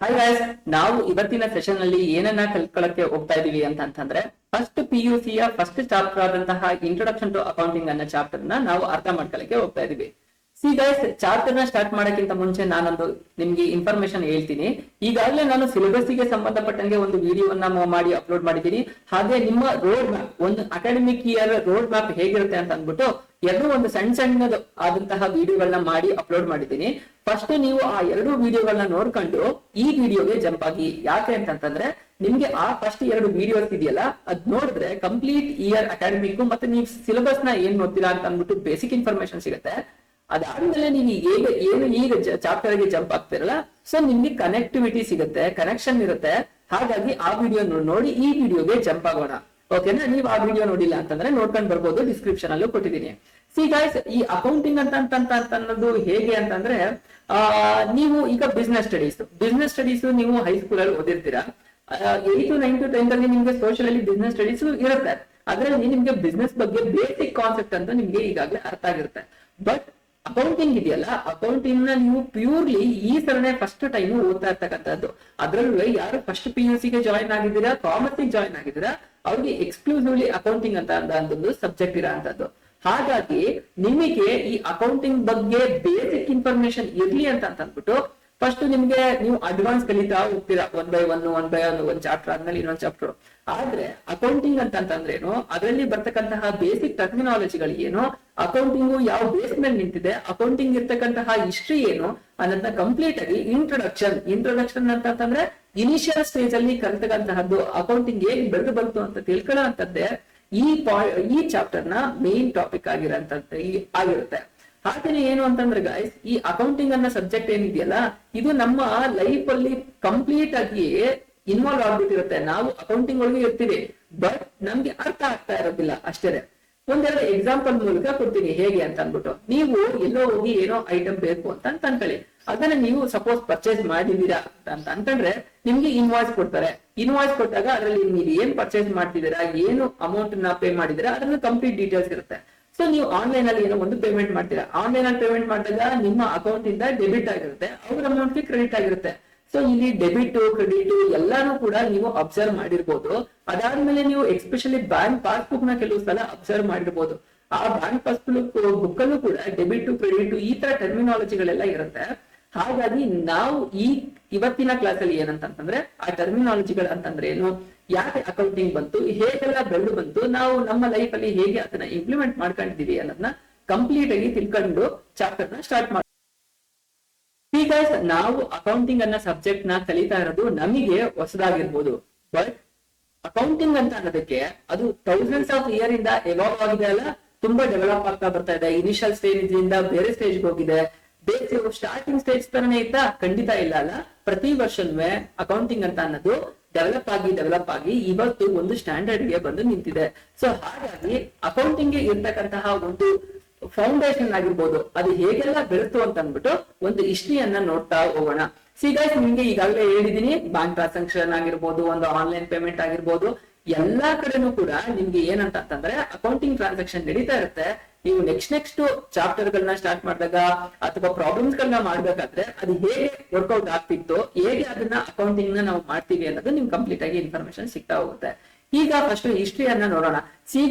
Hi guys, ನಾವು ಇವತ್ತಿನ session ನಲ್ಲಿ ಏನನ್ನ ಕಲ್ತ್ಕೊಳ್ಳಕ್ಕೆ ಹೋಗ್ತಾ ಇದೀವಿ ಅಂತಂದ್ರೆ ಫಸ್ಟ್ PUC ಯ ಫಸ್ಟ್ ಚಾಪ್ಟರ್ ಆದಂತಹ ಇಂಟ್ರೊಡಕ್ಷನ್ ಟು ಅಕೌಂಟಿಂಗ್ ಅನ್ನೋ ಚಾಪ್ಟರ್ ನ ನಾವು ಅರ್ಥ ಮಾಡ್ಕೊಳ್ಳಕ್ಕೆ ಹೋಗ್ತಾ ಇದೀವಿ. ಸಿ ಗೈಸ್, ಚಾಪ್ಟರ್ ನ ಸ್ಟಾರ್ಟ್ ಮಾಡಕ್ಕಿಂತ ಮುಂಚೆ ನಾನೊಂದು ನಿಮ್ಗೆ ಇನ್ಫಾರ್ಮೇಶನ್ ಹೇಳ್ತೀನಿ. ಈಗಾಗಲೇ ನಾನು ಸಿಲೆಬಸ್ ಗೆ ಸಂಬಂಧಪಟ್ಟಂಗೆ ಒಂದು ವಿಡಿಯೋವನ್ನ ಮಾಡಿ ಅಪ್ಲೋಡ್ ಮಾಡಿದ್ದೀನಿ. ಹಾಗೆ ನಿಮ್ಮ ರೋಡ್ ಮ್ಯಾಪ್, ಒಂದು ಅಕಾಡೆಮಿಕ್ ಇಯರ್ ರೋಡ್ ಮ್ಯಾಪ್ ಹೇಗಿರುತ್ತೆ ಅಂತ ಅಂದ್ಬಿಟ್ಟು ಎರಡು ಒಂದು ಸಣ್ಣದು ಆದಂತಹ ವಿಡಿಯೋಗಳನ್ನ ಮಾಡಿ ಅಪ್ಲೋಡ್ ಮಾಡಿದ್ದೀನಿ. ಫಸ್ಟ್ ನೀವು ಆ ಎರಡು ವಿಡಿಯೋಗಳನ್ನ ನೋಡ್ಕೊಂಡು ಈ ವಿಡಿಯೋಗೆ ಜಂಪ್ ಆಗಿ. ಯಾಕೆ ಅಂತಂದ್ರೆ ನಿಮ್ಗೆ ಆ ಫಸ್ಟ್ ಎರಡು ವಿಡಿಯೋಸ್ ಇದೆಯಲ್ಲ, ಅದ್ ನೋಡಿದ್ರೆ ಕಂಪ್ಲೀಟ್ ಇಯರ್ ಅಕಾಡೆಮಿಕ್ ಮತ್ತೆ ನೀವು ಸಿಲೆಬಸ್ ನ ಏನ್ ನೋಡ್ತೀರಾ ಅಂತ ಅಂದ್ಬಿಟ್ಟು ಬೇಸಿಕ್ ಇನ್ಫಾರ್ಮೇಶನ್ ಸಿಗುತ್ತೆ. ಅದಾದ್ಮೇಲೆ ನೀವು ಈಗ ಚಾಪ್ಟರ್ ಗೆ ಜಂಪ್ ಆಗ್ತಿರಲ್ಲ, ಸೊ ನಿಮ್ಗೆ ಕನೆಕ್ಟಿವಿಟಿ ಸಿಗುತ್ತೆ, ಕನೆಕ್ಷನ್ ಇರುತ್ತೆ. ಹಾಗಾಗಿ ಆ ವಿಡಿಯೋ ನೋಡಿ ಈ ವಿಡಿಯೋಗೆ ಜಂಪ್ ಆಗೋಣ. ಓಕೆನಾ? ನೀವು ಆ ವಿಡಿಯೋ ನೋಡಿಲ್ಲ ಅಂತಂದ್ರೆ ನೋಡ್ಕೊಂಡು ಬರ್ಬೋದು, ಡಿಸ್ಕ್ರಿಪ್ಷನ್ ಅಲ್ಲೂ ಕೊಟ್ಟಿದ್ದೀನಿ. ಸಿ ಗೈಸ್, ಈ ಅಕೌಂಟಿಂಗ್ ಅಂತ ಅನ್ನೋದು ಹೇಗೆ ಅಂತಂದ್ರೆ ನೀವು ಈಗ ಬಿಸ್ನೆಸ್ ಸ್ಟಡೀಸ್ ನೀವು ಹೈಸ್ಕೂಲ್ ಅಲ್ಲಿ ಓದಿರ್ತೀರಾ. 8th, 9th, 10th ಅಲ್ಲಿ ನಿಮ್ಗೆ ಸೋಷಿಯಲ್ ಅಲ್ಲಿ ಬಿಸ್ನೆಸ್ ಸ್ಟಡೀಸ್ ಇರುತ್ತೆ. ಅದರಲ್ಲಿ ನಿಮ್ಗೆ ಬಿಸ್ನೆಸ್ ಬಗ್ಗೆ ಬೇಸಿಕ್ ಕಾನ್ಸೆಪ್ಟ್ ಅಂತ ನಿಮ್ಗೆ ಈಗಾಗಲೇ ಅರ್ಥ ಆಗಿರುತ್ತೆ. ಬಟ್ ಅಕೌಂಟಿಂಗ್ ಇದೆಯಲ್ಲ, ಅಕೌಂಟಿಂಗ್ ನ ನೀವು ಪ್ಯೂರ್ಲಿ ಈ ಸರನೇ ಫಸ್ಟ್ ಟೈಮ್ ಓದ್ತಾ ಇರ್ತಕ್ಕಂಥದ್ದು. ಅದ್ರಲ್ಲೂ ಯಾರು ಫಸ್ಟ್ PUC ಗೆ ಜಾಯಿನ್ ಆಗಿದ್ದೀರಾ, ಕಾಮರ್ಸ್ ಜಾಯಿನ್ ಆಗಿದ್ದೀರಾ, ಅವ್ರಿಗೆ ಎಕ್ಸ್ಕ್ಲೂಸಿವ್ಲಿ ಅಕೌಂಟಿಂಗ್ ಅಂತ ಒಂದು ಸಬ್ಜೆಕ್ಟ್ ಇರೋ ಅಂತದ್ದು. ಹಾಗಾಗಿ ನಿಮಗೆ ಈ ಅಕೌಂಟಿಂಗ್ ಬಗ್ಗೆ ಬೇಸಿಕ್ ಇನ್ಫಾರ್ಮೇಶನ್ ಇರ್ಲಿ ಅಂತ ಅಂದ್ಬಿಟ್ಟು ಫಸ್ಟ್ ನಿಮ್ಗೆ ನೀವು ಅಡ್ವಾನ್ಸ್ ಕಲಿತಾ ಹೋಗ್ತೀರಾ, ಒನ್ ಬೈ ಒನ್ ಒಂದ್ ಚಾಪ್ಟರ್ ಆದ್ಮೇಲೆ ಇನ್ನೊಂದ್ ಚಾಪ್ಟರ್. ಆದ್ರೆ ಅಕೌಂಟಿಂಗ್ ಅಂತಂದ್ರೆ ಏನು, ಅದರಲ್ಲಿ ಬರ್ತಕ್ಕಂತಹ ಬೇಸಿಕ್ ಟರ್ಮಿನಾಲಜಿಗಳು ಏನು, ಅಕೌಂಟಿಂಗು ಯಾವ ಬೇಸ್ ಮೇಲೆ ನಿಂತಿದೆ, ಅಕೌಂಟಿಂಗ್ ಇರ್ತಕ್ಕಂತಹ ಹಿಸ್ಟ್ರಿ ಏನು ಅನ್ನೋದನ್ನ ಕಂಪ್ಲೀಟ್ ಆಗಿ ಇಂಟ್ರೊಡಕ್ಷನ್ ಅಂತಂದ್ರೆ ಇನಿಷಿಯಲ್ ಸ್ಟೇಜ್ ಅಲ್ಲಿ ಕಲಿತಕ್ಕಂತಹದ್ದು, ಅಕೌಂಟಿಂಗ್ ಹೇಗೆ ಬೆಳೆದು ಬಂತು ಅಂತ ತಿಳ್ಕೊಳ್ಳೋ ಅಂತದ್ದೇ ಈ ಚಾಪ್ಟರ್ ನ ಮೇನ್ ಟಾಪಿಕ್ ಆಗಿರುತ್ತೆ. ಹಾಗೇನೆ ಏನು ಅಂತಂದ್ರೆ ಗಾಯ್ಸ್, ಈ ಅಕೌಂಟಿಂಗ್ ಅನ್ನೋ ಸಬ್ಜೆಕ್ಟ್ ಏನಿದೆಯಲ್ಲ, ಇದು ನಮ್ಮ ಲೈಫ್ ಅಲ್ಲಿ ಕಂಪ್ಲೀಟ್ ಆಗಿ ಇನ್ವಾಲ್ವ್ ಆಗ್ಬಿಟ್ಟಿರುತ್ತೆ. ನಾವು ಅಕೌಂಟಿಂಗ್ ಒಳಗೆ ಇರ್ತೀವಿ, ಬಟ್ ನಮ್ಗೆ ಅರ್ಥ ಆಗ್ತಾ ಇರೋದಿಲ್ಲ ಅಷ್ಟೇ. ಒಂದೆರಡು ಎಕ್ಸಾಂಪಲ್ ಮೂಲಕ ಕೊಡ್ತೀನಿ ಹೇಗೆ ಅಂತ ಅಂದ್ಬಿಟ್ಟು. ನೀವು ಎಲ್ಲೋ ಹೋಗಿ ಏನೋ ಐಟಮ್ ಬೇಕು ಅಂತ ಅನ್ಕೊಳ್ಳಿ. ಅದನ್ನ ನೀವು ಸಪೋಸ್ ಪರ್ಚೇಸ್ ಮಾಡಿದೀರಾ ಅಂತ ಅನ್ಕೊಂಡ್ರೆ ನಿಮ್ಗೆ ಇನ್ವಾಯ್ಸ್ ಕೊಡ್ತಾರೆ. ಇನ್ವಾಯ್ಸ್ ಕೊಟ್ಟಾಗ ಅದರಲ್ಲಿ ನೀವು ಏನ್ ಪರ್ಚೇಸ್ ಮಾಡ್ತಿದ್ದೀರಾ, ಏನು ಅಮೌಂಟ್ ನ ಪೇ ಮಾಡಿದೀರಾ, ಅದ್ರಲ್ಲಿ ಕಂಪ್ಲೀಟ್ ಡೀಟೇಲ್ಸ್ ಇರುತ್ತೆ. ಸೊ ನೀವು ಆನ್ಲೈನ್ ಅಲ್ಲಿ ಏನೋ ಒಂದು ಪೇಮೆಂಟ್ ಮಾಡ್ತೀರಾ. ಆನ್ಲೈನ್ ಅಲ್ಲಿ ಪೇಮೆಂಟ್ ಮಾಡಿದಾಗ ನಿಮ್ಮ ಅಕೌಂಟ್ ಇಂದ ಡೆಬಿಟ್ ಆಗಿರುತ್ತೆ, ಅವ್ರ ಅಮೌಂಟ್ ಗೆ ಕ್ರೆಡಿಟ್ ಆಗಿರುತ್ತೆ. ಸೊ ಇಲ್ಲಿ ಡೆಬಿಟ್ ಕ್ರೆಡಿಟ್ ಎಲ್ಲಾನು ಕೂಡ ನೀವು ಅಬ್ಸರ್ವ್ ಮಾಡಿರ್ಬೋದು. ಅದಾದ್ಮೇಲೆ ನೀವು ಎಸ್ಪೆಷಲಿ ಬ್ಯಾಂಕ್ ಪಾಸ್ಬುಕ್ ನ ಕೆಲವು ಸಲ ಅಬ್ಸರ್ವ್ ಮಾಡಿರ್ಬೋದು. ಆ ಬ್ಯಾಂಕ್ ಪಾಸ್ಬುಕ್ ಬುಕ್ ಅಲ್ಲೂ ಕೂಡ ಡೆಬಿಟ್ ಕ್ರೆಡಿಟ್ ಈ ತರ ಟರ್ಮಿನಾಲಜಿಗಳೆಲ್ಲ ಇರುತ್ತೆ. ಹಾಗಾಗಿ ನಾವು ಇವತ್ತಿನ ಕ್ಲಾಸ್ ಅಲ್ಲಿ ಏನಂತಂದ್ರೆ ಆ ಟರ್ಮಿನಾಲಜಿಗಳು ಅಂತಂದ್ರೆ ಏನು, ಯಾಕೆ ಅಕೌಂಟಿಂಗ್ ಬಂತು, ಹೇಗೆಲ್ಲ ಬೆಳೆದು ಬಂತು, ನಾವು ನಮ್ಮ ಲೈಫ್ ಅಲ್ಲಿ ಹೇಗೆ ಅದನ್ನ ಇಂಪ್ಲಿಮೆಂಟ್ ಮಾಡ್ಕೊಂಡಿದೀವಿ ಅನ್ನೋದನ್ನ ಕಂಪ್ಲೀಟ್ ಆಗಿ ತಿಳ್ಕೊಂಡು ಚಾಪ್ಟರ್ ನ ಸ್ಟಾರ್ಟ್ ಮಾಡಿ. ಈಗ ನಾವು ಅಕೌಂಟಿಂಗ್ ಅನ್ನೋ ಸಬ್ಜೆಕ್ಟ್ ನ ಕಲಿತಾ ಇರೋದು ನಮಗೆ ಹೊಸದಾಗಿರ್ಬೋದು, ಬಟ್ ಅಕೌಂಟಿಂಗ್ ಅಂತ ಅನ್ನೋದಕ್ಕೆ ಅದು ಥೌಸಂಡ್ಸ್ ಆಫ್ ಇಯರ್ ಇಂದ ಎವಾಲ್ವ್ ಆಗಿದೆ ಅಲ್ಲ, ತುಂಬಾ ಡೆವಲಪ್ ಆಗ್ತಾ ಬರ್ತಾ ಇದೆ. ಇನಿಷಿಯಲ್ ಸ್ಟೇಜ್ ಇಂದ ಬೇರೆ ಸ್ಟೇಜ್ಗೆ ಹೋಗಿದೆ. ಸ್ಟಾರ್ಟಿಂಗ್ ಸ್ಟೇಜ್ ತರನೇ ಇತ್ತಾ? ಖಂಡಿತ ಇಲ್ಲ ಅಲ್ಲ. ಪ್ರತಿ ವರ್ಷವೇ ಅಕೌಂಟಿಂಗ್ ಅಂತ ಅನ್ನೋದು ಡೆವಲಪ್ ಆಗಿ ಇವತ್ತು ಒಂದು ಸ್ಟ್ಯಾಂಡರ್ಡ್ ಗೆ ಬಂದು ನಿಂತಿದೆ. ಸೊ ಹಾಗಾಗಿ ಅಕೌಂಟಿಂಗ್ ಗೆ ಇರ್ತಕ್ಕಂತಹ ಒಂದು ಫೌಂಡೇಶನ್ ಆಗಿರ್ಬೋದು, ಅದು ಹೇಗೆಲ್ಲ ಬೆಳೆತು ಅಂತ ಅಂದ್ಬಿಟ್ಟು ಒಂದು ಹಿಸ್ಟ್ರಿಯನ್ನ ನೋಡ್ತಾ ಹೋಗೋಣ. ಗೈಸ್, ನಿಮ್ಗೆ ಈಗಾಗಲೇ ಹೇಳಿದೀನಿ, ಬ್ಯಾಂಕ್ ಟ್ರಾನ್ಸಾಕ್ಷನ್ ಆಗಿರ್ಬೋದು, ಒಂದು ಆನ್ಲೈನ್ ಪೇಮೆಂಟ್ ಆಗಿರ್ಬೋದು, ಎಲ್ಲಾ ಕಡೆನೂ ಕೂಡ ನಿಮ್ಗೆ ಏನಂತ ಅಂತಂದ್ರೆ ಅಕೌಂಟಿಂಗ್ ಟ್ರಾನ್ಸಾಕ್ಷನ್ ನಡೀತಾ ಇರುತ್ತೆ. ನೀವು ನೆಕ್ಸ್ಟ್ ಚಾಪ್ಟರ್ ಗಳನ್ನ ಸ್ಟಾರ್ಟ್ ಮಾಡಿದಾಗ ಅಥವಾ ಪ್ರಾಬ್ಲಮ್ಸ್ ಗಳನ್ನ ಮಾಡ್ಬೇಕಾದ್ರೆ ಅದು ಹೇಗೆ ವರ್ಕೌಟ್ ಆಗ್ತಿತ್ತು, ಹೇಗೆ ಅದನ್ನ ಅಕೌಂಟಿಂಗ್ ನ ನಾವು ಮಾಡ್ತೀವಿ ಅನ್ನೋದು ನಿಮ್ಗೆ ಕಂಪ್ಲೀಟ್ ಆಗಿ ಇನ್ಫಾರ್ಮೇಶನ್ ಸಿಗ್ತಾ ಹೋಗುತ್ತೆ. ಈಗ ಫಸ್ಟ್ ಹಿಸ್ಟ್ರಿಯನ್ನ ನೋಡೋಣ.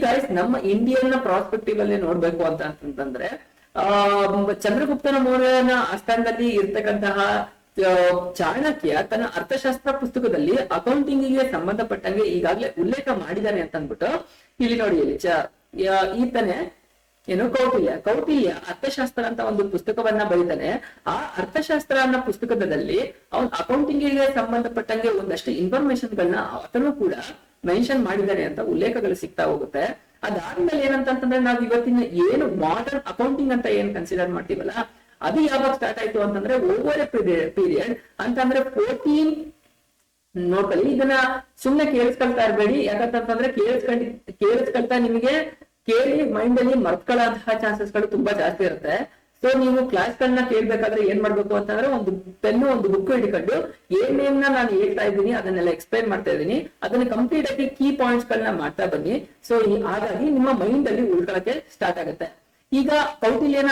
ಗೈಸ್, ನಮ್ಮ ಇಂಡಿಯನ್ ಪ್ರಾಸ್ಪೆಕ್ಟಿವ್ ಅಲ್ಲಿ ನೋಡ್ಬೇಕು ಅಂತಂದ್ರೆ ಚಂದ್ರಗುಪ್ತನ ಮೌರ್ಯನ ಆಸ್ಥಾನದಲ್ಲಿ ಇರ್ತಕ್ಕಂತಹ ಚಾಣಕ್ಯ ತನ್ನ ಅರ್ಥಶಾಸ್ತ್ರ ಪುಸ್ತಕದಲ್ಲಿ ಅಕೌಂಟಿಂಗ್ ಗೆ ಸಂಬಂಧಪಟ್ಟಂಗೆ ಈಗಾಗಲೇ ಉಲ್ಲೇಖ ಮಾಡಿದ್ದಾನೆ ಅಂತ ಅಂದ್ಬಿಟ್ಟು ಇಲ್ಲಿ ನೋಡಿ, ಇಲ್ಲಿ ಈತನೇ ಏನು ಕೌಟಿಲ್ಯ ಅರ್ಥಶಾಸ್ತ್ರ ಅಂತ ಒಂದು ಪುಸ್ತಕವನ್ನ ಬರೀತಾನೆ. ಆ ಅರ್ಥಶಾಸ್ತ್ರ ಅನ್ನೋ ಪುಸ್ತಕದಲ್ಲಿ ಅವನ್ ಅಕೌಂಟಿಂಗ್ ಗೆ ಸಂಬಂಧಪಟ್ಟಂಗೆ ಒಂದಷ್ಟು ಇನ್ಫಾರ್ಮೇಶನ್ ಗಳನ್ನ ಆತನು ಕೂಡ ಮೆನ್ಷನ್ ಮಾಡಿದ್ದಾನೆ ಅಂತ ಉಲ್ಲೇಖಗಳು ಸಿಗ್ತಾ ಹೋಗುತ್ತೆ. ಅದಾದ್ಮೇಲೆ ಏನಂತಂದ್ರೆ ನಾವು ಇವತ್ತಿನ ಏನು ಮಾಡರ್ನ್ ಅಕೌಂಟಿಂಗ್ ಅಂತ ಏನ್ ಕನ್ಸಿಡರ್ ಮಾಡ್ತೀವಲ್ಲ, ಅದು ಯಾವಾಗ ಸ್ಟಾರ್ಟ್ ಆಯ್ತು ಅಂತಂದ್ರೆ ಓವರ್ ಪೀರಿಯಡ್ ಅಂತಂದ್ರೆ 14 ನೋಡ್ಕೊಳ್ಳಿ. ಇದನ್ನ ಸುಮ್ನೆ ಕೇಳಿಸ್ಕೊಳ್ತಾ ಇರ್ಬೇಡಿ, ಯಾಕಂತಂದ್ರೆ ಕೇಳಿಸ್ಕೊಳ್ತಾ ನಿಮಗೆ ಕೇಳಿ ಮೈಂಡ್ ಅಲ್ಲಿ ಮರ್ತ್ಕೊಳ್ಳೋಂತಹ ಚಾನ್ಸಸ್ ಗಳು ತುಂಬಾ ಜಾಸ್ತಿ ಇರುತ್ತೆ. ಸೊ ನೀವು ಕ್ಲಾಸ್ ಗಳನ್ನ ಕೇಳ್ಬೇಕಾದ್ರೆ ಏನ್ ಮಾಡ್ಬೇಕು ಅಂತಂದ್ರೆ ಒಂದು ಪೆನ್ನು ಒಂದು ಬುಕ್ ಹಿಡ್ಕೊಂಡು ಏನೇನ ನಾನು ಹೇಳ್ತಾ ಇದ್ದೀನಿ ಅದನ್ನೆಲ್ಲ ಎಕ್ಸ್ಪ್ಲೈನ್ ಮಾಡ್ತಾ ಇದ್ದೀನಿ, ಅದನ್ನ ಕಂಪ್ಲೀಟ್ ಆಗಿ ಕೀ ಪಾಯಿಂಟ್ಸ್ ಗಳನ್ನ ಮಾಡ್ತಾ ಬನ್ನಿ. ಸೊ ಹಾಗಾಗಿ ನಿಮ್ಮ ಮೈಂಡ್ ಅಲ್ಲಿ ಉಳ್ಕೊಳಕ್ಕೆ ಸ್ಟಾರ್ಟ್ ಆಗುತ್ತೆ. ಈಗ ಕೌಟಿಲ್ಯನ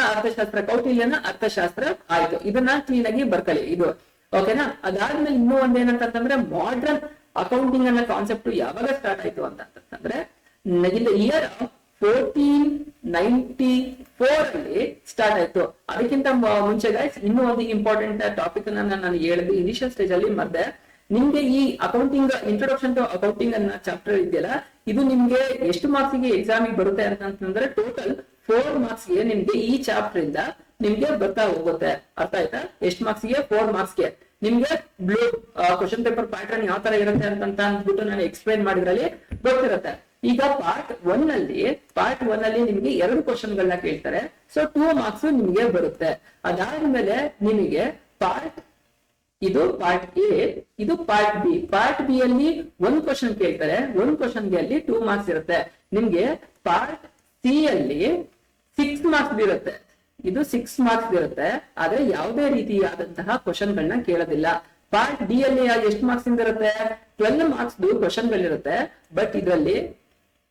ಅರ್ಥಶಾಸ್ತ್ರ ಆಯ್ತು, ಇದನ್ನ ಕ್ಲೀನ್ ಆಗಿ ಬರ್ಕೊಳ್ಳಿ. ಇದು ಓಕೆನಾ. ಅದಾದ್ಮೇಲೆ ಇನ್ನೂ ಒಂದೇನಂತಂದ್ರೆ ಮಾಡರ್ನ್ ಅಕೌಂಟಿಂಗ್ ಅನ್ನೋ ಕಾನ್ಸೆಪ್ಟ್ ಯಾವಾಗ ಸ್ಟಾರ್ಟ್ ಆಯ್ತು ಅಂತಂದ್ರೆ ಇನ್ ದ ಇಯರ್ 1494 ಅಲ್ಲಿ ಸ್ಟಾರ್ಟ್ ಆಯ್ತು. ಅದಕ್ಕಿಂತ ಮುಂಚೆ ಗೈಸ್ ಇನ್ನೂ ಒಂದು ಇಂಪಾರ್ಟೆಂಟ್ ಟಾಪಿಕ್ ನಾನು ಹೇಳಿದೆ ಇನಿಷಿಯಲ್ ಸ್ಟೇಜ್ ಅಲ್ಲಿ ಮತ್ತೆ ನಿಮ್ಗೆ ಈ ಅಕೌಂಟಿಂಗ್ ಇಂಟ್ರೊಡಕ್ಷನ್ ಟು ಅಕೌಂಟಿಂಗ್ ಅನ್ನ ಚಾಪ್ಟರ್ ಇದೆಯಲ್ಲ, ಇದು ನಿಮ್ಗೆ ಎಷ್ಟು ಮಾರ್ಕ್ಸ್ ಗೆ ಎಕ್ಸಾಮ್ ಬರುತ್ತೆ ಅಂತಂದ್ರೆ ಟೋಟಲ್ 4 ಮಾರ್ಕ್ಸ್ ಗೆ ನಿಮ್ಗೆ ಈ ಚಾಪ್ಟರ್ ಇಂದ ನಿಮ್ಗೆ ಬರ್ತಾ ಹೋಗುತ್ತೆ. ಅರ್ಥ ಆಯ್ತಾ? ಎಷ್ಟು ಮಾರ್ಕ್ಸ್ ಗೆ? 4 ಮಾರ್ಕ್ಸ್ ಗೆ ನಿಮ್ಗೆ ಬ್ಲೂ ಕ್ವಶನ್ ಪೇಪರ್ ಪ್ಯಾಟರ್ನ್ ಯಾವ ತರ ಇರುತ್ತೆ ಅಂತ ಅಂದ್ಬಿಟ್ಟು ನಾನು ಎಕ್ಸ್ಪ್ಲೈನ್ ಮಾಡಿದ್ರಲ್ಲಿ ಗೊತ್ತಿರುತ್ತೆ. ಈಗ ಪಾರ್ಟ್ ಒನ್ ಅಲ್ಲಿ ನಿಮ್ಗೆ 2 ಕ್ವಶನ್ ಗಳನ್ನ ಕೇಳ್ತಾರೆ. ಸೊ 2 ಮಾರ್ಕ್ಸ್ ನಿಮ್ಗೆ ಬರುತ್ತೆ. ಅದಾದ್ಮೇಲೆ ನಿಮಗೆ ಇದು ಪಾರ್ಟ್ ಎ, ಇದು ಪಾರ್ಟ್ ಬಿ. ಪಾರ್ಟ್ ಬಿ ಅಲ್ಲಿ 1 ಕ್ವಶನ್ ಕೇಳ್ತಾರೆ. 1 ಕ್ವಶನ್ ಗೆ ಅಲ್ಲಿ 2 ಮಾರ್ಕ್ಸ್ ಇರುತ್ತೆ. ನಿಮ್ಗೆ ಪಾರ್ಟ್ ಸಿ ಅಲ್ಲಿ 6 ಮಾರ್ಕ್ಸ್ ಇರುತ್ತೆ. ಇದು 6 ಮಾರ್ಕ್ಸ್ ಇರುತ್ತೆ. ಆದ್ರೆ ಯಾವುದೇ ರೀತಿಯಾದಂತಹ ಕ್ವಶನ್ ಗಳನ್ನ ಕೇಳೋದಿಲ್ಲ. ಪಾರ್ಟ್ ಡಿ ಅಲ್ಲಿ ಎಷ್ಟು ಮಾರ್ಕ್ಸ್ ಇಂದ ಇರುತ್ತೆ? 12 ಮಾರ್ಕ್ಸ್ ಕ್ವಶನ್ ಗಳಿರುತ್ತೆ. ಬಟ್ ಇದರಲ್ಲಿ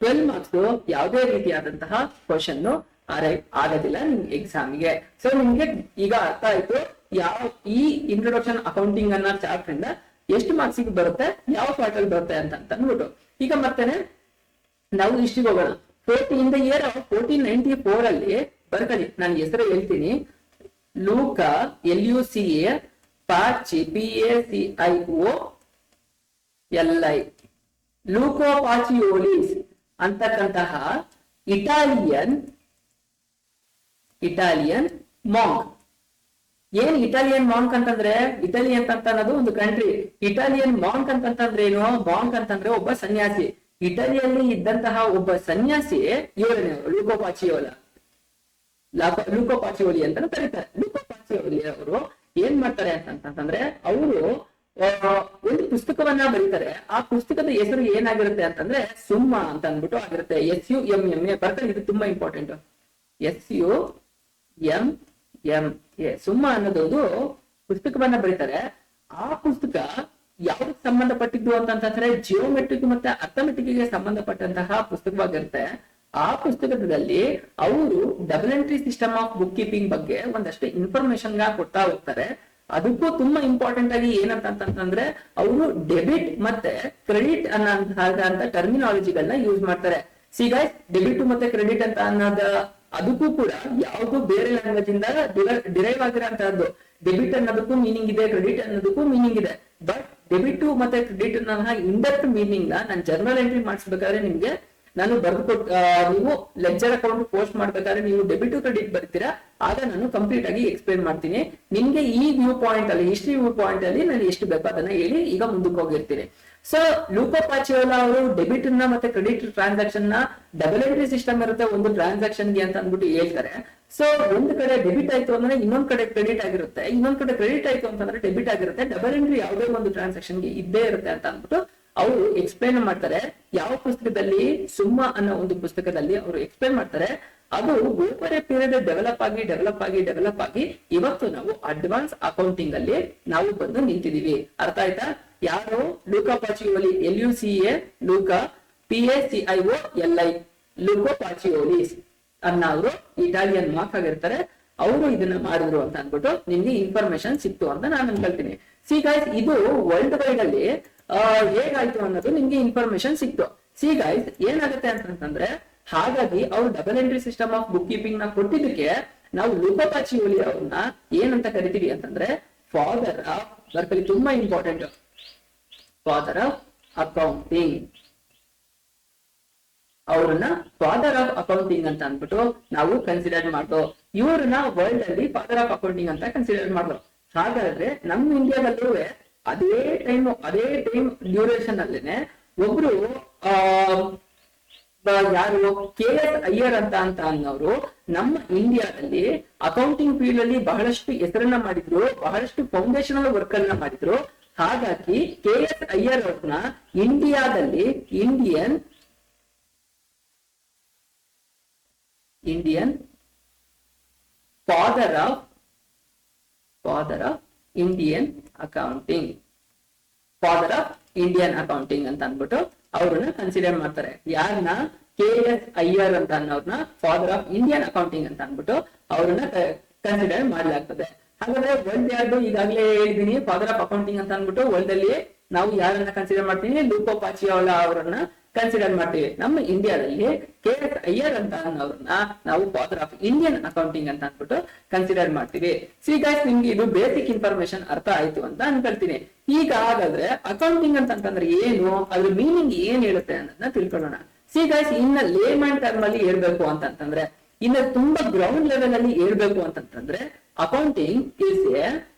12 ಮಾರ್ಕ್ಸ್ ಯಾವುದೇ ರೀತಿಯಾದಂತಹ ಕ್ವಶನ್ ಆಗೋದಿಲ್ಲ ನಿಮ್ಗೆ ಎಕ್ಸಾಮ್ಗೆ. ಸೊ ನಿಮ್ಗೆ ಈಗ ಅರ್ಥ ಆಯ್ತು ಈ ಇಂಟ್ರೊಡಕ್ಷನ್ ಅಕೌಂಟಿಂಗ್ ಅನ್ನ ಚಾಪ್ಟರ್ ಇಂದ ಎಷ್ಟು ಮಾರ್ಕ್ಸ್ ಬರುತ್ತೆ, ಯಾವ ಪಾರ್ಟ್ ಅಲ್ಲಿ ಬರುತ್ತೆ ಅಂತ ಅಂದ್ಬಿಟ್ಟು. ಈಗ ಮತ್ತೇನೆ ನಾವು ಹಿಸ್ಟ್ರಿಗೆ ಹೋಗೋಣ. ಇನ್ ದ ಇಯರ್ 1494 ಅಲ್ಲಿ ಬರ್ಕೊಳ್ಳಿ, ನಾನು ಹೆಸರು ಹೇಳ್ತೀನಿ. ಲೂಕಾ LUCA ಪಾಚಿ PACIOLI ಲೂಕೋ ಪಾಚಿಯೋಲಿಸ್ ಅಂತಕ್ಕಂತಹ ಇಟಾಲಿಯನ್ ಮಾಂಕ್. ಏನ್ ಇಟಾಲಿಯನ್ ಮಾಂಕ್ ಅಂತಂದ್ರೆ, ಇಟಲಿ ಅಂತ ಅನ್ನೋದು ಒಂದು ಕಂಟ್ರಿ. ಇಟಾಲಿಯನ್ ಮಾಂಕ್ ಅಂತಂದ್ರೆ ಏನು? ಮಾಂಕ್ ಅಂತಂದ್ರೆ ಒಬ್ಬ ಸನ್ಯಾಸಿ. ಇಟಲಿಯಲ್ಲಿ ಇದ್ದಂತಹ ಒಬ್ಬ ಸನ್ಯಾಸಿ ಇವರೇ ಲೂಕೋ ಪಾಚಿಯೋಲಿ ಅಂತ ಕರೀತಾರೆ. ಲೂಕೋ ಪಾಚಿಯೋಲಿ ಅವರು ಏನ್ ಮಾಡ್ತಾರೆ ಅಂತಂದ್ರೆ ಅವರು ಒಂದು ಪುಸ್ತಕವನ್ನ ಬರೀತಾರೆ. ಆ ಪುಸ್ತಕದ ಹೆಸರು ಏನಾಗಿರುತ್ತೆ ಅಂತಂದ್ರೆ ಸುಮ್ಮ ಅಂತ ಅಂದ್ಬಿಟ್ಟು ಆಗಿರುತ್ತೆ. SUMMA ಬರ್ತಾರೆ. ಇದು ತುಂಬಾ ಇಂಪಾರ್ಟೆಂಟ್. SUMMA ಸುಮ್ಮ ಅನ್ನೋದೊಂದು ಪುಸ್ತಕವನ್ನ ಬರೀತಾರೆ. ಆ ಪುಸ್ತಕ ಯಾವ್ದಕ್ಕೆ ಸಂಬಂಧಪಟ್ಟಿದ್ದು ಅಂತಂದ್ರೆ ಜಿಯೋಮೆಟ್ರಿಕ್ ಮತ್ತೆ ಅರ್ಥಮೆಟಿಕ್ ಗೆ ಸಂಬಂಧಪಟ್ಟಂತಹ ಪುಸ್ತಕವಾಗಿರುತ್ತೆ. ಆ ಪುಸ್ತಕದಲ್ಲಿ ಅವರು double entry system of book keeping ಬಗ್ಗೆ ಒಂದಷ್ಟು ಇನ್ಫಾರ್ಮೇಶನ್ ಕೊಡ್ತಾ ಹೋಗ್ತಾರೆ. ಅದಕ್ಕೂ ತುಂಬಾ ಇಂಪಾರ್ಟೆಂಟ್ ಆಗಿ ಏನಂತಂದ್ರೆ ಅವರು ಡೆಬಿಟ್ ಮತ್ತೆ ಕ್ರೆಡಿಟ್ ಅನ್ನೋ ಟರ್ಮಿನಾಲಜಿಗಳನ್ನ ಯೂಸ್ ಮಾಡ್ತಾರೆ. ಸಿ ಗೈಸ್, ಡೆಬಿಟ್ ಮತ್ತೆ ಕ್ರೆಡಿಟ್ ಅಂತ ಅನ್ನೋದ ಅದಕ್ಕೂ ಕೂಡ ಯಾವ್ದು ಬೇರೆ ಲ್ಯಾಂಗ್ವೇಜ್ ಇಂದ ಡಿರೈವ್ ಆಗಿರೋಂತಹದ್ದು. ಡೆಬಿಟ್ ಅನ್ನೋದಕ್ಕೂ ಮೀನಿಂಗ್ ಇದೆ, ಕ್ರೆಡಿಟ್ ಅನ್ನೋದಕ್ಕೂ ಮೀನಿಂಗ್ ಇದೆ. ಬಟ್ ಡೆಬಿಟ್ ಮತ್ತೆ ಕ್ರೆಡಿಟ್ ಇಂಡೈರೆಕ್ಟ್ ಮೀನಿಂಗ್ ನಾನು ಜರ್ನಲ್ ಎಂಟ್ರಿ ಮಾಡಿಸ್ಬೇಕಾದ್ರೆ ನಿಮ್ಗೆ ನಾನು ನೀವು ಲೆಡ್ಜರ್ ಅಕೌಂಟ್ ಪೋಸ್ಟ್ ಮಾಡ್ಬೇಕಾದ್ರೆ ನೀವು ಡೆಬಿಟ್ ಕ್ರೆಡಿಟ್ ಬರ್ತೀರಾ, ಆಗ ನಾನು ಕಂಪ್ಲೀಟ್ ಆಗಿ ಎಕ್ಸ್ಪ್ಲೈನ್ ಮಾಡ್ತೀನಿ ನಿಮ್ಗೆ. ಈ ವ್ಯೂ ಪಾಯಿಂಟ್ ಅಲ್ಲಿ, ಹಿಸ್ಟ್ರಿ ವ್ಯೂ ಪಾಯಿಂಟ್ ಅಲ್ಲಿ ನಾನು ಎಷ್ಟು ಬೇಕು ಅದನ್ನ ಹೇಳಿ ಈಗ ಮುಂದಕ್ಕೆ ಹೋಗಿರ್ತೀನಿ. ಸೊ ಲೂಕೋ ಪಾಚಿಯೋಲಾ ಅವರು ಡೆಬಿಟ್ ನ ಮತ್ತೆ ಕ್ರೆಡಿಟ್ ಟ್ರಾನ್ಸಾಕ್ಷನ್ ನ ಡಬಲ್ ಎಂಟ್ರಿ ಸಿಸ್ಟಮ್ ಇರುತ್ತೆ ಒಂದು ಟ್ರಾನ್ಸಾಕ್ಷನ್ ಗೆ ಅಂತ ಅಂದ್ಬಿಟ್ಟು ಹೇಳ್ತಾರೆ. ಸೊ ಒಂದ್ ಕಡೆ ಡೆಬಿಟ್ ಆಯ್ತು ಅಂದ್ರೆ ಇನ್ನೊಂದ್ ಕಡೆ ಕ್ರೆಡಿಟ್ ಆಗಿರುತ್ತೆ, ಇನ್ನೊಂದ್ ಕಡೆ ಕ್ರೆಡಿಟ್ ಆಯ್ತು ಅಂತಂದ್ರೆ ಡೆಬಿಟ್ ಆಗಿರುತ್ತೆ. ಡಬಲ್ ಎಂಟ್ರಿ ಯಾವುದೇ ಒಂದು ಟ್ರಾನ್ಸಾಕ್ಷನ್ ಗೆ ಇದ್ದೇ ಇರುತ್ತೆ ಅಂತ ಅಂದ್ಬಿಟ್ಟು ಅವರು ಎಕ್ಸ್ಪ್ಲೈನ್ ಮಾಡ್ತಾರೆ. ಯಾವ ಪುಸ್ತಕದಲ್ಲಿ? ಸುಮ್ಮ ಅನ್ನೋ ಒಂದು ಪುಸ್ತಕದಲ್ಲಿ ಅವರು ಎಕ್ಸ್ಪ್ಲೈನ್ ಮಾಡ್ತಾರೆ. ಅದು ಓವರ್ ಎ ಪೀರಿಯಡ್ ಡೆವಲಪ್ ಆಗಿ ಇವತ್ತು ನಾವು ಅಡ್ವಾನ್ಸ್ ಅಕೌಂಟಿಂಗ್ ಅಲ್ಲಿ ನಾವು ಬಂದು ನಿಂತಿದೀವಿ. ಅರ್ಥ ಆಯ್ತಾ? ಯಾರು? ಲೂಕಾ ಪಾಚಿಯೋಲಿ, LUCA ಲೂಕಾ, PACIOLI ಲೂಕೋ ಪಾಚಿಯೋಲಿಸ್ ಅನ್ನೋರು ಇಟಾಲಿಯನ್ ಮಾರ್ಕ್ ಆಗಿರ್ತಾರೆ. ಅವರು ಇದನ್ನ ಮಾಡಿದ್ರು ಅಂತ ಅಂದ್ಬಿಟ್ಟು ನಿಮ್ಗೆ ಇನ್ಫಾರ್ಮೇಶನ್ ಸಿಕ್ತು ಅಂತ ನಾನು ಅನ್ಕೊಳ್ತೀನಿ. ಸಿ ಗೈಸ್, ಇದು ವರ್ಲ್ಡ್ ವೈಡ್ ಅಲ್ಲಿ ಹೇಗಾಯ್ತು ಅನ್ನೋದು ನಿಮ್ಗೆ ಇನ್ಫಾರ್ಮೇಶನ್ ಸಿಕ್ತು. ಸಿ ಗೈಸ್, ಏನಾಗುತ್ತೆ ಅಂತಂದ್ರೆ ಹಾಗಾಗಿ ಅವ್ರು double entry system of book keeping ನ ಕೊಟ್ಟಿದ್ದಕ್ಕೆ ನಾವು ಲೂಕೋ ಪಾಚಿಯೋಲಿ ಅವ್ರನ್ನ ಏನಂತ ಕರಿತೀವಿ ಅಂತಂದ್ರೆ ಫಾದರ್ ಆಫ್, ಬರ್ಕಲಿ ತುಂಬಾ ಇಂಪಾರ್ಟೆಂಟ್, ಫಾದರ್ ಆಫ್ ಅಕೌಂಟಿಂಗ್. ಅವ್ರನ್ನ ಫಾದರ್ ಆಫ್ ಅಕೌಂಟಿಂಗ್ ಅಂತ ಅಂದ್ಬಿಟ್ಟು ನಾವು ಕನ್ಸಿಡರ್ ಮಾಡ್ದು. ಇವ್ರನ್ನ ವರ್ಲ್ಡ್ ಅಲ್ಲಿ ಫಾದರ್ ಆಫ್ ಅಕೌಂಟಿಂಗ್ ಅಂತ ಕನ್ಸಿಡರ್ ಮಾಡ್ದು. ಹಾಗಾದ್ರೆ ನಮ್ಮ ಇಂಡಿಯಾದಲ್ಲೂ ಅದೇ ಟೈಮ್ ಡ್ಯೂರೇಷನ್ ಅಲ್ಲೇನೆ ಒಬ್ರು ಯಾರು KS ಅಯ್ಯರ್ ಅಂತ ಅನ್ನೋರು ನಮ್ಮ ಇಂಡಿಯಾದಲ್ಲಿ ಅಕೌಂಟಿಂಗ್ ಫೀಲ್ಡ್ ಅಲ್ಲಿ ಬಹಳಷ್ಟು ಹೆಸರನ್ನ ಮಾಡಿದ್ರು, ಬಹಳಷ್ಟು ಫೌಂಡೇಶನಲ್ ವರ್ಕ್ ಅನ್ನ ಮಾಡಿದ್ರು. ಹಾಗಾಗಿ KS ಅಯ್ಯರ್ ಅವ್ರನ್ನ ಇಂಡಿಯಾದಲ್ಲಿ Indian father of Indian accounting ಅಂತ ಅಂದ್ಬಿಟ್ಟು ಅವ್ರನ್ನ ಕನ್ಸಿಡರ್ ಮಾಡ್ತಾರೆ. ಯಾರನ್ನ? KS ಅಯ್ಯರ್ ಅಂತ ಅನ್ನೋರ್ನ ಫಾದರ್ ಆಫ್ ಇಂಡಿಯನ್ ಅಕೌಂಟಿಂಗ್ ಅಂತ ಅಂದ್ಬಿಟ್ಟು ಅವ್ರನ್ನ ಕನ್ಸಿಡರ್ ಮಾಡಲಾಗ್ತದೆ. ಹಾಗಾದ್ರೆ ವರ್ಲ್ಡ್ ಯಾರ್ದು ಈಗಾಗಲೇ ಹೇಳಿದೀನಿ, ಫಾದರ್ ಆಫ್ ಅಕೌಂಟಿಂಗ್ ಅಂತ ಅಂದ್ಬಿಟ್ಟು ವರ್ಲ್ಡ್ ಅಲ್ಲಿ ನಾವು ಯಾರನ್ನ ಕನ್ಸಿಡರ್ ಮಾಡ್ತೀವಿ, ಲೂಕೋ ಪಾಚಿಯೋಲಾ ಅವರನ್ನ ಕನ್ಸಿಡರ್ ಮಾಡ್ತೀವಿ. ನಮ್ಮ ಇಂಡಿಯಾದಲ್ಲಿ KS ಅಯ್ಯರ್ ಅಂತ ಅನ್ನೋರನ್ನ ನಾವು ಫಾದರ್ ಆಫ್ ಇಂಡಿಯನ್ ಅಕೌಂಟಿಂಗ್ ಅಂತ ಅಂದ್ಬಿಟ್ಟು ಕನ್ಸಿಡರ್ ಮಾಡ್ತೀವಿ. ಸಿ ಗೈಸ್, ನಿಮ್ಗೆ ಇದು ಬೇಸಿಕ್ ಇನ್ಫಾರ್ಮೇಶನ್ ಅರ್ಥ ಆಯ್ತು ಅಂತ ಅನ್ಕೊಳ್ತೀನಿ. ಈಗ ಹಾಗಾದ್ರೆ ಅಕೌಂಟಿಂಗ್ ಅಂತಂದ್ರೆ ಏನು, ಅದ್ರ ಮೀನಿಂಗ್ ಏನ್ ಹೇಳುತ್ತೆ ಅನ್ನೋದನ್ನ ತಿಳ್ಕೊಳ್ಳೋಣ. ಸಿ ಗೈಸ್, ಇನ್ನ ಲೇಮನ್ ಟರ್ಮ್ ಅಲ್ಲಿ ಹೇಳ್ಬೇಕು ಅಂತಂದ್ರೆ, ಇನ್ನ ತುಂಬಾ ಗ್ರೌಂಡ್ ಲೆವೆಲ್ ಅಲ್ಲಿ ಹೇಳ್ಬೇಕು ಅಂತಂದ್ರೆ, ಅಕೌಂಟಿಂಗ್ ಇಸ್ ಎ,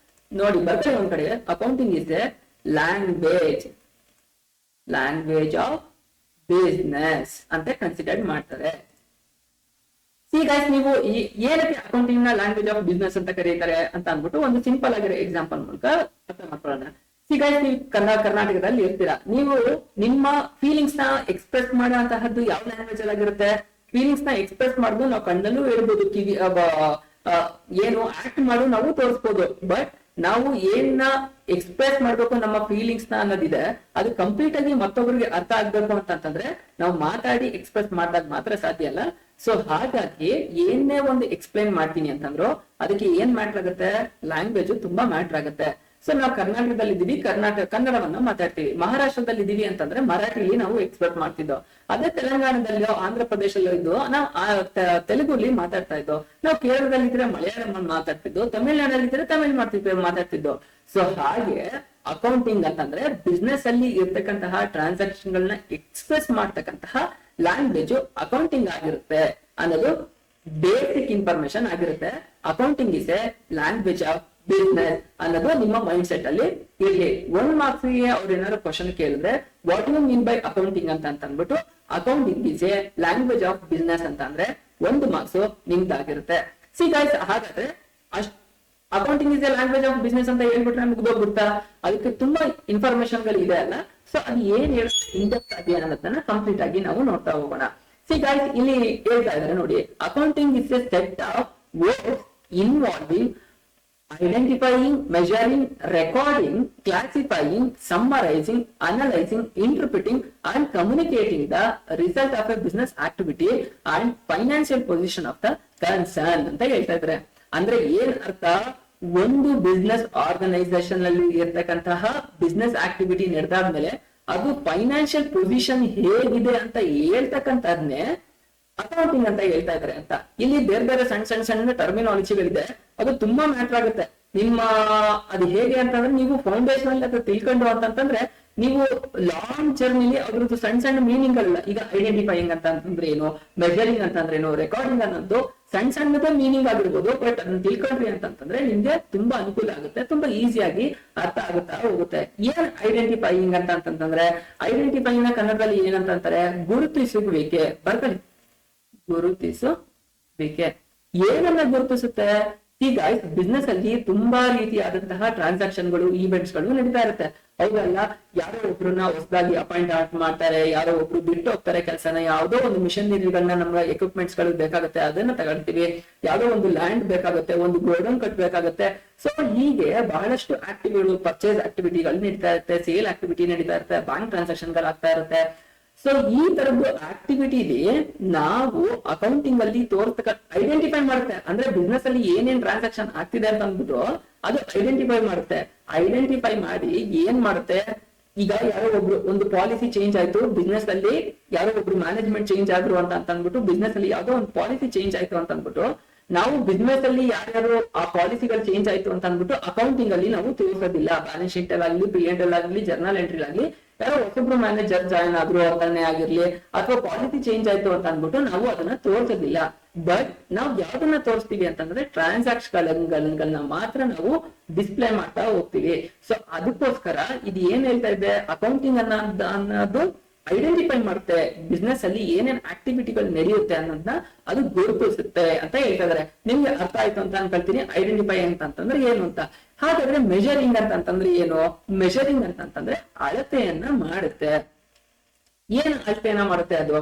ನೋಡಿ ಬರ್ತದೆ ಒಂದ್ ಕಡೆ, accounting is a language of business ಅಂತ ಕನ್ಸಿಡರ್ ಮಾಡ್ತಾರೆ. ಸಿ ಗೈಸ್, ನೀವು ಏನಕ್ಕೆ ಅಕೌಂಟಿಂಗ್ ನ ಲ್ಯಾಂಗ್ವೇಜ್ ಆಫ್ ಬಿಸ್ನೆಸ್ ಅಂತ ಕರೀತಾರೆ ಅಂತ ಅಂದ್ಬಿಟ್ಟು ಒಂದು ಸಿಂಪಲ್ ಆಗಿರೋ ಎಕ್ಸಾಂಪಲ್ ಮೂಲಕ ಅರ್ಥ ಮಾಡ್ಕೊಳ್ಳೋಣ. ಸಿ ಗೈಸ್, ನೀವು ಕರ್ನಾಟಕದಲ್ಲಿ ಇರ್ತೀರಾ, ನೀವು ನಿಮ್ಮ ಫೀಲಿಂಗ್ಸ್ ನ ಎಕ್ಸ್ಪ್ರೆಸ್ ಮಾಡುವಂತಹದ್ದು ಯಾವ ಲ್ಯಾಂಗ್ವೇಜ್ ಅಲ್ಲಿ ಆಗಿರುತ್ತೆ? ಫೀಲಿಂಗ್ಸ್ ನ ಎಕ್ಸ್ಪ್ರೆಸ್ ಮಾಡೋದು ನಾವು ಕಣ್ಣಲ್ಲೂ ಹೇಳ್ಬೋದು, ಕಿವಿ ಏನು ಆಕ್ಟ್ ಮಾಡು ನಾವು ತೋರಿಸ್ಬೋದು. ಬಟ್ ನಾವು ಏನ್ನ ಎಕ್ಸ್ಪ್ರೆಸ್ ಮಾಡ್ಬೇಕು ನಮ್ಮ ಫೀಲಿಂಗ್ಸ್ ನ ಅನ್ನೋದಿದೆ, ಅದು ಕಂಪ್ಲೀಟ್ ಆಗಿ ಮತ್ತೊಬ್ಬರಿಗೆ ಅರ್ಥ ಆಗ್ಬೇಕು ಅಂತಂದ್ರೆ ನಾವು ಮಾತಾಡಿ ಎಕ್ಸ್ಪ್ರೆಸ್ ಮಾಡಿದಾಗ ಮಾತ್ರ ಸಾಧ್ಯ ಅಲ್ಲ. ಸೊ ಹಾಗಾಗಿ ಏನೇ ಒಂದು ಎಕ್ಸ್ಪ್ಲೈನ್ ಮಾಡ್ತೀನಿ ಅಂತಂದ್ರು ಅದಕ್ಕೆ ಏನ್ ಮ್ಯಾಟರ್ ಆಗುತ್ತೆ? ಲ್ಯಾಂಗ್ವೇಜ್ ತುಂಬಾ ಮ್ಯಾಟರ್ ಆಗುತ್ತೆ. ಸೊ ನಾವು ಕರ್ನಾಟಕದಲ್ಲಿ ಇದೀವಿ, ಕನ್ನಡವನ್ನ ಮಾತಾಡ್ತೀವಿ. ಮಹಾರಾಷ್ಟ್ರದಲ್ಲಿ ಇದೀವಿ ಅಂತಂದ್ರೆ ಮರಾಠಿಲಿ ನಾವು ಎಕ್ಸ್ಪರ್ಟ್ ಮಾಡ್ತಿದ್ದೋ. ಅದೇ ತೆಲಂಗಾಣದಲ್ಲೋ ಆಂಧ್ರ ಪ್ರದೇಶಲ್ಲೋ ಇದ್ದು ನಾವು ತೆಲುಗುಲಿ ಮಾತಾಡ್ತಾ ಇದ್ದೋ. ನಾವು ಕೇರಳದಲ್ಲಿ ಇದ್ರೆ ಮಲಯಾಳಂ ಮಾತಾಡ್ತಿದ್ದೋ, ತಮಿಳ್ನಾಡಲ್ಲಿ ಇದ್ರೆ ತಮಿಳ್ ಮಾತಾಡ್ತಿದ್ದೋ. ಸೊ ಹಾಗೆ ಅಕೌಂಟಿಂಗ್ ಅಂತಂದ್ರೆ ಬಿಸ್ನೆಸ್ ಅಲ್ಲಿ ಇರ್ತಕ್ಕಂತಹ ಟ್ರಾನ್ಸಾಕ್ಷನ್ ಗಳನ್ನ ಎಕ್ಸ್ಪ್ರೆಸ್ ಮಾಡ್ತಕ್ಕಂತಹ ಲ್ಯಾಂಗ್ವೇಜ್ ಅಕೌಂಟಿಂಗ್ ಆಗಿರುತ್ತೆ ಅನ್ನೋದು ಬೇಸಿಕ್ ಇನ್ಫಾರ್ಮೇಶನ್ ಆಗಿರುತ್ತೆ. Accounting is a language of business ಅನ್ನೋದು ನಿಮ್ಮ ಮೈಂಡ್ ಸೆಟ್ ಅಲ್ಲಿ ಇರ್ಲಿ. 1 ಮಾರ್ಕ್ಸ್ ಗೆ ಅವ್ರು ಏನಾದ್ರು ಕ್ವಶನ್ ಕೇಳಿದ್ರೆ what you mean by accounting ಅಂತ ಅಂದ್ಬಿಟ್ಟು accounting is a language of business ಅಂತ ಅಂದ್ರೆ 1 ಮಾರ್ಕ್ಸ್ ನಿಮ್ದಾಗಿರುತ್ತೆ. ಸಿ ಗೈಸ್, ಹಾಗಾದ್ರೆ accounting is a language of business ಅಂತ ಹೇಳ್ಬಿಟ್ರೆ ಮುಗ್ದೋಗ್ಬಿಡ್ತಾ? ಅದಕ್ಕೆ ತುಂಬಾ ಇನ್ಫಾರ್ಮೇಶನ್ ಗಳು ಇದೆ ಅಲ್ಲ. ಸೊ ಅದು ಏನ್ ಹೇಳುತ್ತೆ ಇನ್ಡೆಪ್ತ್ ಆಗಿ ಅನ್ನೋದನ್ನ ಕಂಪ್ಲೀಟ್ ಆಗಿ ನಾವು ನೋಡ್ತಾ ಹೋಗೋಣ. ಸಿ ಗೈಸ್, ಇಲ್ಲಿ ಹೇಳ್ತಾ ಇದ್ದಾರೆ ನೋಡಿ, accounting is A set of words involving identifying, measuring, recording, classifying, summarizing, analyzing, interpreting, and communicating the result of a business activity and financial position of the concern ಅಂತ ಹೇಳ್ತಾ ಇದ್ದಾರೆ. ಅಂದ್ರೆ ಏನ್ ಅರ್ಥ? ಒಂದು ಬಿಸ್ನೆಸ್ ಆರ್ಗನೈಸೇಷನ್ ಅಲ್ಲಿ ಇರ್ತಕ್ಕಂತಹ ಬಿಸ್ನೆಸ್ ಆಕ್ಟಿವಿಟಿ ನಡೆದಾದ್ಮೇಲೆ ಅದು ಫೈನಾನ್ಷಿಯಲ್ ಪೊಸಿಷನ್ ಹೇಗಿದೆ ಅಂತ ಹೇಳ್ತಕ್ಕಂಥದ್ನೇ ಅಕೌಂಟಿಂಗ್ ಅಂತ ಹೇಳ್ತಾ ಇದ್ದಾರೆ ಅಂತ. ಇಲ್ಲಿ ಬೇರೆ ಬೇರೆ ಸಣ್ಣ ಟರ್ಮಿನಾಲಜಿಗಳಿದೆ, ಅದು ತುಂಬಾ ಮ್ಯಾಟರ್ ಆಗುತ್ತೆ. ನಿಮ್ಮ ಅದು ಹೇಗೆ ಅಂತಂದ್ರೆ ನೀವು ಫೌಂಡೇಶನ್ ಅಲ್ಲಿ ಅದು ತಿಳ್ಕೊಂಡು ಅಂತಂದ್ರೆ ನೀವು ಲಾಂಗ್ ಜರ್ನಿಲಿ ಅದ್ರದ್ದು ಸಣ್ಣ ಮೀನಿಂಗ್ ಗಳಿಲ್ಲ. ಈಗ ಐಡೆಂಟಿಫೈಯಿಂಗ್ ಅಂತ ಅಂತಂದ್ರೆ ಏನು, ಮೆಜರಿಂಗ್ ಅಂತಂದ್ರೆ ಏನು, ರೆಕಾರ್ಡಿಂಗ್ ಅನ್ನೋದು ಸಣ್ಣದ ಮೀನಿಂಗ್ ಆಗಿರ್ಬೋದು. ಬಟ್ ಅದನ್ನ ತಿಳ್ಕೊಂಡ್ರಿ ಅಂತಂದ್ರೆ ನಿಮ್ಗೆ ತುಂಬಾ ಅನುಕೂಲ ಆಗುತ್ತೆ, ತುಂಬಾ ಈಸಿಯಾಗಿ ಅರ್ಥ ಆಗುತ್ತಾ ಹೋಗುತ್ತೆ. ಏನ್ ಐಡೆಂಟಿಫೈಯಿಂಗ್ ಅಂತ ಅಂತಂದ್ರೆ, ಐಡೆಂಟಿಫೈಯಿಂಗ್ ನ ಕನ್ನಡದಲ್ಲಿ ಏನಂತಾರೆ? ಗುರುತಿಸುವಿಕೆ. ಬರ್ಕೊಳ್ಳಿ, ಗುರುತಿಸುವಿಕೆ. ಏನನ್ನ ಗುರುತಿಸುತ್ತೆ? ಈಗ ಬಿಸ್ನೆಸ್ ಅಲ್ಲಿ ತುಂಬಾ ರೀತಿಯಾದಂತಹ ಟ್ರಾನ್ಸಾಕ್ಷನ್ ಗಳು, ಈವೆಂಟ್ಸ್ ಗಳು ನಡೀತಾ ಇರುತ್ತೆ. ಅವೆಲ್ಲ ಯಾರೋ ಒಬ್ರನ್ನ ಹೊಸದಾಗಿ ಅಪಾಯಿಂಟ್ ಮಾಡ್ತಾರೆ, ಯಾರೋ ಒಬ್ರು ಬಿಟ್ಟು ಹೋಗ್ತಾರೆ ಕೆಲಸನ, ಯಾವ್ದೋ ಒಂದು ಮಿಷನರಿಗಳನ್ನ ನಮ್ಗೆ ಎಕ್ವಿಪ್ಮೆಂಟ್ಸ್ ಗಳು ಬೇಕಾಗುತ್ತೆ, ಅದನ್ನ ತಗೊಳ್ತೀವಿ. ಯಾವ್ದೋ ಒಂದು ಲ್ಯಾಂಡ್ ಬೇಕಾಗುತ್ತೆ, ಒಂದು ಗೋಡೌನ್ ಕಟ್ಟಬೇಕಾಗುತ್ತೆ. ಸೊ ಹೀಗೆ ಬಹಳಷ್ಟು ಆಕ್ಟಿವಿಟಿಗಳು, ಪರ್ಚೇಸ್ ಆಕ್ಟಿವಿಟಿಗಳು ನಡೀತಾ ಇರುತ್ತೆ, ಸೇಲ್ ಆಕ್ಟಿವಿಟಿ ನಡೀತಾ ಇರುತ್ತೆ, ಬ್ಯಾಂಕ್ ಟ್ರಾನ್ಸಾಕ್ಷನ್ ಗಳು ಆಗ್ತಾ ಇರುತ್ತೆ. ಸೊ ಈ ತರದ್ದು ಆಕ್ಟಿವಿಟಿಲಿ ನಾವು ಅಕೌಂಟಿಂಗ್ ಅಲ್ಲಿ ಐಡೆಂಟಿಫೈ ಮಾಡುತ್ತೆ. ಅಂದ್ರೆ ಬಿಸ್ನೆಸ್ ಅಲ್ಲಿ ಏನೇನ್ ಟ್ರಾನ್ಸಾಕ್ಷನ್ ಆಗ್ತಿದೆ ಅಂತ ಅಂದ್ಬಿಟ್ಟು ಅದು ಐಡೆಂಟಿಫೈ ಮಾಡುತ್ತೆ. ಐಡೆಂಟಿಫೈ ಮಾಡಿ ಏನ್ ಮಾಡುತ್ತೆ? ಈಗ ಯಾರೋ ಒಬ್ರು ಒಂದು ಪಾಲಿಸಿ ಚೇಂಜ್ ಆಯ್ತು ಬಿಸ್ನೆಸ್ ಅಲ್ಲಿ, ಯಾರೋ ಒಬ್ರು ಮ್ಯಾನೇಜ್ಮೆಂಟ್ ಚೇಂಜ್ ಆದ್ರು ಅಂತ ಅಂದ್ಬಿಟ್ಟು ಬಿಸ್ನೆಸ್ ಅಲ್ಲಿ ಯಾವ್ದೋ ಒಂದು ಪಾಲಿಸಿ ಚೇಂಜ್ ಆಯ್ತು ಅಂತ ಅಂದ್ಬಿಟ್ಟು ನಾವು ಬಿಸ್ನೆಸ್ ಅಲ್ಲಿ ಯಾರ್ಯಾರು ಆ ಪಾಲಿಸಿಗಳು ಚೇಂಜ್ ಆಯ್ತು ಅಂತ ಅಂದ್ಬಿಟ್ಟು ಅಕೌಂಟಿಂಗ್ ಅಲ್ಲಿ ನಾವು ತಿಳಿಸೋದಿಲ್ಲ. ಬ್ಯಾಲೆನ್ಸ್ ಶೀಟ್ ಅಲ್ಲಿ, P&L ಆಗಲಿ, ಜರ್ನಲ್ ಎಂಟ್ರಿ ಆಗಲಿ, ಯಾರೋ ಹೊಸಬ್ರು ಮ್ಯಾನೇಜರ್ ಜಾಯ್ನ್ ಆದ್ರು ಅಂತಾನೆ ಆಗಿರ್ಲಿ, ಅಥವಾ ಪಾಲಿಸಿ ಚೇಂಜ್ ಆಯ್ತು ಅಂತ ಅಂದ್ಬಿಟ್ಟು ನಾವು ಅದನ್ನ ತೋರ್ಸೋದಿಲ್ಲ. ಬಟ್ ನಾವು ಯಾವ್ದನ್ನ ತೋರಿಸ್ತೀವಿ ಅಂತಂದ್ರೆ ಟ್ರಾನ್ಸಾಕ್ಷನ್ಗಳನ್ನ ಮಾತ್ರ ನಾವು ಡಿಸ್ಪ್ಲೇ ಮಾಡ್ತಾ ಹೋಗ್ತೀವಿ. ಸೊ ಅದಕ್ಕೋಸ್ಕರ ಇದು ಏನ್ ಹೇಳ್ತಾ ಇದೆ? ಅಕೌಂಟಿಂಗ್ ಅನ್ನೋದು ಐಡೆಂಟಿಫೈ ಮಾಡುತ್ತೆ, ಬಿಸ್ನೆಸ್ ಅಲ್ಲಿ ಏನೇನ್ ಆಕ್ಟಿವಿಟಿಗಳು ನಡೆಯುತ್ತೆ ಅನ್ನೋದನ್ನ ಅದು ಗುರುತಿಸುತ್ತೆ ಅಂತ ಹೇಳ್ತಾ ಇದಾರೆ. ನಿಮ್ಗೆ ಅರ್ಥ ಆಯ್ತು ಅಂತ ಅನ್ಕೊಳ್ತೀನಿ ಐಡೆಂಟಿಫೈ ಅಂತಂದ್ರೆ ಏನು ಅಂತ. ಹಾಗಾದ್ರೆ ಮೆಜರಿಂಗ್ ಅಂತಂದ್ರೆ ಏನು? ಮೆಜರಿಂಗ್ ಅಂತಂದ್ರೆ ಅಳತೆಯನ್ನ ಮಾಡುತ್ತೆ. ಏನ್ ಅಳತೆಯನ್ನ ಮಾಡುತ್ತೆ ಅದು?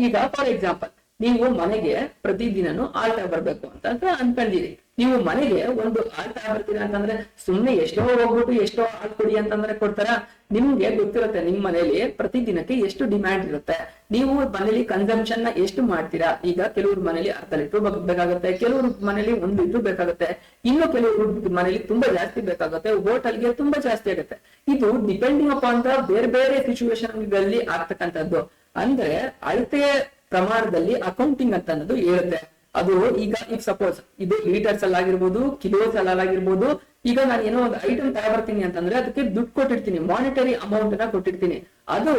ಈಗ ಫಾರ್ ಎಕ್ಸಾಂಪಲ್ ನೀವು ಮನೆಗೆ ಪ್ರತಿದಿನನು ಆಳ್ತಾ ಬರ್ಬೇಕು ಅಂತ ಅನ್ಕೊಂಡಿರಿ. ನೀವು ಮನೆಗೆ ಒಂದು ಆಳ್ತಾ ಬರ್ತೀರಾ ಅಂತಂದ್ರೆ ಸುಮ್ನೆ ಎಷ್ಟೋ ಹೋಗ್ಬಿಟ್ಟು ಎಷ್ಟೋ ಹಾಲ್ ಕೊಡಿ ಅಂತಂದ್ರೆ ಕೊಡ್ತಾರ? ನಿಮ್ಗೆ ಗೊತ್ತಿರುತ್ತೆ ನಿಮ್ ಮನೇಲಿ ಪ್ರತಿದಿನಕ್ಕೆ ಎಷ್ಟು ಡಿಮ್ಯಾಂಡ್ ಇರುತ್ತೆ, ನೀವು ಮನೇಲಿ ಕನ್ಸಂಪ್ಷನ್ ನ ಎಷ್ಟು ಮಾಡ್ತೀರಾ. ಈಗ ಕೆಲವ್ರ ಮನೇಲಿ 1/2 ಲೀಟರ್ ಬೇಕಾಗುತ್ತೆ, ಕೆಲವ್ರ ಮನೇಲಿ 1 ಲೀಟರ್ ಬೇಕಾಗುತ್ತೆ, ಇನ್ನು ಕೆಲವ್ರ ಮನೇಲಿ ತುಂಬಾ ಜಾಸ್ತಿ ಬೇಕಾಗುತ್ತೆ, ಹೋಟೆಲ್ಗೆ ತುಂಬಾ ಜಾಸ್ತಿ ಆಗುತ್ತೆ. ಇದು ಡಿಪೆಂಡಿಂಗ್ ಅಪಾನ್ ದ ಬೇರೆ ಬೇರೆ ಸಿಚುವೇಶನ್ ಗಳಲ್ಲಿ ಆಗ್ತಕ್ಕಂಥದ್ದು. ಅಂದ್ರೆ ಅಳತೆ ಪ್ರಮಾಣದಲ್ಲಿ ಅಕೌಂಟಿಂಗ್ ಅಂತ ಅನ್ನೋದು ಹೇಳುತ್ತೆ. ಅದು ಈಗ ಸಪೋಸ್ ಇದು ಲೀಟರ್ಸ್ ಅಲ್ಲಿ ಆಗಿರ್ಬೋದು, ಕಿಲೋಸ್ ಅಲ್ಲಿ ಆಗಿರ್ಬೋದು. ಈಗ ನಾನು ಏನೋ ಒಂದು ಐಟಮ್ ತಗೊಬರ್ತೀನಿ ಅಂತಂದ್ರೆ ಅದಕ್ಕೆ ದುಡ್ಡು ಕೊಟ್ಟಿರ್ತೀನಿ, ಮಾನಿಟರಿ ಅಮೌಂಟ್ ನ ಕೊಟ್ಟಿರ್ತೀನಿ. ಅದು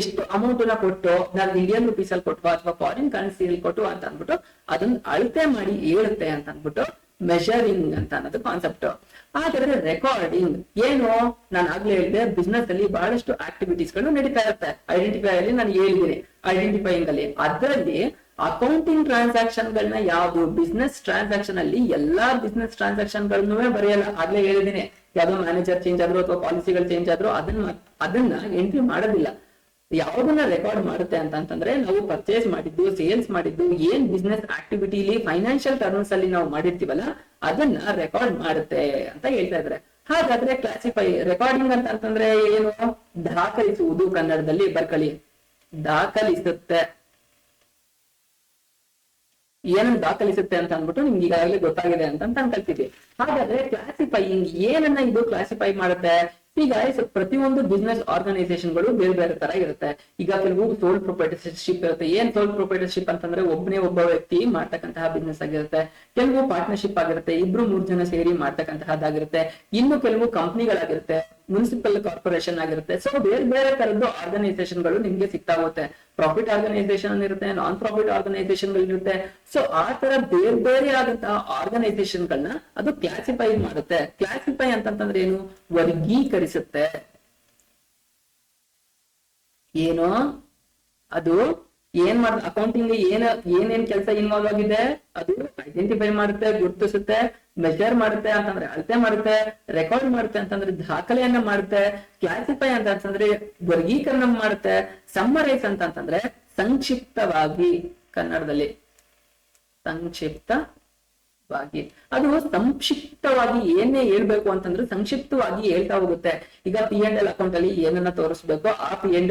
ಎಷ್ಟು ಅಮೌಂಟ್ ನ ಕೊಟ್ಟು ನಾನು ಇಂಡಿಯನ್ ರುಪೀಸ್ ಅಲ್ಲಿ ಕೊಟ್ಟು ಅಥವಾ ಫಾರಿನ್ ಕರೆನ್ಸಿಯಲ್ಲಿ ಕೊಟ್ಟು ಅಂತ ಅಂದ್ಬಿಟ್ಟು ಅದನ್ನ ಅಳತೆ ಮಾಡಿ ಹೇಳುತ್ತೆ ಅಂತ ಅಂದ್ಬಿಟ್ಟು ಮೆಷರಿಂಗ್ ಅಂತ ಅನ್ನೋದು ಕಾನ್ಸೆಪ್ಟ್. ಹಾಗಾದ್ರೆ ರೆಕಾರ್ಡಿಂಗ್ ಏನು? ನಾನು ಆಗ್ಲೇ ಹೇಳಿದೆ, ಬಿಸ್ನೆಸ್ ಅಲ್ಲಿ ಬಹಳಷ್ಟು ಆಕ್ಟಿವಿಟೀಸ್ ಗಳು ನಡೀತಾ ಇರುತ್ತೆ. ಐಡೆಂಟಿಫೈ ಅಲ್ಲಿ ನಾನು ಹೇಳಿದ್ದೀನಿ, ಐಡೆಂಟಿಫೈಯಿಂಗ್ ಅಲ್ಲಿ ಅದರಲ್ಲಿ ಅಕೌಂಟಿಂಗ್ ಟ್ರಾನ್ಸಾಕ್ಷನ್ ಗಳನ್ನ ಯಾವ್ದು ಬಿಸ್ನೆಸ್ ಟ್ರಾನ್ಸಾಕ್ಷನ್ ಅಲ್ಲಿ ಎಲ್ಲಾ ಬಿಸ್ನೆಸ್ ಟ್ರಾನ್ಸಾಕ್ಷನ್ ಗಳನ್ನೂ ಬರೆಯಲ್ಲ. ಆಗ್ಲೇ ಹೇಳಿದ್ದೀನಿ, ಯಾವ್ದೋ ಮ್ಯಾನೇಜರ್ ಚೇಂಜ್ ಆದ್ರು ಅಥವಾ ಪಾಲಿಸಿಗಳು ಚೇಂಜ್ ಆದ್ರು ಅದನ್ನ ಎಂಟ್ರಿ ಮಾಡೋದಿಲ್ಲ. ಯಾವ್ದನ್ನ ರೆಕಾರ್ಡ್ ಮಾಡುತ್ತೆ ಅಂತಂದ್ರೆ ನಾವು ಪರ್ಚೇಸ್ ಮಾಡಿದ್ದು, ಸೇಲ್ಸ್ ಮಾಡಿದ್ದು, ಏನ್ ಬಿಸ್ನೆಸ್ ಆಕ್ಟಿವಿಟಿಲಿ ಫೈನಾನ್ಷಿಯಲ್ ಟರ್ಮ್ಸ್ ಅಲ್ಲಿ ನಾವು ಮಾಡಿರ್ತೀವಲ್ಲ ಅದನ್ನ ರೆಕಾರ್ಡ್ ಮಾಡುತ್ತೆ ಅಂತ ಹೇಳ್ತಾ ಇದ್ರೆ. ಹಾಗಾದ್ರೆ ಕ್ಲಾಸಿಫೈ ರೆಕಾರ್ಡಿಂಗ್ ಅಂತಂದ್ರೆ ಏನು? ದಾಖಲಿಸುವುದು. ಕನ್ನಡದಲ್ಲಿ ಬರ್ಕೊಳ್ಳಿ, ದಾಖಲಿಸುತ್ತೆ. ಏನನ್ನ ದಾಖಲಿಸುತ್ತೆ ಅಂತ ಅಂದ್ಬಿಟ್ಟು ನಿಮ್ಗೆ ಈಗಾಗಲೇ ಗೊತ್ತಾಗಿದೆ ಅಂತ ಅನ್ಕೊಳ್ತೀವಿ. ಹಾಗಾದ್ರೆ ಕ್ಲಾಸಿಫೈಯಿಂಗ್ ಏನನ್ನ ಇದು ಕ್ಲಾಸಿಫೈ ಮಾಡುತ್ತೆ? ಈಗ ಪ್ರತಿಯೊಂದು ಬಿಸ್ನೆಸ್ ಆರ್ಗನೈಸೇಷನ್ ಗಳು ಬೇರೆ ಬೇರೆ ತರ ಇರುತ್ತೆ. ಈಗ ಕೆಲವು ಸೋಲ್ ಪ್ರೊಪ್ರೈಟರ್ಶಿಪ್ ಇರುತ್ತೆ. ಏನ್ ಸೋಲ್ ಪ್ರೊಪ್ರೈಟರ್ಶಿಪ್ ಅಂತಂದ್ರೆ ಒಬ್ಬ ವ್ಯಕ್ತಿ ಮಾಡ್ತಕ್ಕಂತಹ ಬಿಸ್ನೆಸ್ ಆಗಿರುತ್ತೆ. ಕೆಲವು ಪಾರ್ಟ್ನರ್ಶಿಪ್ ಆಗಿರುತ್ತೆ, 2-3 ಜನ ಸೇರಿ ಮಾಡ್ತಕ್ಕಂತಹದ್ದಾಗಿರುತ್ತೆ. ಇನ್ನು ಕೆಲವು ಕಂಪ್ನಿಗಳಾಗಿರುತ್ತೆ, ಮುನ್ಸಿಪಲ್ ಕಾರ್ಪೊರೇಷನ್ ಆಗಿರುತ್ತೆ. ಸೊ ಬೇರೆ ಬೇರೆ ತರದ್ದು ಆರ್ಗನೈಸೇಷನ್ ಗಳು ನಿಮ್ಗೆ ಸಿಗ್ತಾ ಹೋಗುತ್ತೆ. ಪ್ರಾಫಿಟ್ ಆರ್ಗನೈಸೇಷನ್ ಇರುತ್ತೆ, ನಾನ್ ಪ್ರಾಫಿಟ್ ಆರ್ಗನೈಸೇಷನ್ ಗಳಿರುತ್ತೆ. ಸೊ ಆ ತರ ಬೇರೆ ಬೇರೆ ಆದಂತಹ ಆರ್ಗನೈಸೇಷನ್ ಗಳನ್ನ ಅದು ಕ್ಲಾಸಿಫೈ ಮಾಡುತ್ತೆ. ಕ್ಲಾಸಿಫೈ ಅಂತಂದ್ರೆ ಏನು? ವರ್ಗೀಕರಿಸುತ್ತೆ. ಏನು ಅದು ಏನ್ ಮಾಡ ಅಕೌಂಟಿಂಗ್ ಏನೇನ್ ಕೆಲಸ ಇನ್ವಾಲ್ವ್ ಆಗಿದೆ ಅದು ಐಡೆಂಟಿಫೈ ಮಾಡುತ್ತೆ, ಗುರುತಿಸುತ್ತೆ, ಮೆಜರ್ ಮಾಡುತ್ತೆ ಅಂತಂದ್ರೆ ಅಳತೆ ಮಾಡುತ್ತೆ, ರೆಕಾರ್ಡ್ ಮಾಡುತ್ತೆ ಅಂತಂದ್ರೆ ದಾಖಲೆಯನ್ನ ಮಾಡುತ್ತೆ, ಕ್ಲಾಸಿಫೈ ಅಂತಂದ್ರೆ ವರ್ಗೀಕರಣ ಮಾಡುತ್ತೆ, ಸಮ್ಮರೈಸ್ ಅಂತಂದ್ರೆ ಸಂಕ್ಷಿಪ್ತವಾಗಿ, ಕನ್ನಡದಲ್ಲಿ ಸಂಕ್ಷಿಪ್ತವಾಗಿ. ಅದು ಸಂಕ್ಷಿಪ್ತವಾಗಿ ಏನೇ ಹೇಳ್ಬೇಕು ಅಂತಂದ್ರೆ ಸಂಕ್ಷಿಪ್ತವಾಗಿ ಹೇಳ್ತಾ ಹೋಗುತ್ತೆ. ಈಗ P&L ಅಕೌಂಟ್ ಅಲ್ಲಿ ಏನನ್ನ ತೋರಿಸ್ಬೇಕು ಆ P&L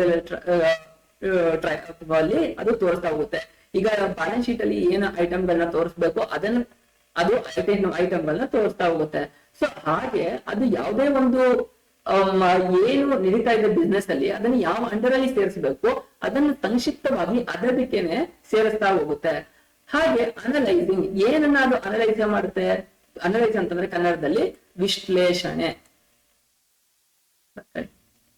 ಅಲ್ಲಿ ಅದು ತೋರಿಸ್ತಾ ಹೋಗುತ್ತೆ. ಈಗ ಬ್ಯಾಲೆನ್ಸ್ ಶೀಟ್ ಅಲ್ಲಿ ಏನು ಐಟಮ್ ಗಳನ್ನ ತೋರಿಸ್ಬೇಕು ಅದು ಐಟಮ್ ಗಳನ್ನ ತೋರಿಸ್ತಾ ಹೋಗುತ್ತೆ. ಸೊ ಹಾಗೆ ಅದು ಯಾವುದೇ ಒಂದು ಏನು ನಡೀತಾ ಇದೆ ಬಿಸ್ನೆಸ್ ಅಲ್ಲಿ ಅದನ್ನ ಯಾವ ಅಂಡರ್ ಅಲ್ಲಿ ಸೇರಿಸಬೇಕು ಅದನ್ನ ಸಂಕ್ಷಿಪ್ತವಾಗಿ ಅದಕ್ಕೇನೆ ಸೇರಿಸ್ತಾ ಹೋಗುತ್ತೆ. ಹಾಗೆ ಅನಲೈಸಿಂಗ್ ಏನನ್ನ ಅದು ಅನಲೈಸ್ ಮಾಡುತ್ತೆ? ಅನಲೈಸ್ ಅಂತಂದ್ರೆ ಕನ್ನಡದಲ್ಲಿ ವಿಶ್ಲೇಷಣೆ.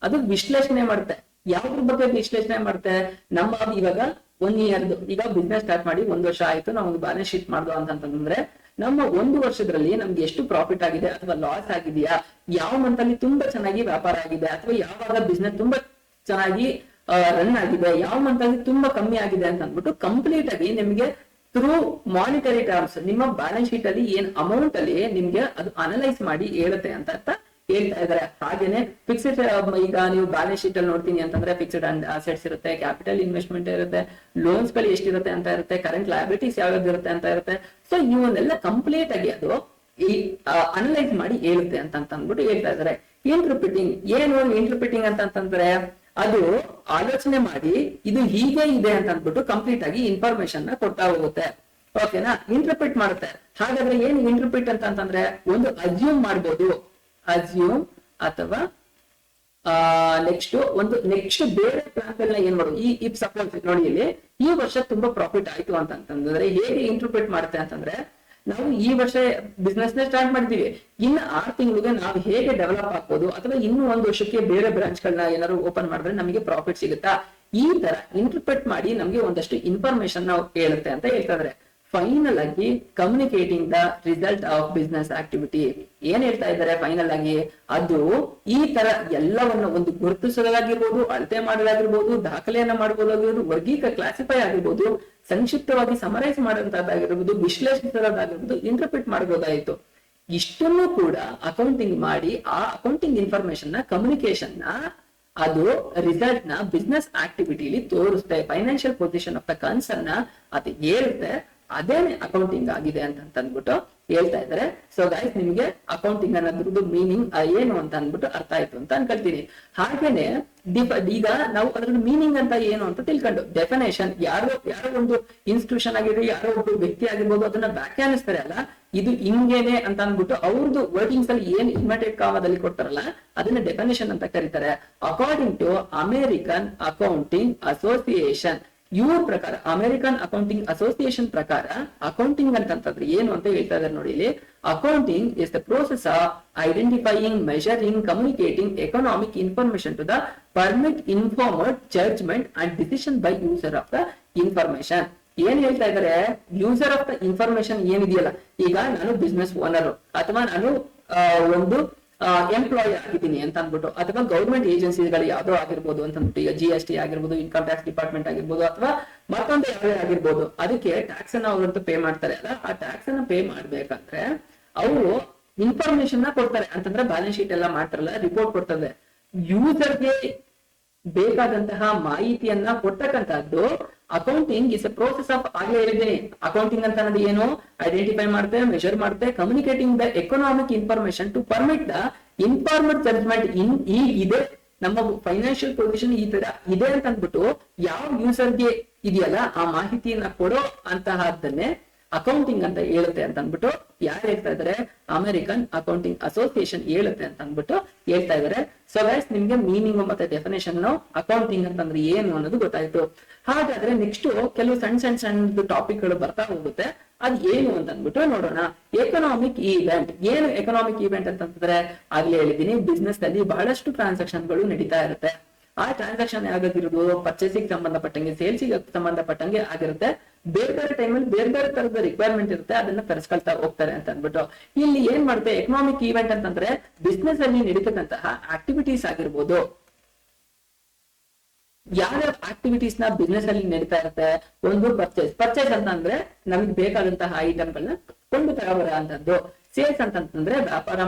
ಅದು ವಿಶ್ಲೇಷಣೆ ಮಾಡುತ್ತೆ. ಯಾವ್ದ್ರ ಬಗ್ಗೆ ವಿಶ್ಲೇಷಣೆ ಮಾಡುತ್ತೆ? ನಮ್ಮ ಇವಾಗ 1 ಇಯರ್ ಈಗ ಬಿಸ್ನೆಸ್ ಸ್ಟಾರ್ಟ್ ಮಾಡಿ 1 ವರ್ಷ ಆಯ್ತು, ನಾವು ಒಂದು ಬ್ಯಾಲೆನ್ಸ್ ಶೀಟ್ ಮಾಡ್ದು ಅಂತಂದ್ರೆ ನಮ್ಮ 1 ವರ್ಷದಲ್ಲಿ ನಮ್ಗೆ ಎಷ್ಟು ಪ್ರಾಫಿಟ್ ಆಗಿದೆ ಅಥವಾ ಲಾಸ್ ಆಗಿದೆಯಾ, ಯಾವ ಮಂತ್ ಅಲ್ಲಿ ತುಂಬಾ ಚೆನ್ನಾಗಿ ವ್ಯಾಪಾರ ಆಗಿದೆ ಅಥವಾ ಯಾವಾಗ ಬಿಸ್ನೆಸ್ ತುಂಬಾ ಚೆನ್ನಾಗಿ ರನ್ ಆಗಿದೆ, ಯಾವ ಮಂತ್ ಅಲ್ಲಿ ತುಂಬಾ ಕಮ್ಮಿ ಆಗಿದೆ ಅಂತ ಅಂದ್ಬಿಟ್ಟು ಕಂಪ್ಲೀಟ್ ಆಗಿ ನಿಮ್ಗೆ ಥ್ರೂ ಮಾನಿಟರಿ ಟರ್ಮ್ಸ್ ನಿಮ್ಮ ಬ್ಯಾಲೆನ್ಸ್ ಶೀಟ್ ಅಲ್ಲಿ ಏನ್ ಅಮೌಂಟ್ ಅಲ್ಲಿ ನಿಮ್ಗೆ ಅದು ಅನಲೈಸ್ ಮಾಡಿ ಹೇಳುತ್ತೆ ಅಂತ ಹೇಳ್ತಾ ಇದಾರೆ. ಹಾಗೇನೆ ಫಿಕ್ಸ್ಡ್, ಈಗ ನೀವು ಬ್ಯಾಲೆನ್ಸ್ ಶೀಟ್ ಅಲ್ಲಿ ನೋಡ್ತೀನಿ ಅಂತಂದ್ರೆ ಫಿಕ್ಸ್ಡ್ ಅಸೆಟ್ಸ್ ಇರುತ್ತೆ, ಕ್ಯಾಪಿಟಲ್ ಇನ್ವೆಸ್ಟ್ಮೆಂಟ್ ಇರುತ್ತೆ, ಲೋನ್ಸ್ ಗಳು ಎಷ್ಟಿರುತ್ತೆ ಅಂತ ಇರುತ್ತೆ, ಕರೆಂಟ್ ಲಯಬಿಲಿಟೀಸ್ ಯಾವ್ದು ಇರುತ್ತೆ ಅಂತ ಇರುತ್ತೆ. ಸೊ ಇವನ್ನೆಲ್ಲ ಕಂಪ್ಲೀಟ್ ಆಗಿ ಅದು ಅನಲೈಸ್ ಮಾಡಿ ಹೇಳುತ್ತೆ ಅಂತ ಅಂದ್ಬಿಟ್ಟು ಹೇಳ್ತಾ ಇದಾರೆ. ಇಂಟರ್ಪ್ರಿಟಿಂಗ್ ಏನು? ಇಂಟರ್ಪ್ರಿಟಿಂಗ್ ಅಂತಂದ್ರೆ ಅದು ಆಲೋಚನೆ ಮಾಡಿ ಇದು ಹೀಗೆ ಇದೆ ಅಂತ ಅಂದ್ಬಿಟ್ಟು ಕಂಪ್ಲೀಟ್ ಆಗಿ ಇನ್ಫಾರ್ಮೇಶನ್ ನ ಕೊಡ್ತಾ ಹೋಗುತ್ತೆ. ಓಕೆನಾ? ಇಂಟರ್ಪ್ರಿಟ್ ಮಾಡುತ್ತೆ. ಹಾಗಾದ್ರೆ ಏನು ಇಂಟರ್ಪ್ರಿಟ್ ಅಂತಂದ್ರೆ ಒಂದು ಅಸ್ಯೂಮ್ ಮಾಡ್ಬೋದು, ಅಸ್ಯೂಮ್ ಅಥವಾ ನೆಕ್ಸ್ಟ್ ಬೇರೆ ಪ್ಲಾನ್ ಗಳನ್ನ ಏನ್ ಮಾಡೋದು. ಈ ಸಪೋಸ್ ನೋಡಿ ಇಲ್ಲಿ ಈ ವರ್ಷ ತುಂಬಾ ಪ್ರಾಫಿಟ್ ಆಯ್ತು ಅಂತಂದ್ರೆ ಹೇಗೆ ಇಂಟರ್ಪ್ರಿಟ್ ಮಾಡುತ್ತೆ ಅಂತಂದ್ರೆ ನಾವು ಈ ವರ್ಷ ಬಿಸ್ನೆಸ್ ನ ಸ್ಟಾರ್ಟ್ ಮಾಡಿದೀವಿ, ಇನ್ನು 6 ತಿಂಗಳಿಗೆ ನಾವು ಹೇಗೆ ಡೆವಲಪ್ ಆಗ್ಬೋದು ಅಥವಾ ಇನ್ನು 1 ವರ್ಷಕ್ಕೆ ಬೇರೆ ಬ್ರಾಂಚ್ ಗಳನ್ನ ಏನಾದ್ರು ಓಪನ್ ಮಾಡಿದ್ರೆ ನಮಗೆ ಪ್ರಾಫಿಟ್ ಸಿಗುತ್ತಾ, ಈ ತರ ಇಂಟರ್ಪ್ರಿಟ್ ಮಾಡಿ ನಮ್ಗೆ ಒಂದಷ್ಟು ಇನ್ಫಾರ್ಮೇಶನ್ ನಾವು ಹೇಳುತ್ತೆ ಅಂತ ಹೇಳ್ತಾ ಇದಾರೆ. ಫೈನಲ್ ಆಗಿ communicating the result of business activity ಏನ್ ಹೇಳ್ತಾ ಇದ್ದಾರೆ? ಫೈನಲ್ ಆಗಿ ಅದು ಈ ತರ ಎಲ್ಲವನ್ನ ಒಂದು ಗುರುತಿಸೋದಾಗಿರ್ಬೋದು, ಅಳತೆ ಮಾಡೋದಾಗಿರ್ಬೋದು, ದಾಖಲೆಯನ್ನ ಮಾಡಬಹುದಾಗಿರ್ಬೋದು, ಕ್ಲಾಸಿಫೈ ಆಗಿರ್ಬೋದು, ಸಂಕ್ಷಿಪ್ತವಾಗಿ ಸಮರೈಸ್ ಮಾಡುವಂತದ್ದಾಗಿರ್ಬೋದು, ವಿಶ್ಲೇಷಿಸೋದಾಗಿರ್ಬೋದು, ಇಂಟರ್ಪ್ರಿಟ್ ಮಾಡಬಹುದಾಯಿತು. ಇಷ್ಟನ್ನು ಕೂಡ ಅಕೌಂಟಿಂಗ್ ಮಾಡಿ ಆ ಅಕೌಂಟಿಂಗ್ ಇನ್ಫಾರ್ಮೇಶನ್ ನ ಕಮ್ಯುನಿಕೇಶನ್ ನ ಅದು ರಿಸಲ್ಟ್ ನ ಬಿಸ್ನೆಸ್ ಆಕ್ಟಿವಿಟಿಲಿ ತೋರಿಸುತ್ತೆ. Financial position of the concern ಅದು ಹೇಳುತ್ತೆ, ಅದೇನೆ ಅಕೌಂಟಿಂಗ್ ಆಗಿದೆ ಅಂತ ಅಂದ್ಬಿಟ್ಟು ಹೇಳ್ತಾ ಇದ್ದಾರೆ. ಸೊ ಗೈಸ್, ನಿಮ್ಗೆ ಅಕೌಂಟಿಂಗ್ ಅನ್ನೋದ್ರದ್ದು ಮೀನಿಂಗ್ ಏನು ಅಂತ ಅಂದ್ಬಿಟ್ಟು ಅರ್ಥ ಆಯ್ತು ಅಂತ ಅನ್ಕೊಳ್ತೀನಿ. ಹಾಗೇನೆ ಈಗ ನಾವು ಅದ್ರ ಮೀನಿಂಗ್ ಅಂತ ಏನು ಅಂತ ತಿಳ್ಕೊಂಡು ಡೆಫಿನೇಷನ್, ಯಾರೋ ಒಂದು ಇನ್ಸ್ಟಿಟ್ಯೂಷನ್ ಆಗಿರ್ಬೋದು, ಯಾರೋ ಒಬ್ಬ ವ್ಯಕ್ತಿ ಆಗಿರ್ಬೋದು, ಅದನ್ನ ವ್ಯಾಖ್ಯಾನಿಸ್ತಾರೆ ಅಲ್ಲ, ಇದು ಹಿಂಗೇನೆ ಅಂತ ಅಂದ್ಬಿಟ್ಟು ಅವ್ರದ್ದು ವರ್ಡಿಂಗ್ಸ್ ಅಲ್ಲಿ ಏನ್ ಇನ್ವರ್ಟೆಡ್ ಕಾಮದಲ್ಲಿ ಕೊಡ್ತಾರಲ್ಲ ಅದನ್ನ ಡೆಫಿನೇಷನ್ ಅಂತ ಕರೀತಾರೆ. According to American accounting association, ಇವ್ರ ಪ್ರಕಾರ, ಅಮೆರಿಕನ್ ಅಕೌಂಟಿಂಗ್ ಅಸೋಸಿಯೇಷನ್ ಪ್ರಕಾರ ಅಕೌಂಟಿಂಗ್ ಅಂತಂದ್ರೆ ಏನು ಅಂತ ಹೇಳ್ತಾ ಇದ್ದಾರೆ ನೋಡಿ ಇಲ್ಲಿ. Accounting is the process of identifying, measuring, communicating economic information to the permit informed judgement and decision by user of the information. ಏನ್ ಹೇಳ್ತಾ ಇದಾರೆ, ಯೂಸರ್ ಆಫ್ ದ ಇನ್ಫಾರ್ಮೇಶನ್ ಏನಿದೆಯಲ್ಲ, ಈಗ ನಾನು ಬಿಸ್ನೆಸ್ ಓನರ್ ಅಥವಾ ನಾನು ಒಂದು ಎಂಪ್ಲಾಯ್ ಆಗಿದ್ದೀನಿ ಅಂತ ಅಂದ್ಬಿಟ್ಟು, ಅಥವಾ ಗೌರ್ಮೆಂಟ್ ಏಜೆನ್ಸಿಗಳು ಯಾವ್ದೋ ಆಗಿರ್ಬೋದು ಅಂತ ಅಂದ್ಬಿಟ್ಟು, ಈಗ GST ಆಗಿರ್ಬೋದು, ಇನ್ಕಮ್ ಟ್ಯಾಕ್ಸ್ ಡಿಪಾರ್ಟ್ಮೆಂಟ್ ಆಗಿರ್ಬೋದು, ಅಥವಾ ಮತ್ತೊಂದು ಯಾವ್ದೇ ಆಗಿರ್ಬೋದು, ಅದಕ್ಕೆ ಟ್ಯಾಕ್ಸ್ ಅನ್ನ ಅವ್ರಂತೂ ಪೇ ಮಾಡ್ತಾರೆ ಅಲ್ಲ, ಆ ಟ್ಯಾಕ್ಸ್ ಅನ್ನ ಪೇ ಮಾಡ್ಬೇಕಂದ್ರೆ ಅವರು ಇನ್ಫಾರ್ಮೇಶನ್ ನ ಕೊಡ್ತಾರೆ. ಅಂತಂದ್ರೆ ಬ್ಯಾಲೆನ್ಸ್ ಶೀಟ್ ಎಲ್ಲ ಮಾಡ್ತಾರಲ್ಲ, ರಿಪೋರ್ಟ್ ಕೊಡ್ತದೆ. ಯೂಸರ್ಗೆ ಬೇಕಾದಂತಹ ಮಾಹಿತಿಯನ್ನ ಕೊಡ್ತಕ್ಕಂಥದ್ದು accounting is A process of, ಆಗ್ಲೇ ಹೇಳಿದ್ದೀನಿ, ಅಕೌಂಟಿಂಗ್ ಅಂತ ಅನ್ನೋದು ಏನು, ಐಡೆಂಟಿಫೈ ಮಾಡುತ್ತೆ, ಮೆಷರ್ ಮಾಡುತ್ತೆ, communicating the economic information to permit the informed judgement ಇದೆ, ನಮ್ಮ ಫೈನಾನ್ಷಿಯಲ್ ಪೊಸಿಷನ್ ಈ ತರ ಇದೆ ಅಂತ ಅಂದ್ಬಿಟ್ಟು ಯಾವ ಯೂಸರ್ಗೆ ಇದೆಯಲ್ಲ ಆ ಮಾಹಿತಿಯನ್ನ ಕೊಡೋ ಅಂತಹದ್ದನ್ನೇ ಅಕೌಂಟಿಂಗ್ ಅಂತ ಹೇಳುತ್ತೆ ಅಂತ ಅಂದ್ಬಿಟ್ಟು ಯಾರು ಹೇಳ್ತಾ ಇದಾರೆ, ಅಮೆರಿಕನ್ ಅಕೌಂಟಿಂಗ್ ಅಸೋಸಿಯೇಷನ್ ಹೇಳುತ್ತೆ ಅಂತ ಅಂದ್ಬಿಟ್ಟು ಹೇಳ್ತಾ ಇದಾರೆ. ಸೊ ಗೈಸ್, ನಿಮ್ಗೆ ಮೀನಿಂಗ್ ಮತ್ತೆ ಡೆಫಿನೇಷನ್ ಅಕೌಂಟಿಂಗ್ ಅಂತಂದ್ರೆ ಏನು ಅನ್ನೋದು ಗೊತ್ತಾಯ್ತು. ಹಾಗಾದ್ರೆ ನೆಕ್ಸ್ಟ್ ಕೆಲವು ಸಣ್ಣ ಟಾಪಿಕ್ ಗಳು ಬರ್ತಾ ಹೋಗುತ್ತೆ, ಅದ್ ಏನು ಅಂತ ಅಂದ್ಬಿಟ್ಟು ನೋಡೋಣ. ಎಕನಾಮಿಕ್ ಈವೆಂಟ್ ಏನು, ಎಕನಾಮಿಕ್ ಈವೆಂಟ್ ಅಂತಂದ್ರೆ ಆಗ್ಲೇ ಹೇಳಿದೀನಿ, ಬಿಸ್ನೆಸ್ ಅಲ್ಲಿ ಬಹಳಷ್ಟು ಟ್ರಾನ್ಸಾಕ್ಷನ್ ಗಳು ನಡೀತಾ ಇರುತ್ತೆ. ಆ ಟ್ರಾನ್ಸಾಕ್ಷನ್ ಯಾವಾಗಿರ್ಬೋದು, ಪರ್ಚೇಸಿಂಗ್ ಸಂಬಂಧಪಟ್ಟಂಗೆ, ಸೇಲ್ಸಿಗೆ ಸಂಬಂಧಪಟ್ಟಂಗೆ ಆಗಿರುತ್ತೆ. ಬೇರೆ ಬೇರೆ ಟೈಮಲ್ಲಿ ಬೇರೆ ಬೇರೆ ತರದ ರಿಕ್ವೈರ್ಮೆಂಟ್ ಇರುತ್ತೆ, ಅದನ್ನ ತರಿಸ್ಕೊಳ್ತಾ ಹೋಗ್ತಾರೆ ಅಂತ ಅಂದ್ಬಿಟ್ಟು ಇಲ್ಲಿ ಏನ್ ಮಾಡುತ್ತೆ, ಎಕನಾಮಿಕ್ ಈವೆಂಟ್ ಅಂತಂದ್ರೆ ಬಿಸ್ನೆಸ್ ಅಲ್ಲಿ ನಡೀತಕ್ಕಂತಹ ಆಕ್ಟಿವಿಟೀಸ್ ಆಗಿರ್ಬೋದು. ಯಾವ್ಯಾವ ಆಕ್ಟಿವಿಟೀಸ್ ನ ಬಿಸ್ನೆಸ್ ಅಲ್ಲಿ ನಡೀತಾ ಇರುತ್ತೆ, ಒಂದು ಪರ್ಚೇಸ್ ಅಂತ ಅಂದ್ರೆ ನಮಗೆ ಬೇಕಾದಂತಹ ಐಟಮ್ ಗಳನ್ನ ಕೊಂಡು ತಗೊಬರ ಅಂತದ್ದು. ಸೇಲ್ಸ್ ಅಂತಂದ್ರೆ ವ್ಯಾಪಾರ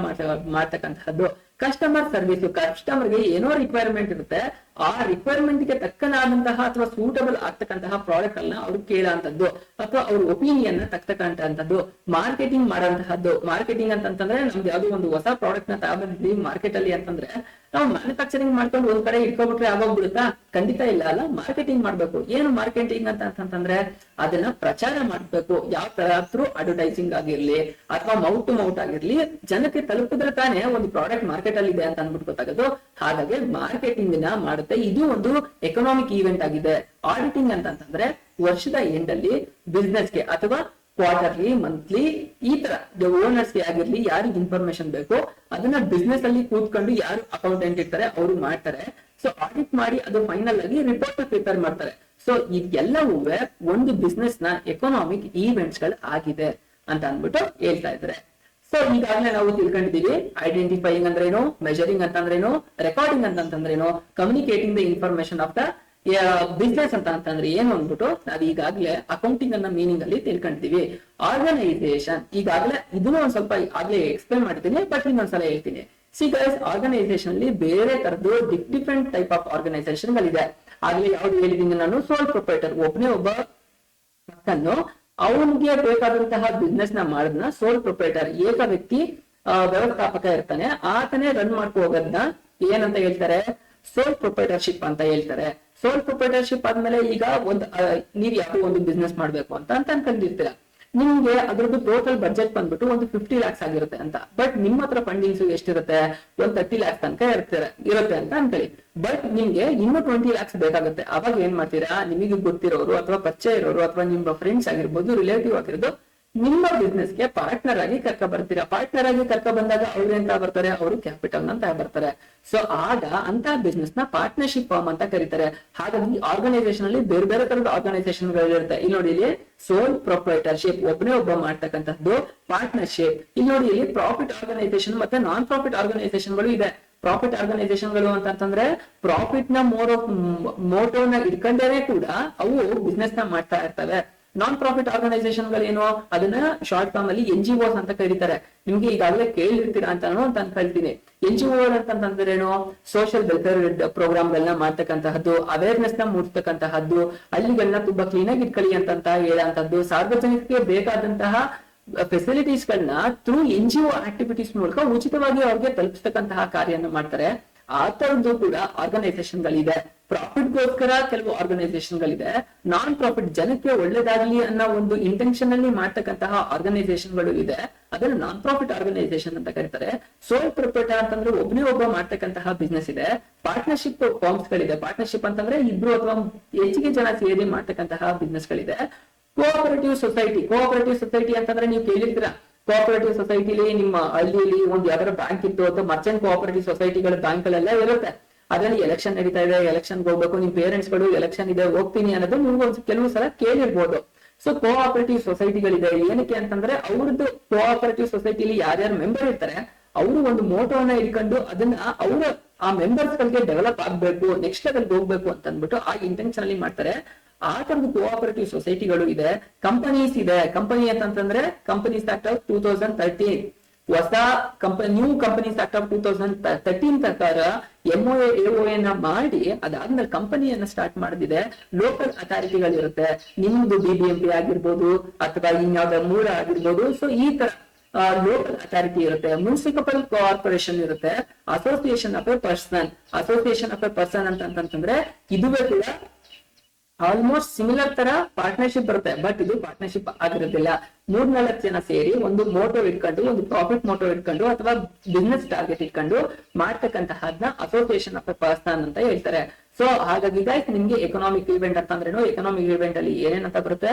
ಮಾಡ್ತಕ್ಕಂತಹದ್ದು. ಕಸ್ಟಮರ್ ಸರ್ವಿಸ್, ಕಸ್ಟಮರ್ಗೆ ಏನೋ ರಿಕ್ವೈರ್ಮೆಂಟ್ ಇರುತ್ತೆ, ಆ ರಿಕ್ವೈರ್ಮೆಂಟ್ ಗೆ ತಕ್ಕನಾದಂತಹ ಅಥವಾ ಸೂಟಬಲ್ ಆಗ್ತಕ್ಕಂತಹ ಪ್ರಾಡಕ್ಟ್ ಅನ್ನ ಅವ್ರು ಕೇಳೋಂಥದ್ದು ಅಥವಾ ಅವ್ರ ಒಪಿನಿಯನ್ ತಕ್ಕಂತಹದ್ದು. ಮಾರ್ಕೆಟಿಂಗ್ ಮಾಡೋಂತಹದ್ದು, ಮಾರ್ಕೆಟಿಂಗ್ ಅಂತಂದ್ರೆ ನಮ್ದು ಯಾವ್ದೋ ಒಂದು ಹೊಸ ಪ್ರಾಡಕ್ಟ್ ನ ತಗೊಂಡ್ವಿ ಮಾರ್ಕೆಟ್ ಅಲ್ಲಿ ಅಂತಂದ್ರೆ ನಾವು ಮ್ಯಾನುಫ್ಯಾಕ್ಚರಿಂಗ್ ಮಾಡ್ಕೊಂಡು ಒಂದ್ ಕಡೆ ಇಟ್ಕೊಬಿಟ್ರೆ ಆಗೋಗ್ಬಿಡುತ್ತಾ? ಖಂಡಿತ ಇಲ್ಲ ಅಲ್ಲ, ಮಾರ್ಕೆಟಿಂಗ್ ಮಾಡ್ಬೇಕು. ಏನು ಮಾರ್ಕೆಟಿಂಗ್ ಅಂತಂದ್ರೆ ಅದನ್ನ ಪ್ರಚಾರ ಮಾಡ್ಬೇಕು. ಯಾವ ತರ ಥ್ರೂ ಅಡ್ವರ್ಟೈಸಿಂಗ್ ಆಗಿರ್ಲಿ ಅಥವಾ ಮೌತ್ ಟು ಮೌತ್ ಆಗಿರ್ಲಿ, ಜನಕ್ಕೆ ತಲುಪಿದ್ರೆ ತಾನೇ ಒಂದು ಪ್ರಾಡಕ್ಟ್ ಮಾರ್ಕೆಟ್ ಅಲ್ಲಿ ಇದೆ ಅಂತ ಅಂದ್ಬಿಟ್ಟು ಗೊತ್ತಾಗೋದು. ಹಾಗಾಗಿ ಮಾರ್ಕೆಟಿಂಗ್ ನ ಮಾಡುತ್ತೆ. ಇದು ಒಂದು ಎಕನಾಮಿಕ್ ಈವೆಂಟ್ ಆಗಿದೆ. ಆಡಿಟಿಂಗ್ ಅಂತಂದ್ರೆ ವರ್ಷದ ಎಂಡ್ ಅಲ್ಲಿ ಬಿಸ್ನೆಸ್ ಗೆ ಅಥವಾ ಕ್ವಾರ್ಟರ್ಲಿ, ಮಂತ್ಲಿ, ಈ ತರ ಓನರ್ಸ್ ಗೆ ಆಗಿರ್ಲಿ ಯಾರಿಗೆ ಇನ್ಫಾರ್ಮೇಶನ್ ಬೇಕು ಅದನ್ನ ಬಿಸ್ನೆಸ್ ಅಲ್ಲಿ ಕೂತ್ಕೊಂಡು ಯಾರು ಅಕೌಂಟೆಂಟ್ ಇರ್ತಾರೆ ಅವರು ಮಾಡ್ತಾರೆ. ಸೊ ಆಡಿಟ್ ಮಾಡಿ ಅದು ಫೈನಲ್ ಆಗಿ ರಿಪೋರ್ಟ್ ಪ್ರಿಪೇರ್ ಮಾಡ್ತಾರೆ. ಸೊ ಇದೆಲ್ಲವೂ ಒಂದು ಬಿಸ್ನೆಸ್ ನ ಎಕನಾಮಿಕ್ ಈವೆಂಟ್ಸ್ ಗಳು ಆಗಿದೆ ಅಂತ ಅಂದ್ಬಿಟ್ಟು ಹೇಳ್ತಾ ಇದ್ದಾರೆ. ಸೊ ಈಗಾಗಲೇ ನಾವು ತಿಳ್ಕೊಂಡಿದೀವಿ ಐಡೆಂಟಿಫೈಯಿಂಗ್ ಅಂದ್ರೇನು, ಮೆಜರಿಂಗ್ ಅಂತಂದ್ರೇನು, ರೆಕಾರ್ಡಿಂಗ್ ಅಂತಂದ್ರೇನು, communicating the information of the business ಅಂತಂದ್ರೆ ಏನು ಅಂದ್ಬಿಟ್ಟು ನಾವು ಈಗಾಗಲೇ ಅಕೌಂಟಿಂಗ್ ಅನ್ನ ಮೀನಿಂಗ್ ಅಲ್ಲಿ ತಿಳ್ಕೊಂಡಿದೀವಿ. ಆರ್ಗನೈಸೇಷನ್ ಈಗಾಗಲೇ ಇದನ್ನು ಒಂದ್ ಸ್ವಲ್ಪ ಆಗ್ಲೇ ಎಕ್ಸ್ಪ್ಲೇನ್ ಮಾಡ್ತೀನಿ, ಬಟ್ ಇನ್ನೊಂದ್ಸಲ ಹೇಳ್ತೀನಿ. ಸಿ ಗೈಸ್, ಆರ್ಗನೈಸೇಷನ್ ಅಲ್ಲಿ ಬೇರೆ ತರದ್ದು ಡಿಫ್ರೆಂಟ್ ಟೈಪ್ ಆಫ್ ಆರ್ಗನೈಸೇಷನ್ ಗಳಿದೆ. ಆಗ್ಲೇ ಯಾವ್ದು ಹೇಳಿದೀನಿ ನಾನು, ಸೋಲ್ ಪ್ರೊಪ್ರೈಟರ್, ಒಬ್ಬನೇ ಒಬ್ಬ ಅವನಿಗೆ ಬೇಕಾದಂತಹ ಬಿಸ್ನೆಸ್ ನ ಮಾಡಿದ್ನ ಸೋಲ್ ಪ್ರೊಪ್ರೈಟರ್, ಏಕ ವ್ಯಕ್ತಿ ವ್ಯವಸ್ಥಾಪಕ ಇರ್ತಾನೆ, ಆತನೇ ರನ್ ಮಾಡ್ಕೊ ಹೋಗೋದನ್ನ ಏನಂತ ಹೇಳ್ತಾರೆ, ಸೋಲ್ ಪ್ರೊಪ್ರೈಟರ್ಶಿಪ್ ಅಂತ ಹೇಳ್ತಾರೆ. ಸೋಲ್ ಪ್ರೊಪ್ರೈಟರ್ಶಿಪ್ ಆದ್ಮೇಲೆ ಈಗ ನೀವ್ ಯಾವ್ದೋ ಒಂದು ಬಿಸ್ನೆಸ್ ಮಾಡ್ಬೇಕು ಅಂತ ಅನ್ಕೊಂಡಿರ್ತೀರ. ನಿಮ್ಗೆ ಅದ್ರದ್ದು ಟೋಟಲ್ ಬಜೆಟ್ ಬಂದ್ಬಿಟ್ಟು ಒಂದು 50 lakhs ಆಗಿರುತ್ತೆ ಅಂತ. ಬಟ್ ನಿಮ್ಮ ಹತ್ರ ಫಂಡಿಂಗ್ಸ್ ಎಷ್ಟಿರುತ್ತೆ, ಒಂದು 30 lakhs ತನಕ ಇರುತ್ತೆ ಅಂತ ಅನ್ಕೊಳ್ಳಿ. ಬಟ್ ನಿಮ್ಗೆ ಇನ್ನೂ 20 lakhs ಬೇಕಾಗುತ್ತೆ. ಅವಾಗ ಏನ್ ಮಾಡ್ತೀರಾ, ನಿಮಗೆ ಗೊತ್ತಿರೋರು ಅಥವಾ ಪರಿಚಯ ಇರೋರು ಅಥವಾ ನಿಮ್ಮ ಫ್ರೆಂಡ್ಸ್ ಆಗಿರ್ಬೋದು, ರಿಲೇಟಿವ್ ಆಗಿರೋದು, ನಿಮ್ಮ ಬಿಸ್ನೆಸ್ ಗೆ ಪಾರ್ಟ್ನರ್ ಆಗಿ ಕರ್ಕ ಬರ್ತೀರಾ. ಪಾರ್ಟ್ನರ್ ಆಗಿ ಕರ್ಕ ಬಂದಾಗ ಅವ್ರು ಎಂತ ಬರ್ತಾರೆ, ಅವರು ಕ್ಯಾಪಿಟಲ್ ಅಂತ ಬರ್ತಾರೆ. ಸೊ ಆಗ ಅಂತ ಬಿಸ್ನೆಸ್ ನ ಪಾರ್ಟ್ನರ್ಶಿಪ್ ಫಾರ್ಮ್ ಅಂತ ಕರೀತಾರೆ. ಹಾಗಾಗಿ ಆರ್ಗನೈಸೇಷನ್ ಅಲ್ಲಿ ಬೇರೆ ಬೇರೆ ತರದ ಆರ್ಗನೈಸೇಷನ್ ಗಳಿರುತ್ತೆ. ಇಲ್ಲಿ ನೋಡಿ, ಇಲ್ಲಿ ಸೋಲ್ ಪ್ರೊಪ್ರೈಟರ್ಶಿಪ್, ಒಬ್ಬನೇ ಒಬ್ಬ ಮಾಡ್ತಕ್ಕಂಥದ್ದು. ಪಾರ್ಟ್ನರ್ಶಿಪ್, ಇಲ್ಲಿ ನೋಡಿ, ಇಲ್ಲಿ ಪ್ರಾಫಿಟ್ ಆರ್ಗನೈಸೇಷನ್ ಮತ್ತೆ ನಾನ್ ಪ್ರಾಫಿಟ್ ಆರ್ಗನೈಸೇಷನ್ ಗಳು ಇದೆ. ಪ್ರಾಫಿಟ್ ಆರ್ಗನೈಸೇಷನ್ ಗಳು ಅಂತಂದ್ರೆ ಪ್ರಾಫಿಟ್ ನ ಮೋಟೋನ ಇಟ್ಕೊಂಡೇ ಕೂಡ ಅವು ಬಿಸ್ನೆಸ್ ನ ಮಾಡ್ತಾ ಇರ್ತವೆ. ನಾನ್ ಪ್ರಾಫಿಟ್ ಆರ್ಗನೈಸೇಷನ್ ಗಳೇನು, ಅದನ್ನ ಶಾರ್ಟ್ ಫಾರ್ಮ್ ಅಲ್ಲಿ NGOs ಅಂತ ಕರೀತಾರೆ. ನಿಮ್ಗೆ ಈಗಾಗಲೇ ಕೇಳಿರ್ತೀರಾ ಅಂತ ಅನ್ಕೊಳ್ತೀನಿ. NGO ಅಂತಂದ್ರೆ ಏನು, ಸೋಷಿಯಲ್ ವೆಲ್ಫೇರ್ ಪ್ರೋಗ್ರಾಮ್ ಗಳನ್ನ ಮಾಡ್ತಕ್ಕಂತಹದ್ದು, ಅವೇರ್ನೆಸ್ ನ ಮೂಡಿಸ್ತಕ್ಕಂತಹದ್ದು, ಹಳ್ಳಿಗಳನ್ನ ತುಂಬಾ ಕ್ಲೀನ್ ಆಗಿ ಇಟ್ಕೊಳ್ಳಿ ಅಂತ ಹೇಳಂತದ್ದು, ಸಾರ್ವಜನಿಕರಿಗೆ ಬೇಕಾದಂತಹ ಫೆಸಿಲಿಟೀಸ್ ಗಳನ್ನ ಥ್ರೂ NGO ಆಕ್ಟಿವಿಟೀಸ್ ಮೂಲಕ ಉಚಿತವಾಗಿ ಅವ್ರಿಗೆ ತಲುಪಿಸ್ತಕ್ಕಂತಹ ಕಾರ್ಯನ ಮಾಡ್ತಾರೆ. ಆ ತರದ್ದು ಕೂಡ ಆರ್ಗನೈಸೇಷನ್ ಗಳಿದೆ. ಪ್ರಾಫಿಟ್ ಗೋಸ್ಕರ ಕೆಲವು ಆರ್ಗನೈಸೇಷನ್ ಗಳಿದೆ, ನಾನ್ ಪ್ರಾಫಿಟ್ ಜನಕ್ಕೆ ಒಳ್ಳೇದಾಗ್ಲಿ ಅನ್ನೋ ಒಂದು ಇಂಟೆನ್ಷನ್ ಅಲ್ಲಿ ಮಾಡ್ತಕ್ಕಂತಹ ಆರ್ಗನೈಸೇಷನ್ ಗಳು ಇದೆ, ಅದನ್ನ ನಾನ್ ಪ್ರಾಫಿಟ್ ಆರ್ಗನೈಸೇಷನ್ ಅಂತ ಕರೀತಾರೆ. ಸೋಲ್ ಪ್ರೊಪ್ರೈಟರ್ ಅಂತಂದ್ರೆ ಒಬ್ಬನೇ ಒಬ್ಬ ಮಾಡ್ತಕ್ಕಂತಹ ಬಿಸ್ನೆಸ್ ಇದೆ. ಪಾರ್ಟ್ನರ್ಶಿಪ್ ಫಾರ್ಮ್ಸ್ ಗಳಿದೆ. ಪಾರ್ಟ್ನರ್ಶಿಪ್ ಅಂತಂದ್ರೆ ಇಬ್ರು ಅಥವಾ ಹೆಚ್ಚಿಗೆ ಜನ ಸೇರಿ ಮಾಡ್ತಕ್ಕಂತಹ ಬಿಸ್ನೆಸ್ ಗಳಿದೆ. ಕೋಆಪರೇಟಿವ್ ಸೊಸೈಟಿ ಅಂತಂದ್ರೆ ನೀವು ಕೇಳಿರ್ತೀರಾ, ಕೋಆಪರೇಟಿವ್ ಸೊಸೈಟಿಲಿ ನಿಮ್ಮ ಹಳ್ಳಿಯಲ್ಲಿ ಒಂದು ಯಾವ್ದಾರ ಬ್ಯಾಂಕ್ ಇತ್ತು ಅಥವಾ ಮರ್ಚೆಂಟ್ ಕೋಆಪರೇಟಿವ್ ಸೊಸೈಟಿಗಳ ಬ್ಯಾಂಕ್ ಗಳೆಲ್ಲ ಇರುತ್ತೆ. ಅದ್ರಲ್ಲಿ ಎಲೆಕ್ಷನ್ ನಡೀತಾ ಇದೆ, ಎಲೆಕ್ಷನ್ ಹೋಗ್ಬೇಕು, ನಿಮ್ ಪೇರೆಂಟ್ಸ್ ಗಳು ಎಲೆಕ್ಷನ್ ಇದೆ ಹೋಗ್ತೀನಿ ಅನ್ನೋದು ನೀವು ಕೆಲವು ಸಲ ಕೇಳಿರ್ಬೋದು. ಸೊ ಕೋಆಪರೇಟಿವ್ ಸೊಸೈಟಿಗಳಿದೆ. ಏನಕ್ಕೆ ಅಂತಂದ್ರೆ ಅವ್ರದ್ದು ಕೋಆಪರೇಟಿವ್ ಸೊಸೈಟಿಲಿ ಯಾರ್ಯಾರು ಮೆಂಬರ್ ಇರ್ತಾರೆ ಅವರು ಒಂದು ಮೋಟೋವನ್ನ ಇಟ್ಕೊಂಡು ಅದನ್ನ ಅವರ ಆ ಮೆಂಬರ್ಸ್ ಗಳಿಗೆ ಡೆವಲಪ್ ಆಗ್ಬೇಕು, ನೆಕ್ಸ್ಟ್ ಲೆವೆಲ್ ಹೋಗ್ಬೇಕು ಅಂತ ಅಂದ್ಬಿಟ್ಟು ಆ ಇಂಟೆನ್ಷನ್ ಅಲ್ಲಿ ಮಾಡ್ತಾರೆ. ಆ ತರದ ಕೋಆಪರೇಟಿವ್ ಸೊಸೈಟಿಗಳು ಇದೆ. ಕಂಪನೀಸ್ ಇದೆ. ಕಂಪನಿ ಅಂತಂದ್ರೆ ಕಂಪನೀಸ್ ಆಕ್ಟ್ ಆಫ್ 2013, ಹೊಸ ನ್ಯೂ ಕಂಪನೀಸ್ ಆಕ್ಟ್ ಆಫ್ 2013 ಪ್ರಕಾರ MOA AOA ನ ಮಾಡಿ ಅದಾದ್ಮೇಲೆ ಕಂಪನಿಯನ್ನ ಸ್ಟಾರ್ಟ್ ಮಾಡಿದೆ. ಲೋಕಲ್ ಅಥಾರಿಟಿಗಳಿರುತ್ತೆ, ನಿಮ್ದು BBMP ಆಗಿರ್ಬೋದು ಅಥವಾ ಇನ್ಯಾವ್ದಾರ ಮೂಲ ಆಗಿರ್ಬೋದು. ಸೊ ಈ ತರ ಲೋಕಲ್ ಅಥಾರಿಟಿ ಇರುತ್ತೆ, ಮುನ್ಸಿಪಲ್ ಕಾರ್ಪೊರೇಷನ್ ಇರುತ್ತೆ, ಅಸೋಸಿಯೇಷನ್ ಆಫ್ ಎ ಪರ್ಸನ್ ಅಂತಂದ್ರೆ ಇದುವೇ ಕೂಡ ಆಲ್ಮೋಸ್ಟ್ ಸಿಮಿಲರ್ ತರ ಪಾರ್ಟ್ನರ್ಶಿಪ್ ಬರುತ್ತೆ. ಬಟ್ ಇದು ಪಾರ್ಟ್ನರ್ಶಿಪ್ ಆಗಿರೋದಿಲ್ಲ. 3-4 ಜನ ಸೇರಿ ಒಂದು ಮೋಟೋ ಇಟ್ಕೊಂಡು, ಒಂದು ಪ್ರಾಫಿಟ್ ಮೋಟೋ ಇಟ್ಕೊಂಡು ಅಥವಾ ಬಿಸ್ನೆಸ್ ಟಾರ್ಗೆಟ್ ಇಟ್ಕೊಂಡು ಮಾಡ್ತಕ್ಕಂತಹದ್ನ ಅಸೋಸಿಯೇಷನ್ ಆಫ್ ಎ ಪರ್ಸನ್ ಅಂತ ಹೇಳ್ತಾರೆ. ಸೊ ಹಾಗಾಗಿ ಗೈಸ್, ನಿಮ್ಗೆ ಎಕನಾಮಿಕ್ ಇವೆಂಟ್ ಅಂತಂದ್ರೇನು, ಎಕನಾಮಿಕ್ ಇವೆಂಟ್ ಅಲ್ಲಿ ಏನೇನಂತ ಬರುತ್ತೆ,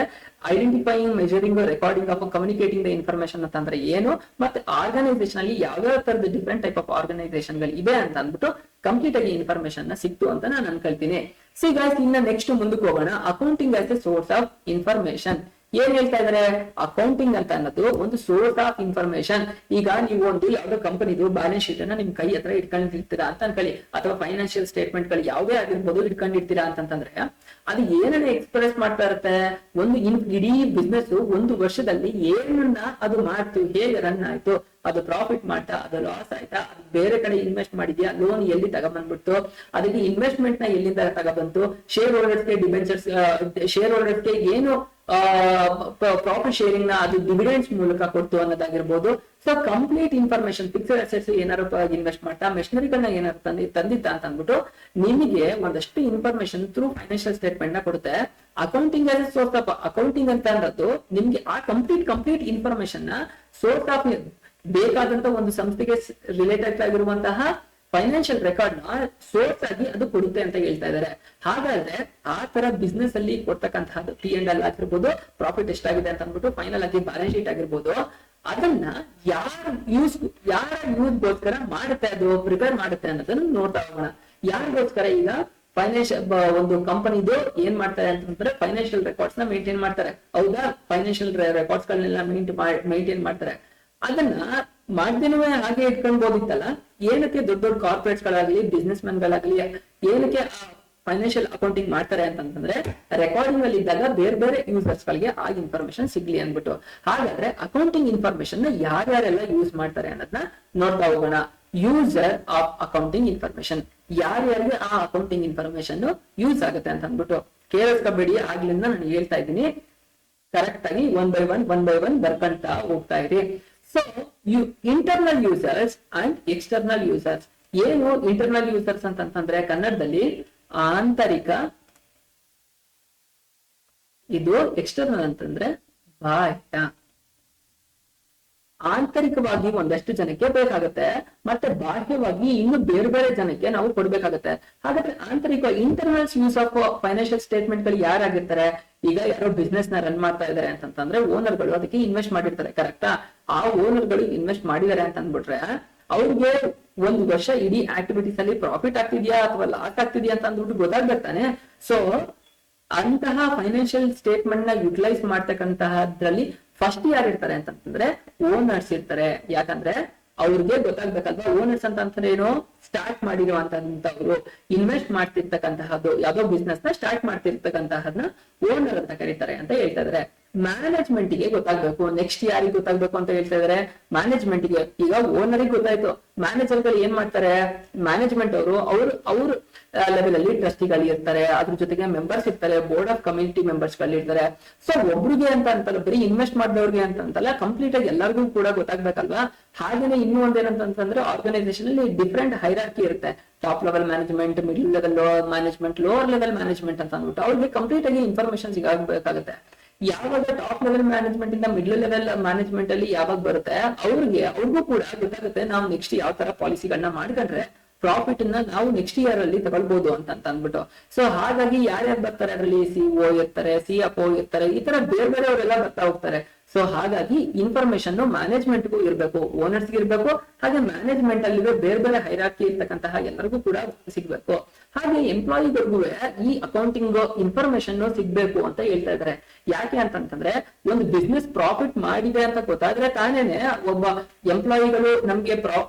identifying, measuring, recording of communicating the information ಅಂತಂದ್ರೆ ಏನು, ಮತ್ತೆ ಆರ್ಗನೈಸೇಷನ್ ಅಲ್ಲಿ ಯಾವ್ಯಾವ ತರದ ಡಿಫ್ರೆಂಟ್ ಟೈಪ್ ಆಫ್ ಆರ್ಗನೈಸೇಷನ್ ಗಳು ಇದೆ ಅಂತ ಅಂದ್ಬಿಟ್ಟು ಕಂಪ್ಲೀಟ್ ಆಗಿ ಇನ್ಫಾರ್ಮೇಶನ್ ನ ಸಿಕ್ತು ಅಂತ ನಾನು ಅನ್ಕೊಳ್ತೀನಿ. ಸಿ ಗೈಸ್, ಇನ್ನ ನೆಕ್ಸ್ಟ್ ಮುಂದಕ್ಕೆ ಹೋಗೋಣ. Accounting as a source of information. ಏನ್ ಹೇಳ್ತಾ ಇದಾರೆ, ಅಕೌಂಟಿಂಗ್ ಅಂತ ಅನ್ನೋದು ಒಂದು ಸೋರ್ಸ್ ಆಫ್ ಇನ್ಫಾರ್ಮೇಶನ್. ಈಗ ನೀವು ಒಂದು ಯಾವ್ದೋ ಕಂಪನಿದು ಬ್ಯಾಲೆನ್ಸ್ ಶೀಟ್ ಅನ್ನ ನಿಮ್ ಕೈ ಹತ್ರ ಇಟ್ಕೊಂಡಿರ್ತೀರಾ ಅಂತ ಅನ್ಕೊಳ್ಳಿ, ಅಥವಾ ಫೈನಾನ್ಷಿಯಲ್ ಸ್ಟೇಟ್ಮೆಂಟ್ ಗಳು ಯಾವ್ದೇ ಆಗಿರ್ಬೋದು ಇಟ್ಕೊಂಡಿರ್ತೀರಾ ಅಂತಂದ್ರೆ ಅದು ಏನನ್ನ ಎಕ್ಸ್ಪ್ರೆಸ್ ಮಾಡ್ತಾ ಇರುತ್ತೆ, ಒಂದು ಇಡೀ ಬಿಸ್ನೆಸ್ ಒಂದು ವರ್ಷದಲ್ಲಿ ಏನನ್ನ ಅದು ಮಾಡ್ತು, ಹೇಗೆ ರನ್ ಆಯ್ತು, ಅದು ಪ್ರಾಫಿಟ್ ಮಾಡ್ತಾ, ಅದು ಲಾಸ್ ಆಯ್ತಾ, ಅದು ಬೇರೆ ಕಡೆ ಇನ್ವೆಸ್ಟ್ ಮಾಡಿದ್ಯಾ, ಲೋನ್ ಎಲ್ಲಿ ತಗೊಂಡ್ಬಂದ್ಬಿಟ್ಟು, ಅದಕ್ಕೆ ಇನ್ವೆಸ್ಟ್ಮೆಂಟ್ ನ ಎಲ್ಲಿಂದ ತಗೊಬಂತು, ಶೇರ್ ಹೋಲ್ಡರ್ಸ್ಗೆ ಡಿಬೆಂಚರ್ಸ್, ಶೇರ್ ಹೋಲ್ಡರ್ಸ್ಗೆ ಏನು ಪ್ರಾಫಿಟ್ ಶೇರಿಂಗ್ ನ ಅದು ಡಿವಿಡೆಂಡ್ಸ್ ಮೂಲಕ ಕೊಡ್ತು ಅನ್ನೋದಾಗಿರ್ಬೋದು. So complete information, fixed assets ಏನಾರು ಇನ್ವೆಸ್ಟ್ ಮಾಡ್ತಾ, ಮೆಷಿನರಿಗಳನ್ನ ಏನಾರು ತಂದಿತ್ತ ಅಂತ ಅಂದ್ಬಿಟ್ಟು ನಿಮಗೆ ಒಂದಷ್ಟು ಇನ್ಫಾರ್ಮೇಶನ್ ಥ್ರೂ ಫೈನಾನ್ಷಿಯಲ್ ಸ್ಟೇಟ್ಮೆಂಟ್ ನ ಕೊಡುತ್ತೆ. Accounting as a source of accounting ಅಂತ ಅನ್ನೋದು ನಿಮ್ಗೆ ಆ ಕಂಪ್ಲೀಟ್ ಇನ್ಫಾರ್ಮೇಶನ್ ನ ಸೋರ್ಸ್ ಆಫ್ ಬೇಕಾದಂತ ಒಂದು ಸಂಸ್ಥೆಗೆ ರಿಲೇಟೆಡ್ ಆಗಿರುವಂತಹ ಫೈನಾನ್ಷಿಯಲ್ ರೆಕಾರ್ಡ್ ನ ಸೋರ್ಸ್ ಆಗಿ ಅದು ಕೊಡುತ್ತೆ ಅಂತ ಹೇಳ್ತಾ ಇದ್ದಾರೆ. ಹಾಗಾದ್ರೆ ಆ ತರ ಬಿಸ್ನೆಸ್ ಅಲ್ಲಿ ಕೊಡ್ತಕ್ಕಂತಹದ್ದು P&L ಆಗಿರ್ಬೋದು, ಪ್ರಾಫಿಟ್ ಎಷ್ಟಾಗಿದೆ ಅಂತ ಅಂದ್ಬಿಟ್ಟು ಫೈನಲ್ ಆಗಿ ಬ್ಯಾಲೆನ್ಸ್ ಶೀಟ್ ಆಗಿರ್ಬೋದು, ಅದನ್ನ ಯಾರ ಯೂಸ್ಗೋಸ್ಕರ ಮಾಡುತ್ತೆ, ಅದು ಪ್ರಿಪೇರ್ ಮಾಡುತ್ತೆ ಅನ್ನೋದನ್ನ ನೋಡ್ತಾ ಹೋಗೋಣ. ಯಾರಿಗೋಸ್ಕರ? ಈಗ ಫೈನಾನ್ಷಿಯಲ್ ಒಂದು ಕಂಪನಿದು ಏನ್ ಮಾಡ್ತಾರೆ ಅಂತಂದ್ರೆ ಫೈನಾನ್ಷಿಯಲ್ ರೆಕಾರ್ಡ್ಸ್ ನ ಮೇಂಟೈನ್ ಮಾಡ್ತಾರೆ. ಹೌದಾ? ಫೈನಾನ್ಷಿಯಲ್ ರೆಕಾರ್ಡ್ಸ್ ಗಳನ್ನೆಲ್ಲ ಮೇಂಟೈನ್ ಮಾಡ್ತಾರೆ. ಅದನ್ನ ಮಾಡ್ದೇನೂ ಹಾಗೆ ಇಟ್ಕೊಳ್ಬೋದಿತ್ತಲ್ಲ, ಏನಕ್ಕೆ ದೊಡ್ಡ ದೊಡ್ಡ ಕಾರ್ಪೊರೇಟ್ಸ್ ಗಳಾಗ್ಲಿ, ಬಿಸ್ನೆಸ್ ಮೆನ್ ಗಳಾಗ್ಲಿ ಏನಕ್ಕೆ ಫೈನಾನ್ಷಿಯಲ್ ಅಕೌಂಟಿಂಗ್ ಮಾಡ್ತಾರೆ ಅಂತಂದ್ರೆ ರೆಕಾರ್ಡಿಂಗ್ ಅಲ್ಲಿ ಇದ್ದಾಗ ಬೇರೆ ಬೇರೆ ಯೂಸರ್ಸ್ ಗಳಿಗೆ ಆ ಇನ್ಫಾರ್ಮೇಶನ್ ಸಿಗ್ಲಿ ಅನ್ಬಿಟ್ಟು. ಹಾಗಾದ್ರೆ ಅಕೌಂಟಿಂಗ್ ಇನ್ಫಾರ್ಮೇಶನ್ ನ ಯಾರ್ಯಾರೆಲ್ಲ ಯೂಸ್ ಮಾಡ್ತಾರೆ ಅನ್ನೋದನ್ನ ನೋಡ್ತಾ ಹೋಗೋಣ. ಯೂಸರ್ ಆಫ್ ಅಕೌಂಟಿಂಗ್ ಇನ್ಫಾರ್ಮೇಶನ್, ಯಾರ್ಯಾರಿಗೆ ಆ ಅಕೌಂಟಿಂಗ್ ಇನ್ಫಾರ್ಮೇಶನ್ ಯೂಸ್ ಆಗುತ್ತೆ ಅಂತ ಅಂದ್ಬಿಟ್ಟು ಕೇಳಿಸ್ಕೊಬೇಡಿ. ಆಗ್ಲಿಂದ ನಾನು ಹೇಳ್ತಾ ಇದ್ದೀನಿ, ಕರೆಕ್ಟ್ ಆಗಿ ಒನ್ ಬೈ ಒನ್ ಬರ್ಕಂತ ಹೋಗ್ತಾ ಇರಿ. So internal users and external users. ಏನು ಇಂಟರ್ನಲ್ ಯೂಸರ್ಸ್ ಅಂತಂದ್ರೆ ಕನ್ನಡದಲ್ಲಿ ಆಂತರಿಕ, ಇದು ಎಕ್ಸ್ಟರ್ನಲ್ ಅಂತಂದ್ರೆ ಬಾಹ್ಯ. ಆಂತರಿಕವಾಗಿ ಒಂದಷ್ಟು ಜನಕ್ಕೆ ಬೇಕಾಗುತ್ತೆ, ಮತ್ತೆ ಬಾಹ್ಯವಾಗಿ ಇನ್ನು ಬೇರೆ ಬೇರೆ ಜನಕ್ಕೆ ನಾವು ಕೊಡ್ಬೇಕಾಗತ್ತೆ. ಹಾಗಾದ್ರೆ ಆಂತರಿಕ internals use of financial statement ಗಳು ಯಾರಾಗಿರ್ತಾರೆ? ಈಗ ಯಾರೋ ಬಿಸ್ನೆಸ್ ನ ರನ್ ಮಾಡ್ತಾ ಇದಾರೆ ಅಂತಂದ್ರೆ ಓನರ್ ಗಳು ಅದಕ್ಕೆ ಇನ್ವೆಸ್ಟ್ ಮಾಡಿರ್ತಾರೆ, ಕರೆಕ್ಟಾ? ಆ ಓನರ್ ಗಳು ಇನ್ವೆಸ್ಟ್ ಮಾಡಿದ್ದಾರೆ ಅಂತ ಅಂದ್ಬಿಟ್ರೆ ಅವ್ರಿಗೆ ಒಂದು ವರ್ಷ ಇಡೀ ಆಕ್ಟಿವಿಟೀಸ್ ಅಲ್ಲಿ ಪ್ರಾಫಿಟ್ ಆಗ್ತಿದ್ಯಾ ಅಥವಾ ಲಾಸ್ ಆಗ್ತಿದ್ಯಾ ಅಂತ ಅಂದ್ಬಿಟ್ಟು ಗೊತ್ತಾಗ್ಬೇಕಾನೆ. ಸೊ ಅಂತಹ ಫೈನಾನ್ಷಿಯಲ್ ಸ್ಟೇಟ್ಮೆಂಟ್ ನ ಯುಟಿಲೈಸ್ ಮಾಡ್ತಕ್ಕಂತಹದ್ರಲ್ಲಿ ಫಸ್ಟ್ ಯಾರು ಇರ್ತಾರೆ ಅಂತಂದ್ರೆ ಓನರ್ಸ್ ಇರ್ತಾರೆ. ಯಾಕಂದ್ರೆ ಅವ್ರಿಗೆ ಗೊತ್ತಾಗ್ಬೇಕಲ್ವಾ ಓನರ್ಸ್ ಅಂತ ಏನು ಸ್ಟಾರ್ಟ್ ಮಾಡಿರುವಂತವ್ರು, ಇನ್ವೆಸ್ಟ್ ಮಾಡ್ತಿರ್ತಕ್ಕಂತಹದ್ದು ಯಾವ್ದೋ ಬಿಸ್ನೆಸ್ ನ ಸ್ಟಾರ್ಟ್ ಮಾಡ್ತಿರ್ತಕ್ಕಂತಹದ್ನ ಓನರ್ ಅಂತ ಕರೀತಾರೆ ಅಂತ ಹೇಳ್ತಾ ಇದಾರೆ. ಮ್ಯಾನೇಜ್ಮೆಂಟ್ ಗೆ ಗೊತ್ತಾಗ್ಬೇಕು, ನೆಕ್ಸ್ಟ್ ಯಾರಿಗೆ ಗೊತ್ತಾಗ್ಬೇಕು ಅಂತ ಹೇಳ್ತಾ ಇದಾರೆ, ಮ್ಯಾನೇಜ್ಮೆಂಟ್ ಗೆ. ಈಗ ಓನರಿಗೆ ಗೊತ್ತಾಯ್ತು, ಮ್ಯಾನೇಜರ್ ಗಳು ಏನ್ ಮಾಡ್ತಾರೆ, ಮ್ಯಾನೇಜ್ಮೆಂಟ್ ಅವ್ರ ಲೆವೆಲ್ ಅಲ್ಲಿ ಟ್ರಸ್ಟಿಗಳು ಇರ್ತಾರೆ, ಅದ್ರ ಜೊತೆಗೆ ಮೆಂಬರ್ಸ್ ಇರ್ತಾರೆ, ಬೋರ್ಡ್ ಆಫ್ ಕಮ್ಯುನಿಟಿ ಮೆಂಬರ್ಸ್ ಗಳು ಇರ್ತಾರೆ. ಸೊ ಒಬ್ರಿಗೆ ಅಂತ ಅಂತಲ್ಲ, ಬರೀ ಇನ್ವೆಸ್ಟ್ ಮಾಡಿದವ್ರಿಗೆ ಅಂತಲ್ಲ, ಕಂಪ್ಲೀಟ್ ಆಗಿ ಎಲ್ಲರಿಗೂ ಕೂಡ ಗೊತ್ತಾಗ್ಬೇಕಲ್ವಾ. ಹಾಗೇನೆ ಇನ್ನೂ ಒಂದೇನಂತಂದ್ರೆ ಆರ್ಗನೈಸೇಷನ್ ಅಲ್ಲಿ ಡಿಫ್ರೆಂಟ್ ಹೈರಾರ್ಕಿ ಇರುತ್ತೆ, top level management, middle level management, lower level management ಅಂತ ಅಂದ್ಬಿಟ್ಟು ಅವ್ರಿಗೆ ಕಂಪ್ಲೀಟ್ ಆಗಿ ಇನ್ಫಾರ್ಮೇಶನ್ ಸಿಗಬೇಕಾಗುತ್ತೆ. ಯಾವಾಗ ಟಾಪ್ ಲೆವೆಲ್ ಮ್ಯಾನೇಜ್ಮೆಂಟ್ ಇಂದ ಮಿಡ್ಲ್ ಲೆವೆಲ್ ಮ್ಯಾನೇಜ್ಮೆಂಟ್ ಅಲ್ಲಿ ಯಾವಾಗ ಬರುತ್ತೆ ಅವ್ರಿಗೂ ಕೂಡ ಗೊತ್ತಾಗುತ್ತೆ ನಾವು ನೆಕ್ಸ್ಟ್ ಯಾವ ತರ ಪಾಲಿಸಿಗಳನ್ನ ಮಾಡ್ಕೊಂಡ್ರೆ ಪ್ರಾಫಿಟ್ ನ ನಾವು ನೆಕ್ಸ್ಟ್ ಇಯರ್ ಅಲ್ಲಿ ತಗೊಳ್ಬಹುದು ಅಂತ ಅಂದ್ಬಿಟ್ಟು. ಸೊ ಹಾಗಾಗಿ ಯಾರ್ಯಾರು ಬರ್ತಾರೆ ಅದರಲ್ಲಿ ಸಿಒ ಇರ್ತಾರೆ, ಸಿಎಫ್ಒ ಇರ್ತಾರೆ, ಈ ತರ ಬೇರೆ ಬೇರೆ ಅವರೆಲ್ಲ ಬರ್ತಾ ಹೋಗ್ತಾರೆ. ಸೊ ಹಾಗಾಗಿ ಇನ್ಫಾರ್ಮೇಶನ್ ಮ್ಯಾನೇಜ್ಮೆಂಟ್ಗೂ ಇರ್ಬೇಕು, ಓನರ್ಸ್ ಇರ್ಬೇಕು, ಹಾಗೆ ಮ್ಯಾನೇಜ್ಮೆಂಟ್ ಅಲ್ಲಿ ಬೇರೆ ಬೇರೆ ಹೈರಾರ್ಕಿ ಇರ್ತಕ್ಕಂತಹ ಎಲ್ಲರಿಗೂ ಕೂಡ ಸಿಗ್ಬೇಕು. ಹಾಗೆ ಎಂಪ್ಲಾಯಿಗಳಿಗೂ ಈ ಅಕೌಂಟಿಂಗ್ ಇನ್ಫಾರ್ಮೇಶನ್ ಸಿಗ್ಬೇಕು ಅಂತ ಹೇಳ್ತಾ ಇದ್ದಾರೆ. ಯಾಕೆ ಅಂತಂತಂದ್ರೆ ಒಂದು ಬಿಸ್ನೆಸ್ ಪ್ರಾಫಿಟ್ ಮಾಡಿದೆ ಅಂತ ಗೊತ್ತಾದ್ರೆ ತಾನೇನೆ ಒಬ್ಬ ಎಂಪ್ಲಾಯಿಗಳು ನಮ್ಗೆ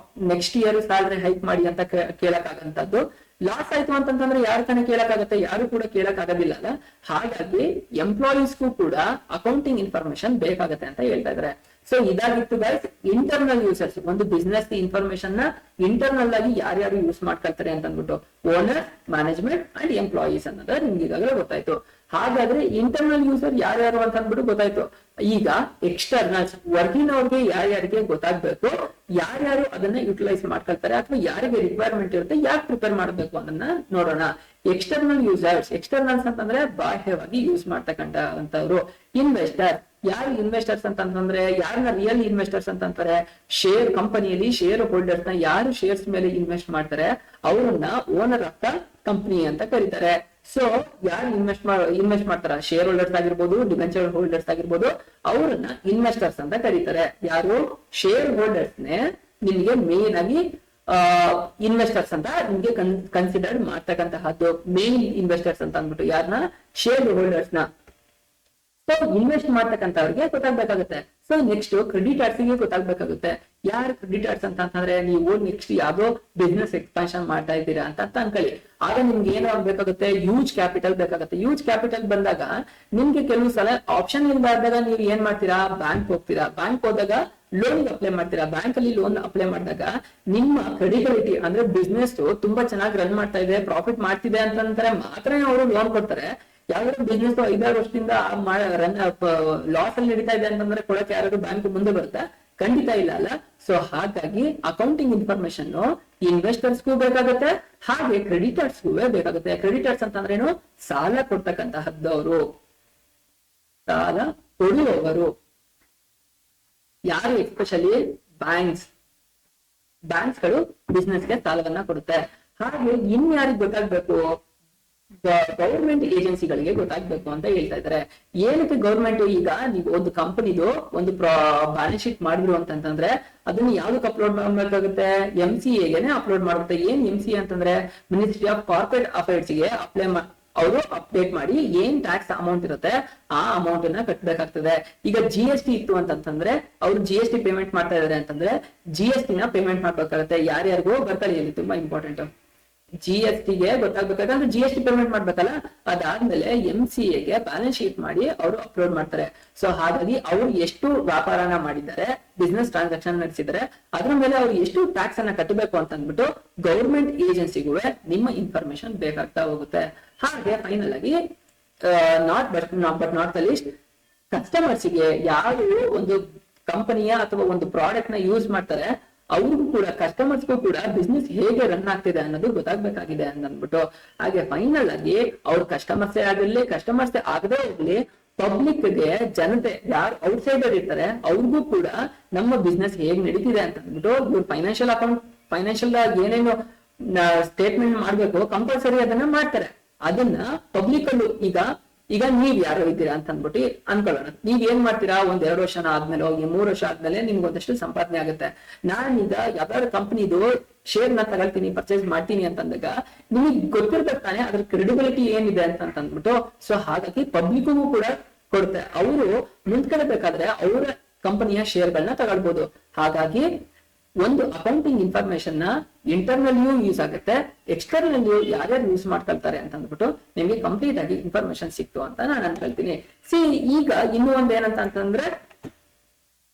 ನೆಕ್ಸ್ಟ್ ಇಯರ್ ಸ್ಯಾಲರಿ ಹೈಕ್ ಮಾಡಿ ಅಂತ ಕೇಳಕ್ಕಾಗಂತದ್ದು. ಲಾಸ್ ಆಯ್ತು ಅಂತಂದ್ರೆ ಯಾರು ತಾನೇ ಕೇಳಕ್ಕಾಗತ್ತೆ, ಯಾರು ಕೂಡ ಕೇಳಕ್ ಆಗೋದಿಲ್ಲ ಅಲ್ಲ. ಹಾಗಾಗಿ ಎಂಪ್ಲಾಯೀಸ್ಗೂ ಕೂಡ ಅಕೌಂಟಿಂಗ್ ಇನ್ಫಾರ್ಮೇಶನ್ ಬೇಕಾಗತ್ತೆ ಅಂತ ಹೇಳ್ತಾ ಇದಾರೆ. ಸೊ ಇದಾಗಿತ್ತು ಗೈಸ್ ಇಂಟರ್ನಲ್ ಯೂಸರ್ಸ್, ಒಂದು ಬಿಸ್ನೆಸ್ ಇನ್ಫಾರ್ಮೇಶನ್ ನ ಇಂಟರ್ನಲ್ ಆಗಿ ಯಾರ್ಯಾರು ಯೂಸ್ ಮಾಡ್ಕೊಳ್ತಾರೆ ಅಂತ ಅಂದ್ಬಿಟ್ಟು ಓನರ್, ಮ್ಯಾನೇಜ್ಮೆಂಟ್ ಅಂಡ್ ಎಂಪ್ಲಾಯೀಸ್ ಅನ್ನೋದು ನಿಮ್ಗೆ ಈಗಾಗಲೇ ಗೊತ್ತಾಯ್ತು. ಹಾಗಾದ್ರೆ ಇಂಟರ್ನಲ್ ಯೂಸರ್ ಯಾರ್ಯಾರು ಅಂತ ಅಂದ್ಬಿಟ್ಟು ಗೊತ್ತಾಯ್ತು. ಈಗ ಎಕ್ಸ್ಟರ್ನಲ್ಸ್ ವರ್ಕಿಂಗ್ ಅವ್ರಿಗೆ ಯಾರ್ಯಾರಿಗೆ ಗೊತ್ತಾಗ್ಬೇಕು, ಯಾರ್ಯಾರು ಅದನ್ನ ಯುಟಿಲೈಸ್ ಮಾಡ್ಕೊಳ್ತಾರೆ ಅಥವಾ ಯಾರಿಗೆ ರಿಕ್ವೈರ್ಮೆಂಟ್ ಇರುತ್ತೆ, ಯಾಕೆ ಪ್ರಿಪೇರ್ ಮಾಡಬೇಕು ಅನ್ನೋದನ್ನ ನೋಡೋಣ. ಎಕ್ಸ್ಟರ್ನಲ್ ಯೂಸರ್ಸ್, ಎಕ್ಸ್ಟರ್ನಲ್ಸ್ ಅಂತಂದ್ರೆ ಬಾಹ್ಯವಾಗಿ ಯೂಸ್ ಮಾಡ್ತಕ್ಕಂತವ್ರು. ಇನ್ವೆಸ್ಟರ್, ಯಾರು ಇನ್ವೆಸ್ಟರ್ಸ್ ಅಂತಂದ್ರೆ ಯಾರನ್ನ ರಿಯಲ್ ಇನ್ವೆಸ್ಟರ್ಸ್ ಅಂತಾರೆ, ಶೇರ್ ಕಂಪನಿಯಲ್ಲಿ ಶೇರ್ ಹೋಲ್ಡರ್ಸ್ ನ ಯಾರು ಶೇರ್ಸ್ ಮೇಲೆ ಇನ್ವೆಸ್ಟ್ ಮಾಡ್ತಾರೆ ಅವರನ್ನ ಓನರ್ ಆಫ್ ದ ಕಂಪನಿ ಅಂತ ಕರೀತಾರೆ. ಸೊ ಯಾರು ಇನ್ವೆಸ್ಟ್ ಮಾಡ್ತಾರ, ಶೇರ್ ಹೋಲ್ಡರ್ಸ್ ಆಗಿರ್ಬೋದು, ಡಿಬೆಂಚರ್ ಹೋಲ್ಡರ್ಸ್ ಆಗಿರ್ಬೋದು, ಅವರನ್ನ ಇನ್ವೆಸ್ಟರ್ಸ್ ಅಂತ ಕರೀತಾರೆ. ಯಾರು ಶೇರ್ ಹೋಲ್ಡರ್ಸ್ ನೇ ನಿಮ್ಗೆ ಮೇನ್ ಆಗಿ ಇನ್ವೆಸ್ಟರ್ಸ್ ಅಂತ ನಿಮ್ಗೆ ಕನ್ಸಿಡರ್ ಮಾಡ್ತಕ್ಕಂತಹದ್ದು. ಮೇನ್ ಇನ್ವೆಸ್ಟರ್ಸ್ ಅಂತ ಅಂದ್ಬಿಟ್ಟು ಯಾರನ್ನ, ಶೇರ್ ಹೋಲ್ಡರ್ಸ್ ನ. ಸೊ ಇನ್ವೆಸ್ಟ್ ಮಾಡ್ತಕ್ಕಂಥವ್ರಿಗೆ ಗೊತ್ತಾಗ್ಬೇಕಾಗುತ್ತೆ. ಸೊ ನೆಕ್ಸ್ಟ್ ಕ್ರೆಡಿಟರ್ಸ್ ಗೆ ಗೊತ್ತಾಗ್ಬೇಕಾಗುತ್ತೆ. ಯಾರು ಕ್ರೆಡಿಟರ್ಸ್ ಅಂತಂದ್ರೆ ನೀವು ನೆಕ್ಸ್ಟ್ ಯಾವ್ದೋ ಬಿಸ್ನೆಸ್ ಎಕ್ಸ್ಪಾನ್ಷನ್ ಮಾಡ್ತಾ ಇದ್ದೀರಾ ಅಂತ ಅನ್ಕೊಳ್ಳಿ. ಆಗ ನಿಮ್ಗೆ ಏನೋ ಬೇಕಾಗುತ್ತೆ, ಯೂಜ್ ಕ್ಯಾಪಿಟಲ್ ಬೇಕಾಗುತ್ತೆ. ಯೂಜ್ ಕ್ಯಾಪಿಟಲ್ ಬಂದಾಗ ನಿಮ್ಗೆ ಕೆಲವು ಸಲ ಆಪ್ಷನ್ ಇಲ್ದಾದಾಗ ನೀವು ಏನ್ ಮಾಡ್ತೀರಾ, ಬ್ಯಾಂಕ್ ಹೋಗ್ತೀರಾ. ಬ್ಯಾಂಕ್ ಹೋದಾಗ ಲೋನ್ ಅಪ್ಲೈ ಮಾಡ್ತೀರಾ. ಬ್ಯಾಂಕ್ ಅಲ್ಲಿ ಲೋನ್ ಅಪ್ಲೈ ಮಾಡಿದಾಗ ನಿಮ್ಮ ಕ್ರೆಡಿಬಿಲಿಟಿ ಅಂದ್ರೆ ಬಿಸ್ನೆಸ್ ತುಂಬಾ ಚೆನ್ನಾಗಿ ರನ್ ಮಾಡ್ತಾ ಇದೆ, ಪ್ರಾಫಿಟ್ ಮಾಡ್ತಿದೆ ಅಂತಂದ್ರೆ ಮಾತ್ರ ಅವರು ಲೋನ್ ಕೊಡ್ತಾರೆ. ಯಾವ್ದಾದ್ರು ಬಿಸ್ನೆಸ್ 5-6 ವರ್ಷದಿಂದ ರನ್ ಲಾಸ್ ಅಲ್ಲಿ ನಡೀತಾ ಇದೆ ಅಂತಂದ್ರೆ ಕೊಡಕ್ಕೆ ಯಾರು ಬ್ಯಾಂಕ್ ಮುಂದೆ ಬರುತ್ತೆ, ಖಂಡಿತ ಇಲ್ಲ ಅಲ್ಲ. ಸೊ ಹಾಗಾಗಿ ಅಕೌಂಟಿಂಗ್ ಇನ್ಫಾರ್ಮೇಶನ್ ಇನ್ವೆಸ್ಟರ್ಸ್ಗೂ ಬೇಕಾಗುತ್ತೆ, ಹಾಗೆ ಕ್ರೆಡಿಟರ್ಸ್ಗೂ ಬೇಕಾಗುತ್ತೆ. ಕ್ರೆಡಿಟರ್ಸ್ ಅಂತಂದ್ರೇನು, ಸಾಲ ಕೊಡ್ತಕ್ಕಂತಹದ್ದವರು, ಸಾಲ ಕೊಡುವವರು. ಯಾರು, ಎಸ್ಪೆಷಲಿ ಬ್ಯಾಂಕ್ಸ್ ಗಳು ಬಿಸ್ನೆಸ್ಗೆ ಸಾಲವನ್ನ ಕೊಡುತ್ತೆ. ಹಾಗೆ ಇನ್ಯಾರಿಗೆ ಗೊತ್ತಾಗ್ಬೇಕು, ಗವರ್ಮೆಂಟ್ ಏಜೆನ್ಸಿಗಳಿಗೆ ಗೊತ್ತಾಗ್ಬೇಕು ಅಂತ ಹೇಳ್ತಾ ಇದ್ದಾರೆ. ಏನಕ್ಕೆ ಗವರ್ಮೆಂಟ್, ಈಗ ನೀವು ಒಂದು ಕಂಪನಿದು ಒಂದು ಬ್ಯಾಲೆನ್ಸ್ ಶೀಟ್ ಮಾಡಿದ್ರು ಅಂತಂದ್ರೆ ಅದನ್ನ ಯಾವ್ದಕ್ಕೆ ಅಪ್ಲೋಡ್ ಮಾಡ್ಬೇಕಾಗುತ್ತೆ, MCA ಅಪ್ಲೋಡ್ ಮಾಡುತ್ತೆ. ಏನ್ MCA ಅಂತಂದ್ರೆ ಮಿನಿಸ್ಟ್ರಿ ಆಫ್ ಕಾರ್ಪೊರೇಟ್ ಅಫೇರ್ಸ್ ಗೆ ಅವರು ಅಪ್ಡೇಟ್ ಮಾಡಿ ಏನ್ ಟ್ಯಾಕ್ಸ್ ಅಮೌಂಟ್ ಇರುತ್ತೆ ಆ ಅಮೌಂಟ್ ಅನ್ನ ಕಟ್ಟಬೇಕಾಗ್ತದೆ. ಈಗ GST ಇತ್ತು ಅಂತಂದ್ರೆ ಅವ್ರು GST ಪೇಮೆಂಟ್ ಮಾಡ್ತಾ ಇದಾರೆ ಅಂತಂದ್ರೆ GST ನ ಪೇಮೆಂಟ್ ಮಾಡ್ಬೇಕಾಗುತ್ತೆ. ಯಾರ್ಯಾರಿಗೂ ಬರ್ತಾರೆ, ಇಲ್ಲಿ ತುಂಬಾ ಇಂಪಾರ್ಟೆಂಟ್. GST ಗೆ ಗೊತ್ತಾಗ್ಬೇಕಾದ್ರೆ GST ಪೇಮೆಂಟ್ ಮಾಡ್ಬೇಕಲ್ಲ, ಅದಾದ್ಮೇಲೆ MCA ಗೆ ಬ್ಯಾಲೆನ್ಸ್ ಶೀಟ್ ಮಾಡಿ ಅವರು ಅಪ್ಲೋಡ್ ಮಾಡ್ತಾರೆ. ಸೊ ಹಾಗಾಗಿ ಅವ್ರು ಎಷ್ಟು ವ್ಯಾಪಾರನ ಮಾಡಿದ್ದಾರೆ, ಬಿಸ್ನೆಸ್ ಟ್ರಾನ್ಸಾಕ್ಷನ್ ನಡೆಸಿದ್ದಾರೆ, ಅದ್ರ ಮೇಲೆ ಅವ್ರು ಎಷ್ಟು ಟ್ಯಾಕ್ಸ್ ಅನ್ನ ಕಟ್ಟಬೇಕು ಅಂತ ಅಂದ್ಬಿಟ್ಟು ಗವರ್ಮೆಂಟ್ ಏಜೆನ್ಸಿಗೂ ನಿಮ್ಮ ಇನ್ಫಾರ್ಮೇಶನ್ ಬೇಕಾಗ್ತಾ ಹೋಗುತ್ತೆ. ಹಾಗೆ ಫೈನಲ್ ಆಗಿ ನಾಟ್ ದ ಲೀಸ್ಟ್, ಕಸ್ಟಮರ್ಸ್ ಗೆ ಯಾರು ಒಂದು ಕಂಪನಿಯ ಅಥವಾ ಒಂದು ಪ್ರಾಡಕ್ಟ್ ನ ಯೂಸ್ ಮಾಡ್ತಾರೆ ಅವ್ರಿಗೂ ಕೂಡ, ಕಸ್ಟಮರ್ಸ್ಗೂ ಕೂಡ ಬಿಸ್ನೆಸ್ ಹೇಗೆ ರನ್ ಆಗ್ತಿದೆ ಅನ್ನೋದು ಗೊತ್ತಾಗ್ಬೇಕಾಗಿದೆ ಅಂದ್ಬಿಟ್ಟು. ಹಾಗೆ ಫೈನಲ್ ಆಗಿ ಅವ್ರ ಕಸ್ಟಮರ್ಸೇ ಆಗಿರ್ಲಿ, ಕಸ್ಟಮರ್ಸೇ ಆಗದೆ ಹೋಗ್ಲಿ, ಪಬ್ಲಿಕ್ ಗೆ, ಜನತೆ ಯಾರು ಔಟ್ ಸೈಡರ್ ಇರ್ತಾರೆ ಅವ್ರಿಗೂ ಕೂಡ ನಮ್ಮ ಬಿಸ್ನೆಸ್ ಹೇಗ್ ನಡೀತಿದೆ ಅಂತ ಅಂದ್ಬಿಟ್ಟು ಇವ್ರು ಫೈನಾನ್ಷಿಯಲ್ ಏನೇನು ಸ್ಟೇಟ್ಮೆಂಟ್ ಮಾಡ್ಬೇಕು ಕಂಪಲ್ಸರಿ ಅದನ್ನ ಮಾಡ್ತಾರೆ. ಅದನ್ನ ಪಬ್ಲಿಕ್ ಅಲ್ಲೂ ಈಗ ನೀವ್ ಯಾರು ಇದ್ದೀರಾ ಅಂತ ಅಂದ್ಬಿಟ್ಟು ಅನ್ಕೊಳ್ಳೋಣ. ನೀವ್ ಏನ್ ಮಾಡ್ತೀರಾ, 1-2 ವರ್ಷ ಆದ್ಮೇಲೆ ಹೋಗಿ 3 ವರ್ಷ ಆದ್ಮೇಲೆ ನಿಮ್ಗೆ ಒಂದಷ್ಟು ಸಂಪಾದನೆ ಆಗುತ್ತೆ. ನಾನೀಗ ಯಾವ್ದಾದ್ರು ಕಂಪನಿದು ಶೇರ್ ನ ತಗೊಳ್ತೀನಿ, ಪರ್ಚೇಸ್ ಮಾಡ್ತೀನಿ ಅಂತಂದಾಗ ನಿಮಗೆ ಗೊತ್ತಿರ್ಬೇಕು ತಾನೆ ಅದ್ರ ಕ್ರೆಡಿಬಿಲಿಟಿ ಏನಿದೆ ಅಂತ ಅಂದ್ಬಿಟ್ಟು. ಸೊ ಹಾಗಾಗಿ ಪಬ್ಲಿಕ್ಗೂ ಕೂಡ ಕೊಡುತ್ತೆ. ಅವರು ಮುಂದ್ಕಡಬೇಕಾದ್ರೆ ಅವರ ಕಂಪನಿಯ ಶೇರ್ ಗಳನ್ನ ತಗೊಳ್ಬಹುದು. ಹಾಗಾಗಿ ಒಂದು ಅಕೌಂಟಿಂಗ್ ಇನ್ಫಾರ್ಮೇಶನ್ ನ ಇಂಟರ್ನಲ್ಲಿಯೂ ಯೂಸ್ ಆಗುತ್ತೆ, ಎಕ್ಸ್ಟರ್ನಲ್ಲಿಯೂ ಯಾರ್ಯಾರು ಯೂಸ್ ಮಾಡ್ಕೊಳ್ತಾರೆ ಅಂತ ಅಂದ್ಬಿಟ್ಟು ನಿಮ್ಗೆ ಕಂಪ್ಲೀಟ್ ಆಗಿ ಇನ್ಫಾರ್ಮೇಶನ್ ಸಿಕ್ತು ಅಂತ ನಾನು ಅನ್ಕೊಳ್ತೀನಿ. ಸಿ ಈಗ ಇನ್ನೂ ಒಂದ್ ಏನಂತ ಅಂತಂದ್ರೆ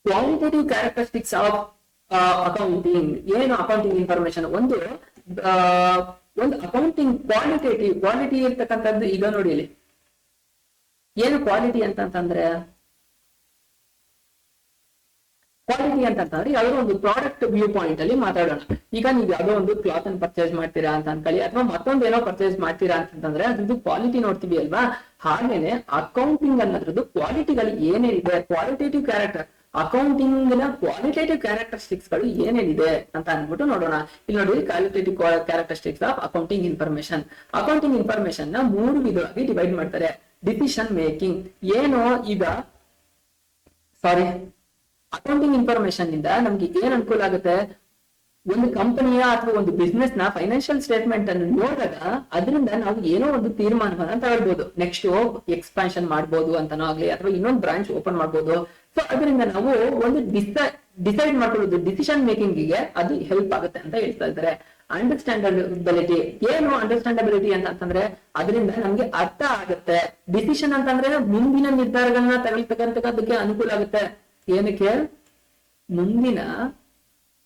ಕ್ವಾಲಿಟೇಟಿವ್ ಕ್ಯಾರೆಕ್ಟರಿಸ್ಟಿಕ್ಸ್ ಆಫ್ ಅಕೌಂಟಿಂಗ್. ಏನು ಅಕೌಂಟಿಂಗ್ ಇನ್ಫಾರ್ಮೇಶನ್, ಒಂದು ಅಕೌಂಟಿಂಗ್ ಕ್ವಾಲಿಟಿ ಇರ್ತಕ್ಕಂಥದ್ದು. ಈಗ ನೋಡಿ ಇಲ್ಲಿ ಏನು ಕ್ವಾಲಿಟಿ ಅಂತಂದ್ರೆ ಯಾವ್ದೋ ಒಂದು ಪ್ರಾಡಕ್ಟ್ ವ್ಯೂ ಪಾಯಿಂಟ್ ಅಲ್ಲಿ ಮಾತಾಡೋಣ. ಈಗ ನೀವು ಯಾವ್ದೋ ಒಂದು ಕ್ಲಾತ್ ಅನ್ನು ಪರ್ಚೇಸ್ ಮಾಡ್ತೀರಾ ಅಂತ ಅನ್ಕೊಳ್ಳಿ, ಅಥವಾ ಮತ್ತೊಂದು ಏನೋ ಪರ್ಚೇಸ್ ಮಾಡ್ತೀರಾ ಅಂತಂದ್ರೆ ಅದ್ರದ್ದು ಕ್ವಾಲಿಟಿ ನೋಡ್ತೀವಿ ಅಲ್ವಾ. ಹಾಗೇನೆ ಅಕೌಂಟಿಂಗ್ ಅನ್ನೋದ್ರದ್ದು ಕ್ವಾಲಿಟಿಗಳು ಏನೇನಿದೆ, ಕ್ವಾಲಿಟೇಟಿವ್ ಕ್ಯಾರೆಕ್ಟರ್, ಅಕೌಂಟಿಂಗ್ ನ ಕ್ವಾಲಿಟೇಟಿವ್ ಕ್ಯಾರೆಕ್ಟರಿಸ್ಟಿಕ್ಸ್ ಗಳು ಏನೇನಿದೆ ಅಂತ ಅಂದ್ಬಿಟ್ಟು ನೋಡೋಣ. ಇಲ್ಲಿ ನೋಡಿ, qualitative characteristics of accounting information. Accounting information ನ 3 ವಿಧವಾಗಿ ಡಿವೈಡ್ ಮಾಡ್ತಾರೆ. ಡಿಸಿಷನ್ ಮೇಕಿಂಗ್, ಏನು ಈಗ ಅಕೌಂಟಿಂಗ್ ಇನ್ಫಾರ್ಮೇಶನ್ ಇಂದ ನಮ್ಗೆ ಏನ್ ಅನುಕೂಲ ಆಗುತ್ತೆ, ಒಂದು ಕಂಪನಿಯ ಅಥವಾ ಒಂದು ಬಿಸ್ನೆಸ್ ನ ಫೈನಾನ್ಷಿಯಲ್ ಸ್ಟೇಟ್ಮೆಂಟ್ ಅನ್ನು ನೋಡಿದಾಗ ಅದರಿಂದ ನಾವು ಏನೋ ಒಂದು ತೀರ್ಮಾನವನ್ನ ತಗೊಳ್ಬಹುದು. ನೆಕ್ಸ್ಟ್ ಎಕ್ಸ್ಪಾನ್ಷನ್ ಮಾಡ್ಬೋದು ಅಂತಾನೋ ಆಗ್ಲಿ, ಅಥವಾ ಇನ್ನೊಂದು ಬ್ರಾಂಚ್ ಓಪನ್ ಮಾಡ್ಬೋದು. ಸೊ ಅದರಿಂದ ನಾವು ಒಂದು ಡಿಸೈಡ್ ಮಾಡ್ಕೊಳ್ಳೋದು, ಡಿಸಿಷನ್ ಮೇಕಿಂಗ್ ಗೆ ಅದು ಹೆಲ್ಪ್ ಆಗುತ್ತೆ ಅಂತ ಹೇಳ್ತಾ ಇದ್ದಾರೆ. ಅಂಡರ್ಸ್ಟ್ಯಾಂಡಬಿಲಿಟಿ, ಏನು ಅಂಡರ್ಸ್ಟ್ಯಾಂಡಬಿಲಿಟಿ ಅಂತಂದ್ರೆ ಅದರಿಂದ ನಮ್ಗೆ ಅರ್ಥ ಆಗುತ್ತೆ. ಡಿಸಿಷನ್ ಅಂತಂದ್ರೆ ಮುಂದಿನ ನಿರ್ಧಾರಗಳನ್ನ ತಗೊಳ್ತಕ್ಕಂಥದ್ದಕ್ಕೆ ಅನುಕೂಲ ಆಗುತ್ತೆ. ಏನಕ್ಕೆ, ಮುಂದಿನ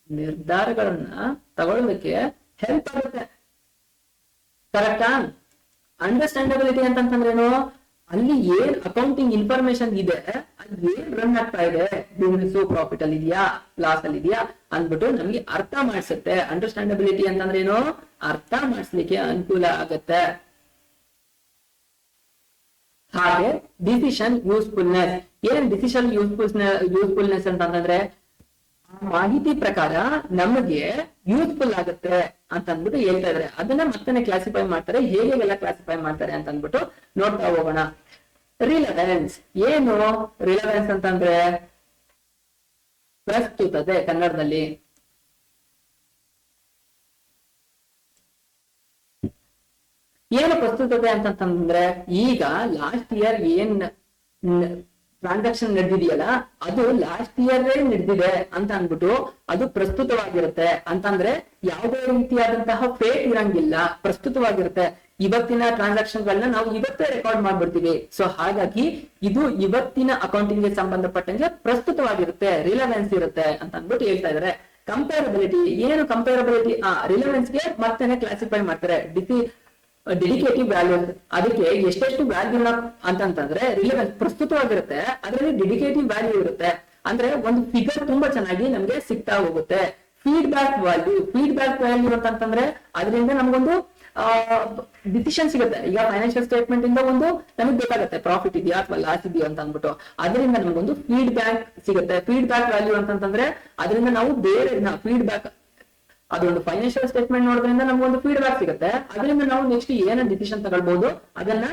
ನಿರ್ಧಾರಗಳನ್ನ ತಗೊಳ್ಳೋದಕ್ಕೆ ಹೆಲ್ಪ್ ಆಗುತ್ತೆ. ಕರೆಕ್ಟಾ? ಅಂಡರ್ಸ್ಟ್ಯಾಂಡಬಿಲಿಟಿ ಅಂತಂದ್ರೇನು, ಅಲ್ಲಿ ಏನ್ ಅಕೌಂಟಿಂಗ್ ಇನ್ಫಾರ್ಮೇಶನ್ ಇದೆ ಅದು ಏನ್ ರನ್ ಆಗ್ತಾ ಇದೆ, ಬಿಸ್ನೆಸ್ ಪ್ರಾಫಿಟ್ ಅಲ್ಲಿ ಇದೆಯಾ, ಲಾಸ್ ಅಲ್ಲಿ ಇದೆಯಾ ಅಂದ್ಬಿಟ್ಟು ನಮ್ಗೆ ಅರ್ಥ ಮಾಡಿಸುತ್ತೆ. ಅಂಡರ್ಸ್ಟ್ಯಾಂಡಬಿಲಿಟಿ ಅಂತಂದ್ರೇನು, ಅರ್ಥ ಮಾಡಿಸ್ಲಿಕ್ಕೆ ಅನುಕೂಲ ಆಗತ್ತೆ. ಹಾಗೆ ಡಿಸಿಷನ್ ಯೂಸ್ಫುಲ್ನೆಸ್, ಏನ್ ಡಿಸಿಷನ್ ಯೂಸ್ಫುಲ್ನೆಸ್ ಅಂತಂದ್ರೆ ಮಾಹಿತಿ ಪ್ರಕಾರ ನಮಗೆ ಯೂಸ್ಫುಲ್ ಆಗುತ್ತೆ ಅಂತ ಅಂದ್ಬಿಟ್ಟು ಹೇಳ್ತಾ ಇದಾರೆ. ಅದನ್ನ ಮತ್ತೆ ಕ್ಲಾಸಿಫೈ ಮಾಡ್ತಾರೆ, ಹೇಗೆಲ್ಲ ಕ್ಲಾಸಿಫೈ ಮಾಡ್ತಾರೆ ಅಂತ ಅಂದ್ಬಿಟ್ಟು ನೋಡ್ತಾ ಹೋಗೋಣ. ರಿಲೆವೆನ್ಸ್, ಏನು ರಿಲೆವೆನ್ಸ್ ಅಂತಂದ್ರೆ ಪ್ರಸ್ತುತತೆ ಕನ್ನಡದಲ್ಲಿ. ಏನು ಪ್ರಸ್ತುತತೆ ಅಂತಂದ್ರೆ, ಈಗ ಲಾಸ್ಟ್ ಇಯರ್ ಏನ್ ಟ್ರಾನ್ಸಾಕ್ಷನ್ ನಡೆದಿದೆಯಲ್ಲ ಅದು ಲಾಸ್ಟ್ ಇಯರ್ ನಡೆದಿದೆ ಅಂತ ಅಂದ್ಬಿಟ್ಟು ಅದು ಪ್ರಸ್ತುತವಾಗಿರುತ್ತೆ. ಅಂತಂದ್ರೆ ಯಾವುದೇ ರೀತಿಯಾದಂತಹ ಫೇಕ್ ಇರಂಗಿಲ್ಲ, ಪ್ರಸ್ತುತವಾಗಿರುತ್ತೆ. ಇವತ್ತಿನ ಟ್ರಾನ್ಸಾಕ್ಷನ್ ಗಳನ್ನ ನಾವು ಇವತ್ತೇ ರೆಕಾರ್ಡ್ ಮಾಡ್ಬಿಡ್ತೀವಿ. ಸೊ ಹಾಗಾಗಿ ಇದು ಇವತ್ತಿನ ಅಕೌಂಟಿಂಗ್ ಗೆ ಸಂಬಂಧಪಟ್ಟಂಗೆ ಪ್ರಸ್ತುತವಾಗಿರುತ್ತೆ, ರಿಲೆವೆನ್ಸ್ ಇರುತ್ತೆ ಅಂತ ಅಂದ್ಬಿಟ್ಟು ಹೇಳ್ತಾ ಇದಾರೆ. ಕಂಪೇರಬಿಲಿಟಿ, ಏನು ಕಂಪೇರಬಿಲಿಟಿ, ರಿಲೆವೆನ್ಸ್ ಗೆ ಮತ್ತೆ ಕ್ಲಾಸಿಫೈ ಮಾಡ್ತಾರೆ. ಡೆಡಿಕೇಟಿವ್ ವ್ಯಾಲ್ಯೂ, ಅದಕ್ಕೆ ಎಷ್ಟೆಷ್ಟು ವ್ಯಾಲ್ಯೂ ಅಂತಂದ್ರೆ ರಿಲೆವೆನ್ಸ್ ಪ್ರಸ್ತುತವಾಗಿರುತ್ತೆ, ಅದರಲ್ಲಿ ಡೆಡಿಕೇಟಿವ್ ವ್ಯಾಲ್ಯೂ ಇರುತ್ತೆ. ಅಂದ್ರೆ ಒಂದು ಫಿಗರ್ ತುಂಬಾ ಚೆನ್ನಾಗಿ ನಮ್ಗೆ ಸಿಗ್ತಾ ಹೋಗುತ್ತೆ. ಫೀಡ್ಬ್ಯಾಕ್ ವ್ಯಾಲ್ಯೂ ಅಂತಂದ್ರೆ ಅದರಿಂದ ನಮಗೊಂದು ಡಿಸಿಷನ್ ಸಿಗುತ್ತೆ. ಈಗ ಫೈನಾನ್ಷಿಯಲ್ ಸ್ಟೇಟ್ಮೆಂಟ್ ಇಂದ ಒಂದು ನಮಗೆ ಬೇಕಾಗುತ್ತೆ ಪ್ರಾಫಿಟ್ ಇದೆಯಾ ಅಥವಾ ಲಾಸ್ ಇದೆಯಾ ಅಂತ ಅಂದ್ಬಿಟ್ಟು, ಅದರಿಂದ ನಮಗೊಂದು ಫೀಡ್ಬ್ಯಾಕ್ ಸಿಗುತ್ತೆ. ಫೀಡ್ಬ್ಯಾಕ್ ವ್ಯಾಲ್ಯೂ ಅಂತಂದ್ರೆ ಅದರಿಂದ ನಾವು ಬೇರೆ ಫೀಡ್ಬ್ಯಾಕ್, ಅದೊಂದು ಫೈನಾನ್ಷಿಯಲ್ ಸ್ಟೇಟ್ಮೆಂಟ್ ನೋಡೋದ್ರಿಂದ ನಮ್ಗೊಂದು ಫೀಡ್ಬ್ಯಾಕ್ ಸಿಗುತ್ತೆ. ಅದರಿಂದ ನಾವು ನೆಕ್ಸ್ಟ್ ಏನ ಡಿಸಿಷನ್ ತಗೊಳ್ಬಹುದು ಅದನ್ನ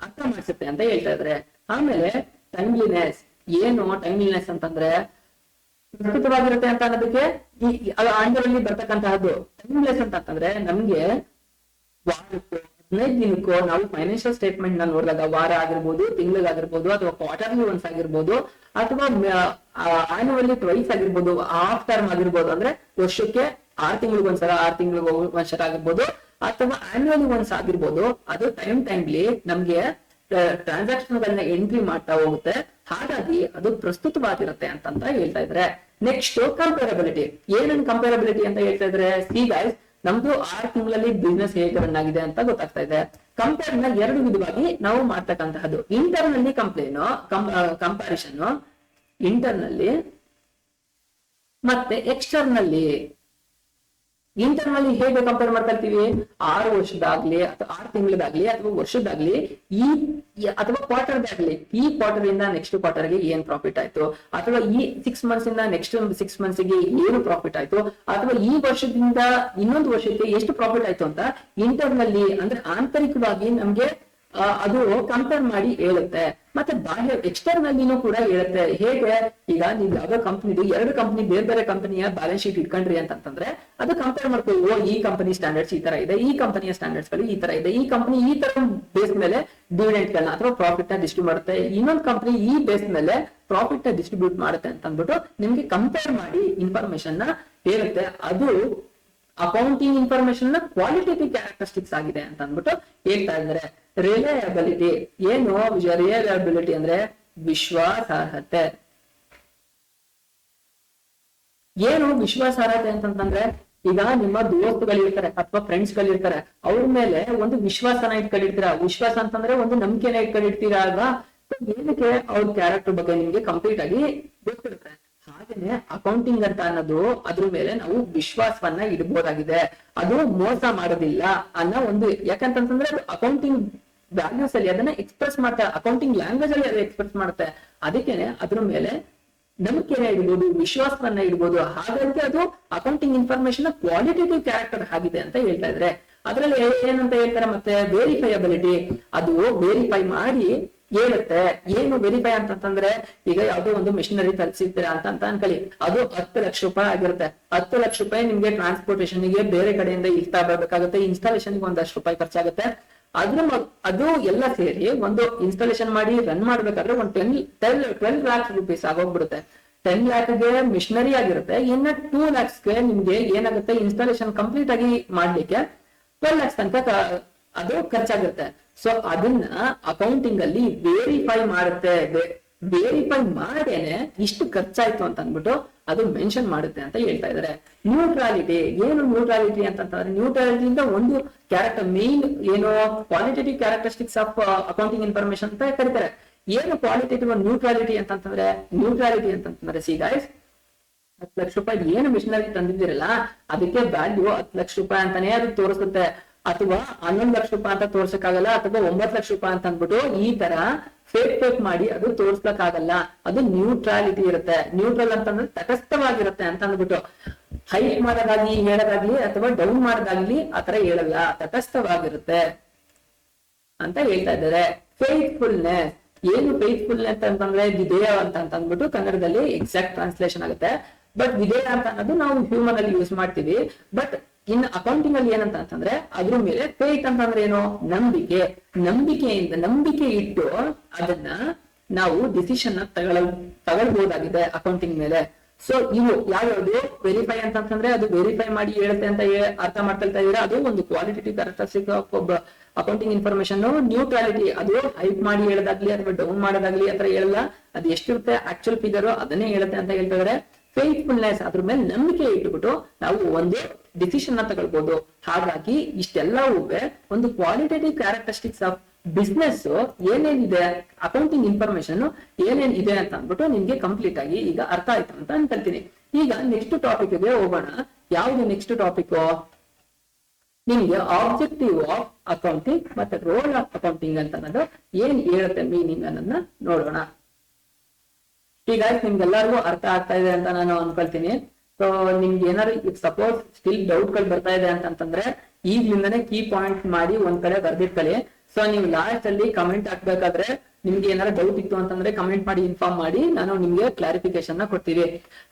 ಅರ್ಥ ಮಾಡಿಸುತ್ತೆ ಅಂತ ಹೇಳ್ತಾ ಇದ್ರೆ. ಆಮೇಲೆ ಟೈಮ್ಲಿನೆಸ್, ಏನು ಟೈಮ್ಲಿನೆಸ್ ಅಂತಂದ್ರೆ ಪ್ರಸ್ತುತವಾಗಿರುತ್ತೆ ಅಂತ ಅನ್ನೋದಕ್ಕೆ ಆಂಗ್ಲದಲ್ಲಿ ಬರ್ತಕ್ಕಂತಹದ್ದು. ಟೈಮ್ಲೆಸ್ ಅಂತಂದ್ರೆ ನಮ್ಗೆ ವಾರಕ್ಕೋ 15 ದಿನಕ್ಕೋ ನಾವು ಫೈನಾನ್ಷಿಯಲ್ ಸ್ಟೇಟ್ಮೆಂಟ್ ನ ನೋಡಿದಾಗ, ವಾರ ಆಗಿರ್ಬೋದು, ತಿಂಗಳಿಗಾಗಿರ್ಬೋದು, ಅಥವಾ ಕ್ವಾರ್ಟರ್ಲಿ ಒನ್ಸ್ ಆಗಿರ್ಬೋದು, ಅಥವಾ ಆನ್ಯುವಲಿ ಟ್ವೈಸ್ ಆಗಿರ್ಬೋದು, ಹಾಫ್ ಟರ್ಮ್ ಆಗಿರ್ಬೋದು, ಅಂದ್ರೆ ವರ್ಷಕ್ಕೆ 6 ತಿಂಗಳಿಗೊಂದ್ಸಲ 6 ತಿಂಗಳಿಗೆ ಒಂದ್ಸಲ ಆಗಿರ್ಬೋದು, ಅಥವಾ ಆನ್ಯುವಲಿ ಒನ್ಸ್ ಆಗಿರ್ಬೋದು. ಅದು ಟೈಮ್ಲಿ ನಮ್ಗೆ ಟ್ರಾನ್ಸಾಕ್ಷನ್ ಗಳನ್ನ ಎಂಟ್ರಿ ಮಾಡ್ತಾ ಹೋಗುತ್ತೆ. ಹಾಗಾಗಿ ಅದು ಪ್ರಸ್ತುತವಾಗಿರುತ್ತೆ ಅಂತ ಹೇಳ್ತಾ ಇದ್ರೆ. ನೆಕ್ಸ್ಟ್ ಕಂಪೇರಬಿಲಿಟಿ, ಏನನ್ನ ಕಂಪೇರಬಿಲಿಟಿ ಅಂತ ಹೇಳ್ತಾ ಇದ್ರೆ, ಸಿ ಗೈಸ್, ನಮ್ದು 6 ತಿಂಗಳಲ್ಲಿ ಬಿಸ್ನೆಸ್ ಹೇಗೆ ರನ್ ಆಗಿದೆ ಅಂತ ಗೊತ್ತಾಗ್ತಾ ಇದೆ. ಕಂಪೇರ್ ನ 2 ವಿಧವಾಗಿ ನಾವು ಮಾಡ್ತಕ್ಕಂತಹದ್ದು. ಇಂಟರ್ನಲ್ಲಿ ಕಂಪ್ಯಾರಿಸನ್, ಇಂಟರ್ನಲ್ಲಿ ಮತ್ತೆ ಎಕ್ಸ್ಟರ್ನಲ್ಲಿ. ಇಂಟರ್ನಲ್ಲಿ ಹೇಗೆ ಕಂಪೇರ್ ಮಾಡ್ಕೊಳ್ತೀವಿ, 6 ವರ್ಷದಾಗ್ಲಿ ಅಥವಾ 6 ತಿಂಗಳದಾಗ್ಲಿ ಅಥವಾ ವರ್ಷದಾಗ್ಲಿ, ಅಥವಾ ಕ್ವಾರ್ಟರ್ದಾಗ್ಲಿ, ಈ ಕ್ವಾರ್ಟರ್ ಇಂದ ನೆಕ್ಸ್ಟ್ ಕ್ವಾರ್ಟರ್ಗೆ ಏನ್ ಪ್ರಾಫಿಟ್ ಆಯ್ತು, ಅಥವಾ ಈ 6 ಮಂತ್ಸ್ ಇಂದ ನೆಕ್ಸ್ಟ್ 6 ಮಂತ್ಸ್ ಗೆ ಏನು ಪ್ರಾಫಿಟ್ ಆಯ್ತು, ಅಥವಾ ಈ ವರ್ಷದಿಂದ ಇನ್ನೊಂದು ವರ್ಷಕ್ಕೆ ಎಷ್ಟು ಪ್ರಾಫಿಟ್ ಆಯ್ತು ಅಂತ ಇಂಟರ್ನಲ್ಲಿ ಅಂದ್ರೆ ಆಂತರಿಕವಾಗಿ ನಮ್ಗೆ ಅದು ಕಂಪೇರ್ ಮಾಡಿ ಹೇಳುತ್ತೆ. ಮತ್ತೆ ಬಾಹ್ಯ ಎಕ್ಸ್ಟರ್ನಲ್ಲಿನೂ ಕೂಡ ಹೇಳುತ್ತೆ. ಹೇಗೆ, ಈಗ ನೀವು ಯಾವ್ದೋ ಕಂಪ್ನಿದು 2 ಕಂಪ್ನಿ ಬೇರೆ ಬೇರೆ ಕಂಪನಿಯ ಬ್ಯಾಲೆನ್ಸ್ ಶೀಟ್ ಇಟ್ಕೊಂಡ್ರಿ ಅಂತಂದ್ರೆ ಅದು ಕಂಪೇರ್ ಮಾಡ್ಕೊಳ್ಳಿ. ಈ ಕಂಪನಿ ಸ್ಟ್ಯಾಂಡರ್ಡ್ಸ್ ಈ ತರ ಇದೆ, ಈ ಕಂಪನಿಯ ಸ್ಟ್ಯಾಂಡರ್ಡ್ಸ್ ಗಳು ಈ ತರ ಇದೆ, ಈ ಕಂಪನಿ ಈ ತರ ಬೇಸ್ ಮೇಲೆ ಡಿವಿಡೆಂಟ್ ಗಳನ್ನ ಅಥವಾ ಪ್ರಾಫಿಟ್ ನ ಡಿಸ್ಟ್ರಿಬ್ಯೂಟ್ ಮಾಡುತ್ತೆ, ಇನ್ನೊಂದು ಕಂಪನಿ ಈ ಬೇಸ್ ಮೇಲೆ ಪ್ರಾಫಿಟ್ ನ ಡಿಸ್ಟ್ರಿಬ್ಯೂಟ್ ಮಾಡುತ್ತೆ ಅಂತ ಅಂದ್ಬಿಟ್ಟು ನಿಮ್ಗೆ ಕಂಪೇರ್ ಮಾಡಿ ಇನ್ಫಾರ್ಮೇಶನ್ ನ ಹೇಳುತ್ತೆ, ಅದು ಅಕೌಂಟಿಂಗ್ ಇನ್ಫಾರ್ಮೇಶನ್ ನ ಕ್ವಾಲಿಟೇಟಿವ್ ಕ್ಯಾರೆಕ್ಟರಿಸ್ಟಿಕ್ಸ್ ಆಗಿದೆ ಅಂತ ಅಂದ್ಬಿಟ್ಟು ಹೇಳ್ತಾ ಇದ್ದಾರೆ. ರಿಲಯಬಿಲಿಟಿ ಏನು? ರಿಲಯಬಿಲಿಟಿ ಅಂದ್ರೆ ವಿಶ್ವಾಸಾರ್ಹತೆ. ಏನು ವಿಶ್ವಾಸಾರ್ಹತೆ ಅಂತಂದ್ರೆ, ಈಗ ನಿಮ್ಮ ದೋಸ್ತುಗಳಿರ್ತಾರೆ ಅಥವಾ ಫ್ರೆಂಡ್ಸ್ ಗಳಿರ್ತಾರೆ, ಅವ್ರ ಮೇಲೆ ಒಂದು ವಿಶ್ವಾಸನ ಇಟ್ಕೊಂಡಿರ್ತೀರಾ. ವಿಶ್ವಾಸ ಅಂತಂದ್ರೆ ಒಂದು ನಂಬಿಕೆನ ಇಟ್ಕೊಂಡಿರ್ತೀರಾ ಅಲ್ವಾ? ಏನಕ್ಕೆ? ಅವ್ರ ಕ್ಯಾರೆಕ್ಟರ್ ಬಗ್ಗೆ ನಿಮ್ಗೆ ಕಂಪ್ಲೀಟ್ ಆಗಿ ಗೊತ್ತಿರುತ್ತೆ. ಹಾಗೇನೆ ಅಕೌಂಟಿಂಗ್ ಅಂತ ಅನ್ನೋದು ಅದ್ರ ಮೇಲೆ ನಾವು ವಿಶ್ವಾಸವನ್ನ ಇಡಬಹುದಾಗಿದೆ. ಅದು ಮೋಸ ಮಾಡೋದಿಲ್ಲ ಅನ್ನೋ ಒಂದು, ಯಾಕಂತಂದ್ರೆ ಅದು ಅಕೌಂಟಿಂಗ್ ವ್ಯಾಲ್ಯೂಸ್ ಅಲ್ಲಿ ಅದನ್ನ ಎಕ್ಸ್ಪ್ರೆಸ್ ಮಾಡ್ತಾರೆ, ಅಕೌಂಟಿಂಗ್ ಲ್ಯಾಂಗ್ವೇಜ್ ಅಲ್ಲಿ ಅದು ಎಕ್ಸ್ಪ್ರೆಸ್ ಮಾಡುತ್ತೆ. ಅದಕ್ಕೇನೆ ಅದ್ರ ಮೇಲೆ ನಂಬಿಕೆನ ಇಡ್ಬೋದು, ವಿಶ್ವಾಸವನ್ನ ಇಡ್ಬೋದು. ಹಾಗಾಗಿ ಅದು ಅಕೌಂಟಿಂಗ್ ಇನ್ಫಾರ್ಮೇಶನ್ ಕ್ವಾಲಿಟೇಟಿವ್ ಕ್ಯಾರೆಕ್ಟರ್ ಆಗಿದೆ ಅಂತ ಹೇಳ್ತಾ ಇದ್ರೆ. ಅದ್ರಲ್ಲಿ ಏನಂತ ಹೇಳ್ತಾರೆ ಮತ್ತೆ? ವೆರಿಫೈಯಬಿಲಿಟಿ. ಅದು ವೆರಿಫೈ ಮಾಡಿ ಹೇಳುತ್ತೆ. ಏನು ವೆರಿಫೈ ಅಂತಂದ್ರೆ, ಈಗ ಯಾವ್ದೋ ಒಂದು ಮಿಷನರಿ ತರಿಸಿರ್ತೀರಾ ಅಂತ ಅನ್ಕೊಳ್ಳಿ, ಅದು 10 ಲಕ್ಷ ರೂಪಾಯಿ ಆಗಿರುತ್ತೆ. 10 ಲಕ್ಷ ರೂಪಾಯಿ ನಿಮ್ಗೆ ಟ್ರಾನ್ಸ್ಪೋರ್ಟೇಷನ್ ಗೆ ಬೇರೆ ಕಡೆಯಿಂದ ಇರ್ತಾ ಬರ್ಬೇಕಾಗುತ್ತೆ. ಇನ್ಸ್ಟಾಲೇಷನ್ ಗೆ ಒಂದಷ್ಟು ರೂಪಾಯಿ ಖರ್ಚಾಗುತ್ತೆ. ಅದು ಎಲ್ಲ ಸೇರಿ ಒಂದು ಇನ್ಸ್ಟಾಲೇಷನ್ ಮಾಡಿ ರನ್ ಮಾಡ್ಬೇಕಾದ್ರೆ ಒಂದು 12 ಲ್ಯಾಕ್ಸ್ ರುಪೀಸ್ ಆಗೋಗ್ಬಿಡುತ್ತೆ. 10 ಲ್ಯಾಕ್ಗೆ ಮಿಷನರಿ ಆಗಿರುತ್ತೆ. ಇನ್ನ 2 ಲ್ಯಾಕ್ಸ್ಗೆ ನಿಮ್ಗೆ ಏನಾಗುತ್ತೆ? ಇನ್ಸ್ಟಾಲೇಷನ್ ಕಂಪ್ಲೀಟ್ ಆಗಿ ಮಾಡ್ಲಿಕ್ಕೆ 12 ಲ್ಯಾಕ್ಸ್ ತನಕ ಅದು ಖರ್ಚಾಗುತ್ತೆ. ಸೊ ಅದನ್ನ ಅಕೌಂಟಿಂಗ್ ಅಲ್ಲಿ ವೇರಿಫೈ ಮಾಡುತ್ತೆ. ವೇರಿಫೈ ಮಾಡೇನೆ ಇಷ್ಟು ಖರ್ಚಾಯ್ತು ಅಂತ ಅಂದ್ಬಿಟ್ಟು ಅದು ಮೆನ್ಷನ್ ಮಾಡುತ್ತೆ ಅಂತ ಹೇಳ್ತಾ ಇದ್ದಾರೆ. ನ್ಯೂಟ್ರಾಲಿಟಿ. ಏನು ನ್ಯೂಟ್ರಾಲಿಟಿ ಅಂತಂದ್ರೆ, ನ್ಯೂಟ್ರಾಲಿಟಿಯಿಂದ ಒಂದು ಕ್ಯಾರೆಕ್ಟರ್ ಮೇನ್ ಏನು qualitative characteristics of accounting information ಅಂತ ಕರೀತಾರೆ. ಏನು ಕ್ವಾಲಿಟೇಟಿವ್ ನ್ಯೂಟ್ರಾಲಿಟಿ ಅಂತಂದ್ರೆ, ನ್ಯೂಟ್ರಾಲಿಟಿ ಅಂತಂದ್ರೆ ಸಿ ಗೈಸ್, 10 ಲಕ್ಷ ರೂಪಾಯಿ ಏನು ಮಿಷನರಿ ತಂದಿದ್ದೀರಲ್ಲ ಅದಕ್ಕೆ ವ್ಯಾಲ್ಯೂ 10 ಲಕ್ಷ ರೂಪಾಯಿ ಅಂತಾನೆ ಅದು ತೋರಿಸುತ್ತೆ. ಅಥವಾ 11 ಲಕ್ಷ ರೂಪಾಯಿ ಅಂತ ತೋರ್ಸಕ್ಕಾಗಲ್ಲ, ಅಥವಾ 9 ಲಕ್ಷ ರೂಪಾಯಿ ಅಂತ ಅಂದ್ಬಿಟ್ಟು ಈ ತರ ಫೇಕ್ ಮಾಡಿ ಅದು ತೋರ್ಸ್ಲಕ್ಕಾಗಲ್ಲ. ಅದು ನ್ಯೂಟ್ರಾಲಿಟಿ ಇರುತ್ತೆ. ನ್ಯೂಟ್ರಲ್ ಅಂತಂದ್ರೆ ತಟಸ್ಥವಾಗಿರುತ್ತೆ ಅಂತ ಅಂದ್ಬಿಟ್ಟು ಹೈಟ್ ಮಾಡೋದಾಗ್ಲಿ ಹೇಳೋದಾಗ್ಲಿ ಅಥವಾ ಡೌನ್ ಮಾಡೋದಾಗ್ಲಿ ಆತರ ಹೇಳಲ್ಲ, ತಟಸ್ಥವಾಗಿರುತ್ತೆ ಅಂತ ಹೇಳ್ತಾ ಇದ್ದಾರೆ. ಫೇತ್ಫುಲ್ನೆಸ್. ಏನು ಫೇತ್ಫುಲ್ನೆಸ್ ಅಂತಂದ್ರೆ ವಿಧೇಯ ಅಂತ ಅಂದ್ಬಿಟ್ಟು ಕನ್ನಡದಲ್ಲಿ ಎಕ್ಸಾಕ್ಟ್ ಟ್ರಾನ್ಸ್ಲೇಷನ್ ಆಗುತ್ತೆ. ಬಟ್ ವಿಧೇಯ ಅಂತ ಅನ್ನೋದು ನಾವು ಹ್ಯೂಮನ್ ಅಲ್ಲಿ ಯೂಸ್ ಮಾಡ್ತೀವಿ. ಬಟ್ ಇನ್ನು ಅಕೌಂಟಿಂಗ್ ಅಲ್ಲಿ ಏನಂತ ಅಂತಂದ್ರೆ ಅದ್ರ ಮೇಲೆ ಫೇತ್ ಅಂತಂದ್ರೆ ಏನು? ನಂಬಿಕೆ ಇಟ್ಟು ಅದನ್ನ ನಾವು ಡಿಸಿಷನ್ ತಗೊಳ್ಬಹುದಾಗಿದೆ ಅಕೌಂಟಿಂಗ್ ಮೇಲೆ. ಸೊ ಇವು ಯಾವ್ಯಾವ್ದು? ವೆರಿಫೈ ಅಂತಂದ್ರೆ ಅದು ವೆರಿಫೈ ಮಾಡಿ ಹೇಳುತ್ತೆ ಅಂತ ಅರ್ಥ ಮಾಡ್ಕೊಳ್ತಾ ಇದೀರಾ. ಅದು ಒಂದು qualitative characteristic of accounting information. Neutrality ಅದು ಹೈಟ್ ಮಾಡಿ ಹೇಳೋದಾಗ್ಲಿ ಅಥವಾ ಡೌನ್ ಮಾಡೋದಾಗ್ಲಿ ಆತರ ಹೇಳಲ್ಲ. ಅದು ಎಷ್ಟಿರುತ್ತೆ ಆಕ್ಚುಲ್ ಫಿಗರ್ ಅದನ್ನೇ ಹೇಳುತ್ತೆ ಅಂತ ಹೇಳ್ತಾ ಇದಾರೆ. ಫೇತ್ಫುಲ್ನೆಸ್, ಅದ್ರ ಮೇಲೆ ನಂಬಿಕೆ ಇಟ್ಬಿಟ್ಟು ನಾವು ಒಂದು ಡಿಸಿಷನ್ ತಗೊಳ್ಬಹುದು. ಹಾಗಾಗಿ ಇಷ್ಟೆಲ್ಲವೂ ಒಂದು ಕ್ವಾಲಿಟೇಟಿವ್ ಕ್ಯಾರೆಕ್ಟರಿಸ್ಟಿಕ್ಸ್ ಆಫ್ ಬಿಸ್ನೆಸ್ ಏನೇನಿದೆ, ಅಕೌಂಟಿಂಗ್ ಇನ್ಫಾರ್ಮೇಶನ್ ಏನೇನ್ ಇದೆ ಅಂತ ಅಂದ್ಬಿಟ್ಟು ನಿಮ್ಗೆ ಕಂಪ್ಲೀಟ್ ಆಗಿ ಈಗ ಅರ್ಥ ಆಯ್ತು ಅಂತ ಅನ್ಕೊಳ್ತೀನಿ. ಈಗ ನೆಕ್ಸ್ಟ್ ಟಾಪಿಕ್ ಗೆ ಹೋಗೋಣ. ಯಾವ್ದು ನೆಕ್ಸ್ಟ್ ಟಾಪಿಕ್? ನಿಮ್ಗೆ ಆಬ್ಜೆಕ್ಟಿವ್ ಆಫ್ ಅಕೌಂಟಿಂಗ್ ಮತ್ತೆ ರೋಲ್ ಆಫ್ ಅಕೌಂಟಿಂಗ್ ಅಂತ ಅನ್ನೋದು ಏನ್ ಹೇಳುತ್ತೆ ಮೀನಿಂಗ್ ಅನ್ನೋದನ್ನ ನೋಡೋಣ. ಈಗ ನಿಮ್ಗೆಲ್ಲರಿಗೂ ಅರ್ಥ ಆಗ್ತಾ ಇದೆ ಅಂತ ನಾನು ಅನ್ಕೊಳ್ತೀನಿ. ಸೊ ನಿಮ್ಗೆ ಏನಾದ್ರು ಸಪೋಸ್ ಸ್ಟಿಲ್ ಡೌಟ್ ಗಳು ಬರ್ತಾ ಇದೆ ಅಂತಂದ್ರೆ ಈಗ್ಲಿಂದಾನೇ ಕೀ ಪಾಯಿಂಟ್ ಮಾಡಿ ಒಂದ್ ಕಡೆ ಬರ್ದಿಟ್ಕೊಳ್ಳಿ. ಸೊ ನೀವು ಲಾಸ್ಟ್ ಅಲ್ಲಿ ಕಮೆಂಟ್ ಹಾಕ್ಬೇಕಾದ್ರೆ ನಿಮ್ಗೆ ಏನಾದ್ರು ಡೌಟ್ ಇತ್ತು ಅಂತಂದ್ರೆ ಕಮೆಂಟ್ ಮಾಡಿ ಇನ್ಫಾರ್ಮ್ ಮಾಡಿ, ನಾನು ನಿಮ್ಗೆ ಕ್ಲಾರಿಫಿಕೇಶನ್ ನ ಕೊಡ್ತೀವಿ.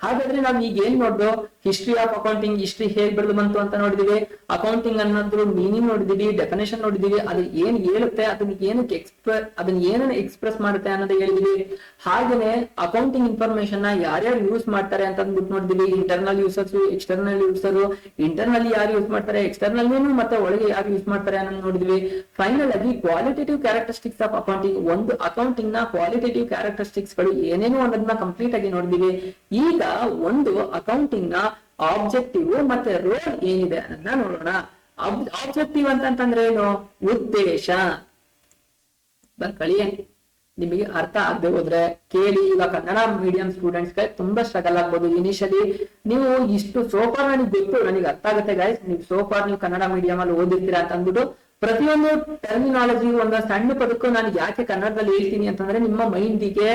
ಹಾಗಾದ್ರೆ ನಾವ್ ಈಗ ಏನ್ ನೋಡ್ದು? ಹಿಸ್ಟ್ರಿ ಆಫ್ ಅಕೌಂಟಿಂಗ್, ಹಿಸ್ಟ್ರಿ ಹೇಗ್ ಬೆಳೆದು ಬಂತು ಅಂತ ನೋಡಿದೀವಿ. ಅಕೌಂಟಿಂಗ್ ಅನ್ನೋದ್ರ ಮೀನಿಂಗ್ ನೋಡಿದೀವಿ, ಡೆಫಿನೇಷನ್ ನೋಡಿದೀವಿ, ಅದು ಏನ್ ಹೇಳುತ್ತೆ, ಅದನ್ನ ಏನನ್ನ ಎಕ್ಸ್ಪ್ರೆಸ್ ಮಾಡುತ್ತೆ ಅನ್ನೋದು ಹೇಳಿದೀವಿ. ಹಾಗೇನೆ ಅಕೌಂಟಿಂಗ್ ಇನ್ಫಾರ್ಮೇಶನ್ ನ ಯಾರ್ಯಾರು ಯೂಸ್ ಮಾಡ್ತಾರೆ ಅಂತ ಅಂದ್ಬಿಟ್ಟು ನೋಡಿದೀವಿ. ಇಂಟರ್ನಲ್ ಯೂಸರ್ಸ್, ಎಕ್ಸ್ಟರ್ನಲ್ ಯೂಸರ್, ಇಂಟರ್ನಲ್ಲಿ ಯಾರು ಯೂಸ್ ಮಾಡ್ತಾರೆ, ಎಕ್ಸ್ಟರ್ನಲ್ ಮತ್ತೆ ಒಳಗೆ ಯಾರು ಯೂಸ್ ಮಾಡ್ತಾರೆ ಅನ್ನೋದು ನೋಡಿದ್ವಿ. ಫೈನಲ್ ಆಗಿ ಕ್ವಾಲಿಟೇಟಿವ್ ಕ್ಯಾರೆಕ್ಟರಿಸ್ಟಿಕ್ಸ್ ಆಫ್ ಅಕೌಂಟಿಂಗ್, ಒಂದು ಅಕೌಂಟಿಂಗ್ ನ ಕ್ವಾಲಿಟೇಟಿವ್ ಕ್ಯಾರೆಕ್ಟರಿಸ್ಟಿಕ್ಸ್ ಗಳು ಏನೇನು ಅನ್ನೋದನ್ನ ಕಂಪ್ಲೀಟ್ ಆಗಿ ನೋಡಿದೀವಿ. ಈಗ ಒಂದು ಅಕೌಂಟಿಂಗ್ ನ ಆಬ್ಜೆಕ್ಟಿವ್ ಮತ್ತೆ ರೋಲ್ ಏನಿದೆ ಅನ್ನೋದನ್ನ ನೋಡೋಣ. ಆಬ್ಜೆಕ್ಟಿವ್ ಅಂತಂದ್ರೆ ಏನು? ಉದ್ದೇಶ. ಬರ್ಕೊಳ್ಳಿ, ನಿಮಗೆ ಅರ್ಥ ಆಗದೆ ಹೋದ್ರೆ ಕೇಳಿ. ಈಗ ಕನ್ನಡ ಮೀಡಿಯಂ ಸ್ಟೂಡೆಂಟ್ಸ್ ಗೆ ತುಂಬಾ ಸ್ಟ್ರಗಲ್ ಆಗ್ಬೋದು ಇನಿಷಿಯಲಿ. ನೀವು ಇಷ್ಟು ಸೋಫಾರ್ ನನಗೆ ಗೊತ್ತು, ನನಗೆ ಅರ್ಥ ಆಗುತ್ತೆ ಗೈಸ್. ನೀವು ಸೋಫಾರ್ ನೀವು ಕನ್ನಡ ಮೀಡಿಯಂ ಅಲ್ಲಿ ಓದಿರ್ತೀರಾ ಅಂತ ಅಂದ್ಬಿಟ್ಟು ಪ್ರತಿಯೊಂದು ಟರ್ಮಿನಾಲಜಿ ಒಂದು ಸಣ್ಣ ಪದಕ್ಕೂ ನಾನು ಯಾಕೆ ಕನ್ನಡದಲ್ಲಿ ಹೇಳ್ತೀನಿ ಅಂತಂದ್ರೆ ನಿಮ್ಮ ಮೈಂಡಿಗೆ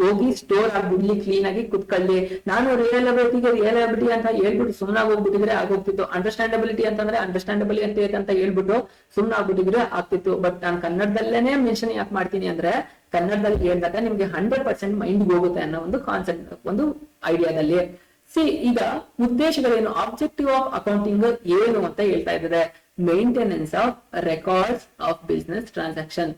ಹೋಗಿ ಸ್ಟೋರ್ ಆಗ್ಬಿಡ್ಲಿ, ಕ್ಲೀನ್ ಆಗಿ ಕುತ್ಕೊಳ್ಳಿ. ನಾನು ರಿಯಲಬಿಲಿಟಿ ಅಂತ ಹೇಳ್ಬಿಟ್ಟು ಸುಮ್ನಾಗ ಹೋಗ್ಬಿಟ್ಟಿದ್ರೆ ಆಗೋಗ್ತಿತ್ತು. ಅಂಡರ್ಸ್ಟ್ಯಾಂಡಬಿಲಿಟಿ ಅಂತಂದ್ರೆ ಅಂಡರ್ಸ್ಟ್ಯಾಂಡಬಲಿ ಅಂತ ಹೇಳ್ಬಿಟ್ಟು ಸುಮ್ನ ಆಗ್ಬಿಟ್ಟಿದ್ರೆ ಆಗ್ತಿತ್ತು. ಬಟ್ ನಾನು ಕನ್ನಡದಲ್ಲೇನೆ ಮೆನ್ಷನ್ ಯಾಕೆ ಮಾಡ್ತೀನಿ ಅಂದ್ರೆ ಕನ್ನಡದಲ್ಲಿ ಹೇಳಿದಾಗ ನಿಮ್ಗೆ 100% ಮೈಂಡ್ ಹೋಗುತ್ತೆ ಅನ್ನೋ ಒಂದು ಕಾನ್ಸೆಪ್ಟ್, ಒಂದು ಐಡಿಯಾದಲ್ಲಿ. ಈಗ ಉದ್ದೇಶಗಳೇನು? ಆಬ್ಜೆಕ್ಟಿವ್ ಆಫ್ ಅಕೌಂಟಿಂಗ್ ಏನು ಅಂತ ಹೇಳ್ತಾ ಇದ್ದಾರೆ. Maintenance of records of business transaction.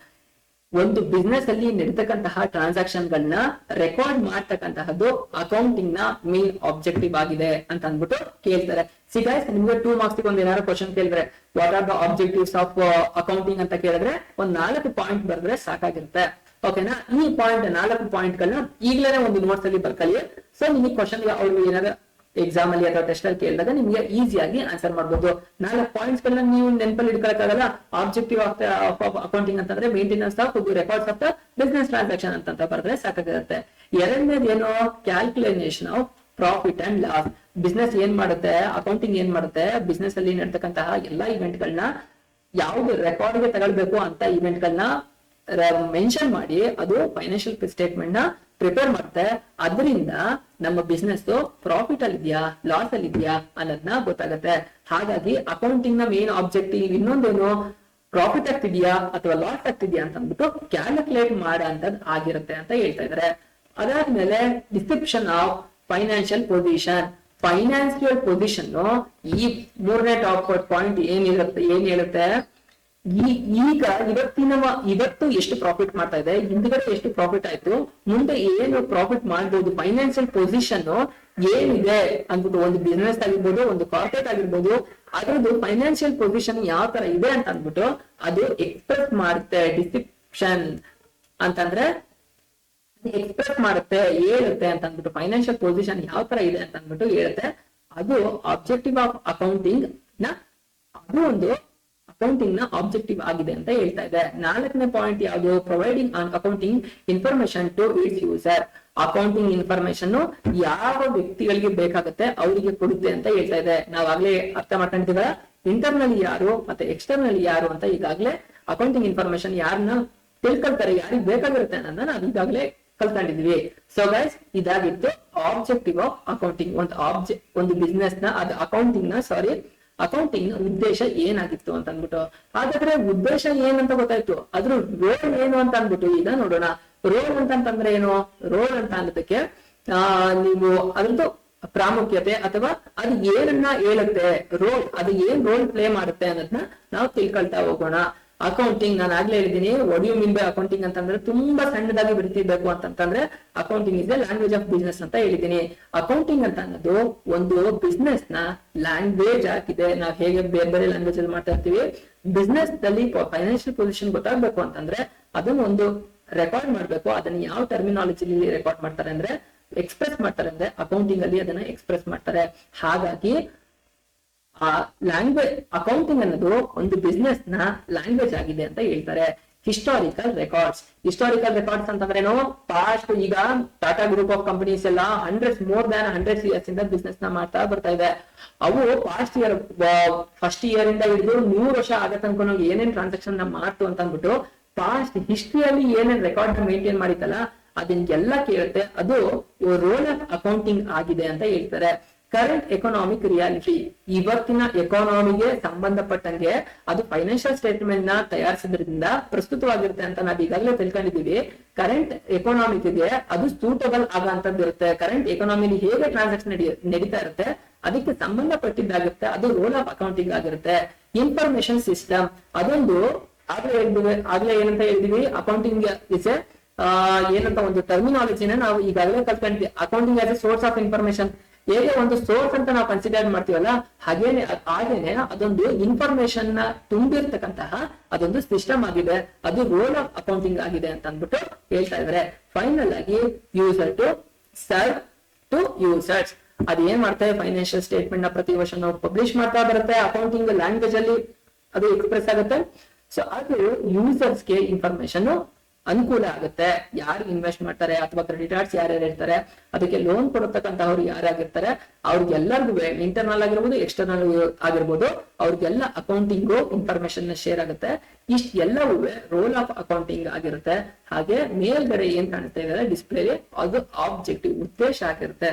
ಒಂದು ಬಿಸ್ನೆಸ್ ಅಲ್ಲಿ ನಡೀತಕ್ಕಂತಹ ಟ್ರಾನ್ಸಾಕ್ಷನ್ ಗಳನ್ನ ರೆಕಾರ್ಡ್ ಮಾಡ್ತಕ್ಕಂತಹದ್ದು ಅಕೌಂಟಿಂಗ್ ನ ಮೇನ್ ಆಬ್ಜೆಕ್ಟಿವ್ ಆಗಿದೆ ಅಂತ ಅಂದ್ಬಿಟ್ಟು ಕೇಳ್ತಾರೆ. ಗೈಸ್ ನಿಮ್ಗೆ 2 ಮಾರ್ಕ್ಸ್ ಒಂದ್ ಏನಾದ್ರು ಕ್ವಶನ್ ಕೇಳಿದ್ರೆ what are the objectives of accounting ಅಂತ ಕೇಳಿದ್ರೆ ಒಂದ್ 4 ಪಾಯಿಂಟ್ ಬರೆದ್ರೆ ಸಾಕಾಗಿರುತ್ತೆ. ಓಕೆನಾ, ಈ ನಾಲ್ಕು ಪಾಯಿಂಟ್ ಗಳನ್ನ ಈಗಲೇ ಒಂದು ನೋಟ್ಸ್ ಅಲ್ಲಿ ಬರ್ಕೊಳ್ಳಿ. ಸೊ ನಿಮಗೆ ಕ್ವಶನ್ ಅವ್ರು ಏನಾದ್ರು ಎಕ್ಸಾಮ್ ಅಲ್ಲಿ ಅಥವಾ ಟೆಸ್ಟ್ ಅಲ್ಲಿ ಕೇಳಿದಾಗ ನಿಮ್ಗೆ ಈಸಿಯಾಗಿ ಆನ್ಸರ್ ಮಾಡಬಹುದು. 4 ಪಾಯಿಂಟ್ಸ್ ಗಳನ್ನ ನೀವು ನೆನಪಲ್ಲಿ ಇಟ್ಕೊಳಕ್ಕಾಗಲ್ಲ. ಆಬ್ಜೆಕ್ಟಿವ್ ಆಫ್ ಅಕೌಂಟಿಂಗ್ ಅಂತಂದ್ರೆ maintenance of records of the business transaction ಅಂತ ಬರೆದ್ರೆ ಸಾಕಾಗಿರುತ್ತೆ. ಎರಡನೇದು ಏನು, calculation of profit and loss. Business ಏನ್ ಮಾಡುತ್ತೆ, ಅಕೌಂಟಿಂಗ್ ಏನ್ ಮಾಡುತ್ತೆ, ಬಿಸ್ನೆಸ್ ಅಲ್ಲಿ ನಡ್ತಕ್ಕಂತಹ ಎಲ್ಲಾ ಇವೆಂಟ್ ಗಳನ್ನ ಯಾವ್ದು ರೆಕಾರ್ಡ್ ಗೆ ತಗೊಳ್ಬೇಕು ಅಂತ ಇವೆಂಟ್ ಗಳನ್ನ ಮೆನ್ಷನ್ ಮಾಡಿ ಅದು ಫೈನಾನ್ಷಿಯಲ್ ಸ್ಟೇಟ್ಮೆಂಟ್ ನ ಪ್ರಿಪೇರ್ ಮಾಡುತ್ತೆ. ಅದರಿಂದ ನಮ್ಮ ಬಿಸ್ನೆಸ್ ಪ್ರಾಫಿಟ್ ಅಲ್ಲಿ ಇದೆಯಾ ಲಾಸ್ ಅಲ್ಲಿ ಇದೆಯಾ ಅನ್ನೋದನ್ನ ಗೊತ್ತಾಗುತ್ತೆ. ಹಾಗಾಗಿ ಅಕೌಂಟಿಂಗ್ ನ ಮೇನ್ ಆಬ್ಜೆಕ್ಟಿವ್ ಇನ್ನೊಂದೇನು, ಪ್ರಾಫಿಟ್ ಆಗ್ತಿದ್ಯಾ ಅಥವಾ ಲಾಸ್ ಆಗ್ತಿದ್ಯಾ ಅಂತ ಅಂದ್ಬಿಟ್ಟು ಕ್ಯಾಲ್ಕುಲೇಟ್ ಮಾಡಂತದ್ ಆಗಿರುತ್ತೆ ಅಂತ ಹೇಳ್ತಾ ಇದಾರೆ. ಅದಾದ್ಮೇಲೆ description of financial position. Financial position ಈ 3ನೇ ಟಾಪ್ ಪಾಯಿಂಟ್ ಏನ್ ಹೇಳುತ್ತೆ, ಈಗ ಇವತ್ತು ಎಷ್ಟು ಪ್ರಾಫಿಟ್ ಮಾಡ್ತಾ ಇದೆ, ಹಿಂದ್ಗಡೆ ಎಷ್ಟು ಪ್ರಾಫಿಟ್ ಆಯ್ತು, ಮುಂದೆ ಏನು ಪ್ರಾಫಿಟ್ ಮಾಡಬಹುದು, ಫೈನಾನ್ಷಿಯಲ್ ಪೊಸಿಷನ್ ಏನಿದೆ ಅಂದ್ಬಿಟ್ಟು ಒಂದು ಬಿಸ್ನೆಸ್ ಆಗಿರ್ಬೋದು, ಒಂದು ಕಾರ್ಪೊರೇಟ್ ಆಗಿರ್ಬೋದು, ಅದ್ರದ್ದು ಫೈನಾನ್ಷಿಯಲ್ ಪೊಸಿಷನ್ ಯಾವ ತರ ಇದೆ ಅಂತ ಅಂದ್ಬಿಟ್ಟು ಅದು ಎಕ್ಸ್ಪ್ರೆಸ್ ಮಾಡುತ್ತೆ. ಡಿಸ್ಕ್ರಿಪ್ಷನ್ ಅಂತಂದ್ರೆ ಎಕ್ಸ್ಪ್ರೆಸ್ ಮಾಡುತ್ತೆ, ಹೇಳುತ್ತೆ ಅಂತ ಅಂದ್ಬಿಟ್ಟು ಫೈನಾನ್ಷಿಯಲ್ ಪೊಸಿಷನ್ ಯಾವ ತರ ಇದೆ ಅಂತ ಅಂದ್ಬಿಟ್ಟು ಹೇಳುತ್ತೆ. ಅದು ಆಬ್ಜೆಕ್ಟಿವ್ ಆಫ್ ಅಕೌಂಟಿಂಗ್ ನ ಅದು ಒಂದು ಅಕೌಂಟಿಂಗ್ ನ ಆಬ್ಜೆಕ್ಟಿವ್ ಆಗಿದೆ ಅಂತ ಹೇಳ್ತಾ ಇದೆ. 4ನೇ ಪಾಯಿಂಟ್ ಯಾವುದು, providing on accounting information to its user. Accounting information ಯಾವ ವ್ಯಕ್ತಿಗಳಿಗೆ ಬೇಕಾಗುತ್ತೆ ಅವರಿಗೆ ಕೊಡುತ್ತೆ ಅಂತ ಹೇಳ್ತಾ ಇದೆ. ನಾವಾಗ್ಲೇ ಅರ್ಥ ಮಾಡ್ಕೊಂಡಿದ್ದೀವ ಇಂಟರ್ನಲಿ ಯಾರು ಮತ್ತೆ ಎಕ್ಸ್ಟರ್ನಲಿ ಯಾರು ಅಂತ. ಈಗಾಗಲೇ ಅಕೌಂಟಿಂಗ್ ಇನ್ಫಾರ್ಮೇಶನ್ ಯಾರನ್ನ ತಿಳ್ಕೊಳ್ತಾರೆ, ಯಾರಿಗೆ ಬೇಕಾಗಿರುತ್ತೆ ಅನ್ನೋದನ್ನ ನಾವು ಈಗಾಗಲೇ ಕಲ್ತ್ಕೊಂಡಿದ್ವಿ. ಸೊ ಗೈಸ್ ಇದಾಗಿತ್ತು ಆಬ್ಜೆಕ್ಟಿವ್ ಆಫ್ ಅಕೌಂಟಿಂಗ್. ಒಂದು ಬಿಸ್ನೆಸ್ ನ ಅದು ಅಕೌಂಟಿಂಗ್ ಉದ್ದೇಶ ಏನಾಗಿತ್ತು ಅಂತ ಅಂದ್ಬಿಟ್ಟು. ಹಾಗಾದ್ರೆ ಉದ್ದೇಶ ಏನಂತ ಗೊತ್ತಾಯ್ತು, ಅದ್ರ ರೋಲ್ ಏನು ಅಂತ ಅಂದ್ಬಿಟ್ಟು ಈಗ ನೋಡೋಣ. ರೋಲ್ ಅಂತಂದ್ರೆ ಏನು, ರೋಲ್ ಅಂತ ಅನ್ನೋದಕ್ಕೆ ನೀವು ಅದ್ರದ್ದು ಪ್ರಾಮುಖ್ಯತೆ ಅಥವಾ ಅದು ಏನನ್ನ ಹೇಳುತ್ತೆ, ರೋಲ್ ಅದು ಏನ್ ರೋಲ್ ಪ್ಲೇ ಮಾಡುತ್ತೆ ಅನ್ನೋದನ್ನ ನಾವು ತಿಳ್ಕೊಳ್ತಾ ಹೋಗೋಣ. ಅಕೌಂಟಿಂಗ್ ನಾನು ಆಗ್ಲೇ ಹೇಳಿದೀನಿ, what you mean by accounting ಅಂತಂದ್ರೆ ತುಂಬಾ ಸಣ್ಣದಾಗಿ ಬಿಡ್ತಿರ್ಬೇಕು ಅಂತಂದ್ರೆ accounting is the language of business ಅಂತ ಹೇಳಿದೀನಿ. ಅಕೌಂಟಿಂಗ್ ಅಂತ ಅನ್ನೋದು ಒಂದು ಬಿಸ್ನೆಸ್ ನ ಲ್ಯಾಂಗ್ವೇಜ್ ಆಗಿದೆ. ನಾವ್ ಹೇಗೆ ಬೇರೆ ಬೇರೆ ಲ್ಯಾಂಗ್ವೇಜ್ ಅಲ್ಲಿ ಮಾಡ್ತಾ ಇರ್ತೀವಿ, ಬಿಸ್ನೆಸ್ ನಲ್ಲಿ ಫೈನಾನ್ಷಿಯಲ್ ಪೊಸಿಷನ್ ಗೊತ್ತಾಗ್ಬೇಕು ಅಂತಂದ್ರೆ ಅದನ್ನ ಒಂದು ರೆಕಾರ್ಡ್ ಮಾಡ್ಬೇಕು. ಅದನ್ನ ಯಾವ ಟರ್ಮಿನಾಲಜಿಲಿ ರೆಕಾರ್ಡ್ ಮಾಡ್ತಾರೆ ಅಂದ್ರೆ ಎಕ್ಸ್ಪ್ರೆಸ್ ಮಾಡ್ತಾರೆ, ಅಂದ್ರೆ ಅಕೌಂಟಿಂಗ್ ಅಲ್ಲಿ ಅದನ್ನ ಎಕ್ಸ್ಪ್ರೆಸ್ ಮಾಡ್ತಾರೆ. ಹಾಗಾಗಿ ಆ ಲ್ಯಾಂಗ್ವೇಜ್ ಅಕೌಂಟಿಂಗ್ ಅನ್ನೋದು ಒಂದು ಬಿಸ್ನೆಸ್ ನ ಲ್ಯಾಂಗ್ವೇಜ್ ಆಗಿದೆ ಅಂತ ಹೇಳ್ತಾರೆ. ಹಿಸ್ಟಾರಿಕಲ್ ರೆಕಾರ್ಡ್ಸ್ ಅಂತಂದ್ರೇನು, ಪಾಸ್ಟ್ ಈಗ ಟಾಟಾ ಗ್ರೂಪ್ ಆಫ್ ಕಂಪನೀಸ್ ಎಲ್ಲ ಮೋರ್ ದ್ಯಾನ್ 100 years ಇಂದ ಬಿಸ್ನೆಸ್ ನ ಮಾಡ್ತಾ ಬರ್ತಾ ಇದೆ. ಅವು ಫಸ್ಟ್ ಇಯರ್ ಇಂದ ಹಿಡಿದು 100 ವರ್ಷ ಆಗೋ ತನಕ ಏನೇನ್ ಟ್ರಾನ್ಸಾಕ್ಷನ್ ಮಾಡ್ತು ಅಂತ ಅಂದ್ಬಿಟ್ಟು ಪಾಸ್ಟ್ ಹಿಸ್ಟ್ರಿಯಲ್ಲಿ ಏನೇನ್ ರೆಕಾರ್ಡ್ ಮೇಂಟೈನ್ ಮಾಡಿತ್ತಲ್ಲ ಅದನ್ನೆಲ್ಲ ಕೇಳುತ್ತೆ. ಅದು ರೋಲ್ ಆಫ್ ಅಕೌಂಟಿಂಗ್ ಆಗಿದೆ ಅಂತ ಹೇಳ್ತಾರೆ. ಕರೆಂಟ್ ಎಕನಾಮಿಕ್ ರಿಯಾಲಿಟಿ, ಇವತ್ತಿನ ಎಕಾನಮಿಗೆ ಸಂಬಂಧಪಟ್ಟಂಗೆ ಅದು ಫೈನಾನ್ಷಿಯಲ್ ಸ್ಟೇಟ್ಮೆಂಟ್ ನ ತಯಾರಿಸೋದ್ರಿಂದ ಪ್ರಸ್ತುತವಾಗಿರುತ್ತೆ ಅಂತ ನಾವ್ ಈಗಾಗಲೇ ತಿಳ್ಕೊಂಡಿದೀವಿ. ಕರೆಂಟ್ ಎಕಾನಮಿಕ್ಗೆ ಅದು ಸೂಟಬಲ್ ಆಗಂತದ್ದು ಇರುತ್ತೆ. ಕರೆಂಟ್ ಎಕಾನಮಿಲಿ ಹೇಗೆ ಟ್ರಾನ್ಸಾಕ್ಷನ್ ನಡೀತಾ ಇರುತ್ತೆ ಅದಕ್ಕೆ ಸಂಬಂಧಪಟ್ಟಿದ್ದಾಗಿರುತ್ತೆ, ಅದು ರೋಲ್ ಆಫ್ ಅಕೌಂಟಿಂಗ್ ಆಗಿರುತ್ತೆ. ಇನ್ಫಾರ್ಮೇಶನ್ ಸಿಸ್ಟಮ್ ಅದೊಂದು ಆಗ್ಲೇ ಏನಂತ ಹೇಳಿದೀವಿ, ಅಕೌಂಟಿಂಗ್ ಇಸ್ ಏನಂತ ಒಂದು ಟರ್ಮಿನಾಲಜಿನ ನಾವು ಈಗಾಗಲೇ ಕಲ್ತ್ಕೊಂಡಿದ್ವಿ. Accounting as a source of information, ಹೇಗೆ ಒಂದು ಸೋರ್ಸ್ ಅಂತ ನಾವು ಕನ್ಸಿಡರ್ ಮಾಡ್ತೀವಲ್ಲ ಹಾಗೇನೆ ಅದೊಂದು ಇನ್ಫಾರ್ಮೇಶನ್ ನ ತುಂಬಿರ್ತಕ್ಕಂತಹ ಅದೊಂದು ಸಿಸ್ಟಮ್ ಆಗಿದೆ, ಅದು ರೋಲ್ ಆಫ್ ಅಕೌಂಟಿಂಗ್ ಆಗಿದೆ ಅಂತ ಅಂದ್ಬಿಟ್ಟು ಹೇಳ್ತಾ ಇದಾರೆ. ಫೈನಲ್ ಆಗಿ user to serve to users, ಅದ್ ಏನ್ ಮಾಡ್ತಾರೆ, ಫೈನಾನ್ಷಿಯಲ್ ಸ್ಟೇಟ್ಮೆಂಟ್ ನ ಪ್ರತಿ ವರ್ಷ ನಾವು ಪಬ್ಲಿಷ್ ಮಾಡ್ತಾ ಬರುತ್ತೆ. ಅಕೌಂಟಿಂಗ್ ಲ್ಯಾಂಗ್ವೇಜ್ ಅಲ್ಲಿ ಅದು ಎಕ್ಸ್ಪ್ರೆಸ್ ಆಗುತ್ತೆ. ಸೊ ಅದು ಯೂಸರ್ಸ್ಗೆ ಇನ್ಫಾರ್ಮೇಶನ್ ಅನುಕೂಲ ಆಗುತ್ತೆ. ಯಾರು ಇನ್ವೆಸ್ಟ್ ಮಾಡ್ತಾರೆ ಅಥವಾ ಕ್ರೆಡಿಟರ್ಸ್ ಯಾರ್ಯಾರು ಇರ್ತಾರೆ, ಅದಕ್ಕೆ ಲೋನ್ ಕೊಡತಕ್ಕಂತವ್ರು ಯಾರಾಗಿರ್ತಾರೆ ಅವ್ರಿಗೆಲ್ಲರಿಗೂ ಇಂಟರ್ನಲ್ ಆಗಿರ್ಬೋದು ಎಕ್ಸ್ಟರ್ನಲ್ ಆಗಿರ್ಬೋದು ಅವ್ರಿಗೆಲ್ಲ ಅಕೌಂಟಿಂಗು ಇನ್ಫಾರ್ಮೇಶನ್ ಶೇರ್ ಆಗುತ್ತೆ. ಇಷ್ಟ ಎಲ್ಲವೂ ರೋಲ್ ಆಫ್ ಅಕೌಂಟಿಂಗ್ ಆಗಿರುತ್ತೆ. ಹಾಗೆ ಮೇಲ್ಗಡೆ ಏನ್ ಕಾಣಿಸ್ತಾ ಇದಾರೆ ಡಿಸ್ಪ್ಲೇ, ಅದು ಆಬ್ಜೆಕ್ಟಿವ್ ಉದ್ದೇಶ ಆಗಿರುತ್ತೆ.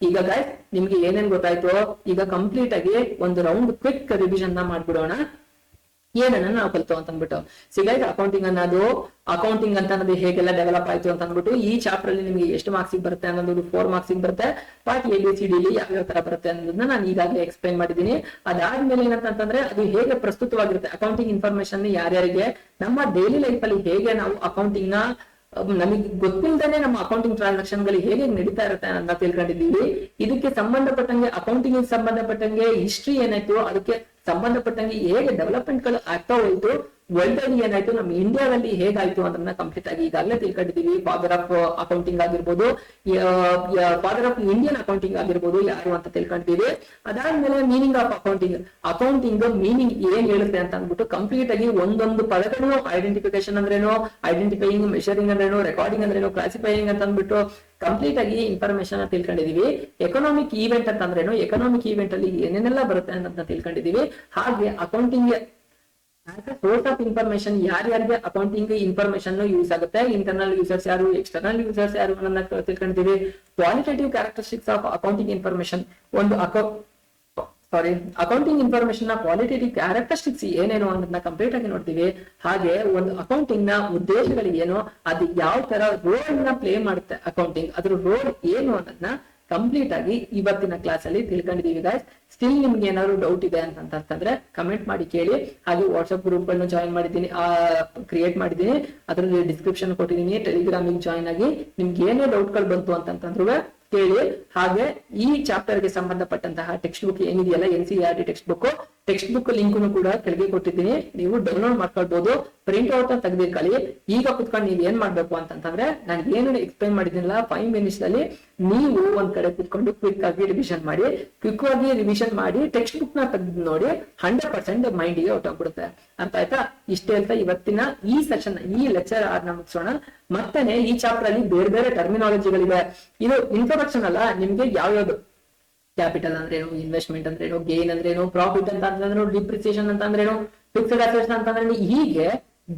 ಈಗ ಗೈಸ್ ನಿಮ್ಗೆ ಏನೇನ್ ಗೊತ್ತಾಯ್ತು, ಈಗ ಕಂಪ್ಲೀಟ್ ಆಗಿ ಒಂದು ರೌಂಡ್ ಕ್ವಿಕ್ ರಿವಿಷನ್ ನ ಮಾಡ್ಬಿಡೋಣ. ಏನನ್ನ ನಾವು ಕಲ್ತು ಅಂತ ಅಂದ್ಬಿಟ್ಟು. ಸಿಗೈತೆ ಅಕೌಂಟಿಂಗ್ ಅನ್ನೋದು ಹೇಗೆಲ್ಲ ಡೆವಲಪ್ ಆಯ್ತು ಅಂತ ಅಂದ್ಬಿಟ್ಟು ಈ ಚಾಪ್ಟರ್ ಅಲ್ಲಿ ನಿಮಗೆ ಎಷ್ಟು ಮಾರ್ಕ್ಸ್ ಬರುತ್ತೆ ಅನ್ನೋದು 4 ಮಾರ್ಕ್ಸ್ ಬರುತ್ತೆ. ಪಾರ್ಟ್ ABCD ಯಾವ್ಯಾವ ತರ ಬರುತ್ತೆ ಅನ್ನೋದನ್ನ ನಾನು ಈಗಾಗಲೇ ಎಕ್ಸ್ಪ್ಲೈನ್ ಮಾಡಿದ್ದೀನಿ. ಅದಾದ್ಮೇಲೆ ಏನಂತಂದ್ರೆ ಅದು ಹೇಗೆ ಪ್ರಸ್ತುತವಾಗಿರುತ್ತೆ, ಅಕೌಂಟಿಂಗ್ ಇನ್ಫಾರ್ಮೇಶನ್ ಯಾರ್ಯಾರಿಗೆ ನಮ್ಮ ಡೈಲಿ ಲೈಫ್ ಅಲ್ಲಿ ಹೇಗೆ ನಾವು ಅಕೌಂಟಿಂಗ್ ನ ನಮಗೆ ಗೊತ್ತಿಲ್ಲದೇ ನಮ್ಮ ಅಕೌಂಟಿಂಗ್ ಟ್ರಾನ್ಸಾಕ್ಷನ್ ಗಳು ಹೇಗೆ ನಡೀತಾ ಇರುತ್ತೆ ಅಂತ ತಿಳ್ಕೊಂಡಿದ್ದೀವಿ. ಇದಕ್ಕೆ ಸಂಬಂಧಪಟ್ಟಂಗೆ ಅಕೌಂಟಿಂಗ್ ಸಂಬಂಧಪಟ್ಟಂಗೆ ಹಿಸ್ಟ್ರಿ ಏನಾಯ್ತು, ಅದಕ್ಕೆ ಸಂಬಂಧಪಟ್ಟಂಗೆ ಹೇಗೆ ಡೆವಲಪ್ಮೆಂಟ್ ಗಳು ಆಗ್ತಾ ಹೋಯ್ತು, ವರ್ಲ್ಡ್ ಅಲ್ಲಿ ಏನಾಯ್ತು, ನಮ್ಮ ಇಂಡಿಯಾದಲ್ಲಿ ಹೇಗಾಯ್ತು ಅದನ್ನ ಕಂಪ್ಲೀಟ್ ಆಗಿ ಈಗಾಗಲೇ ತಿಳ್ಕೊಂಡಿದೀವಿ. ಫಾದರ್ ಆಫ್ ಅಕೌಂಟಿಂಗ್ ಆಗಿರ್ಬೋದು, ಫಾದರ್ ಆಫ್ ಇಂಡಿಯನ್ ಅಕೌಂಟಿಂಗ್ ಆಗಿರ್ಬೋದು ಯಾರು ಅಂತ ತಿಳ್ಕೊಂಡಿದೀವಿ. ಅದಾದ್ಮೇಲೆ ಮೀನಿಂಗ್ ಆಫ್ ಅಕೌಂಟಿಂಗ್ ಮೀನಿಂಗ್ ಏನ್ ಹೇಳುತ್ತೆ ಅಂತ ಅಂದ್ಬಿಟ್ಟು ಕಂಪ್ಲೀಟ್ ಆಗಿ ಒಂದೊಂದು ಪದಗಳನ್ನು ಐಡೆಂಟಿಫಿಕೇಶನ್ ಅಂದ್ರೇನು, ಐಡೆಂಟಿಫೈಯಿಂಗ್, ಮೆಷರಿಂಗ್ ಅಂದ್ರೇನು, ರೆಕಾರ್ಡಿಂಗ್ ಅಂದ್ರೇನು, ಕ್ಲಾಸಿಫೈಯಿಂಗ್ ಅಂತ ಅಂದ್ಬಿಟ್ಟು ಕಂಪ್ಲೀಟ್ ಆಗಿ ಇನ್ಫಾರ್ಮೇಶನ್ ತಿಳ್ಕೊಂಡಿದೀವಿ. ಎಕನಾಮಿಕ್ ಈವೆಂಟ್ ಅಂತ ಅಂದ್ರೇನು, ಎಕನಾಮಿಕ್ ಈವೆಂಟ್ ಅಲ್ಲಿ ಏನೇನೆಲ್ಲ ಬರುತ್ತೆ ಅನ್ನೋದನ್ನ ತಿಳ್ಕೊಂಡಿದೀವಿ. ಹಾಗೆ ಅಕೌಂಟಿಂಗ್ ಸೋರ್ಸ್ ಆಫ್ ಇನ್ಫಾರ್ಮೇಶನ್, ಯಾರ್ಯಾರಿಗೆ ಅಕೌಂಟಿಂಗ್ ಇನ್ಫಾರ್ಮೇಶನ್ ಯೂಸ್ ಆಗುತ್ತೆ, ಇಂಟರ್ನಲ್ ಯೂಸರ್ಸ್ ಯಾರು, ಎಕ್ಸ್ಟರ್ನಲ್ ಯೂಸರ್ಸ್ ಯಾರು ಅನ್ನೋದನ್ನ ತಿಳ್ಕೊಂಡಿದೀವಿ. Qualitative characteristics of accounting information, accounting information ನ ಕ್ವಾಲಿಟೇಟಿವ್ ಕ್ಯಾರೆಕ್ಟರಿಸ್ಟಿಕ್ಸ್ ಏನೇನು ಅನ್ನೋದನ್ನ ಕಂಪ್ಲೀಟ್ ಆಗಿ ನೋಡ್ತೀವಿ. ಹಾಗೆ ಒಂದು ಅಕೌಂಟಿಂಗ್ ನ ಉದ್ದೇಶಗಳು ಏನು, ಅದು ಯಾವ ತರ ರೋಲ್ ನ ಪ್ಲೇ ಮಾಡುತ್ತೆ ಅಕೌಂಟಿಂಗ್, ಅದ್ರ ರೋಲ್ ಏನು ಅನ್ನೋದನ್ನ ಕಂಪ್ಲೀಟ್ ಆಗಿ ಇವತ್ತಿನ ಕ್ಲಾಸ್ ಅಲ್ಲಿ ತಿಳ್ಕೊಂಡಿದೀವಿ ಗಾಯ್ಸ್. ಸ್ಟಿಲ್ ನಿಮ್ಗೆ ಏನಾದ್ರು ಡೌಟ್ ಇದೆ ಅಂತಂದ್ರೆ ಕಮೆಂಟ್ ಮಾಡಿ ಕೇಳಿ. ಹಾಗೆ ವಾಟ್ಸ್ಆಪ್ ಗ್ರೂಪ್ ಗಳನ್ನ ಜಾಯಿನ್ ಮಾಡಿದ್ದೀನಿ, ಕ್ರಿಯೇಟ್ ಮಾಡಿದ್ದೀನಿ, ಅದರಲ್ಲಿ ಡಿಸ್ಕ್ರಿಪ್ಷನ್ ಕೊಟ್ಟಿದ್ದೀನಿ. ಟೆಲಿಗ್ರಾಮಿಗೆ ಜಾಯಿನ್ ಆಗಿ ನಿಮ್ಗೆ ಏನೇ ಡೌಟ್ ಗಳು ಬಂತು ಅಂತಂದ್ರು ಕೇಳಿ. ಹಾಗೆ ಈ ಚಾಪ್ಟರ್ ಗೆ ಸಂಬಂಧಪಟ್ಟಂತಹ ಟೆಕ್ಸ್ಟ್ ಬುಕ್ ಏನಿದೆಯಲ್ಲ, NCERT ಟೆಕ್ಸ್ಟ್ ಬುಕ್ ಲಿಂಕ್ ಕೂಡ ಕೆಳಗೆ ಕೊಟ್ಟಿದ್ದೀನಿ, ನೀವು ಡೌನ್ಲೋಡ್ ಮಾಡ್ಕೊಳ್ಬಹುದು. ಪ್ರಿಂಟ್ ಔಟ್ ತೆಗೆದಿರ್ಕೊಳ್ಳಿ. ಈಗ ಕುತ್ಕೊಂಡು ನೀವ್ ಏನ್ ಮಾಡ್ಬೇಕು ಅಂತಂದ್ರೆ ನಾನು ಏನು ಎಕ್ಸ್ಪ್ಲೈನ್ ಮಾಡಿದ್ದೀನಲ್ಲ 5 ಮಿನಿಟ್ಸ್ ಅಲ್ಲಿ ನೀವು ಒಂದ್ ಕಡೆ ಕುತ್ಕೊಂಡು ಕ್ವಿಕ್ ಆಗಿ ರಿವಿಷನ್ ಮಾಡಿ ಟೆಕ್ಸ್ಟ್ ಬುಕ್ ನ ತೆಗೆದು ನೋಡಿ, 100% ಮೈಂಡ್ ಗೆ ಹೊಟ್ಟೋಗ್ಬಿಡುತ್ತೆ. ಅರ್ಥ ಆಯ್ತಾ? ಇಷ್ಟೇ ಅಂತ ಇವತ್ತಿನ ಈ ಸೆಷನ್, ಈ ಲೆಕ್ಚರ್ ಮುಗಿಸೋಣ. ಮತ್ತೇನೆ ಈ ಚಾಪ್ಟರ್ ಅಲ್ಲಿ ಬೇರೆ ಬೇರೆ ಟರ್ಮಿನಾಲಜಿಗಳಿದೆ. ಇದು ಇಂಟ್ರೊಡಕ್ಷನ್ ಅಲ್ಲ, ನಿಮ್ಗೆ ಯಾವ್ಯಾವ್ದು ಕ್ಯಾಪಿಟಲ್ ಅಂದ್ರೇನು, ಇನ್ವೆಸ್ಟ್ಮೆಂಟ್ ಅಂದ್ರೇನು, ಗೇನ್ ಅಂದ್ರೇನು, ಪ್ರಾಫಿಟ್ ಅಂತ ಅಂದ್ರೇನು, ಡಿಪ್ರಿಸಿಯೇಷನ್ ಅಂತ ಅಂದ್ರೇನು, ಫಿಕ್ಸ್ಡ್ ಅಸೆಟ್ಸ್ ಅಂತ ಅಂದ್ರೆ ಹೀಗೆ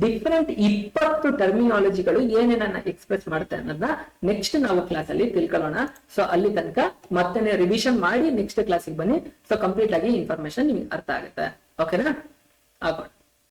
ಡಿಫರೆಂಟ್ 20 ಟರ್ಮಿನಾಲಜಿಗಳು ಏನೇನನ್ನ ಎಕ್ಸ್ಪ್ರೆಸ್ ಮಾಡುತ್ತೆ ಅನ್ನೋದನ್ನ ನೆಕ್ಸ್ಟ್ ನಾವು ಕ್ಲಾಸ್ ಅಲ್ಲಿ ತಿಳ್ಕೊಳ್ಳೋಣ. ಸೊ ಅಲ್ಲಿ ತನಕ ಮತ್ತೆ ರಿವಿಷನ್ ಮಾಡಿ ನೆಕ್ಸ್ಟ್ ಕ್ಲಾಸಿಗೆ ಬನ್ನಿ. ಸೊ ಕಂಪ್ಲೀಟ್ ಆಗಿ ಇನ್ಫಾರ್ಮೇಶನ್ ನಿಮ್ಗೆ ಅರ್ಥ ಆಗುತ್ತೆ. ಓಕೆನಾ? ಆಗೋಣ.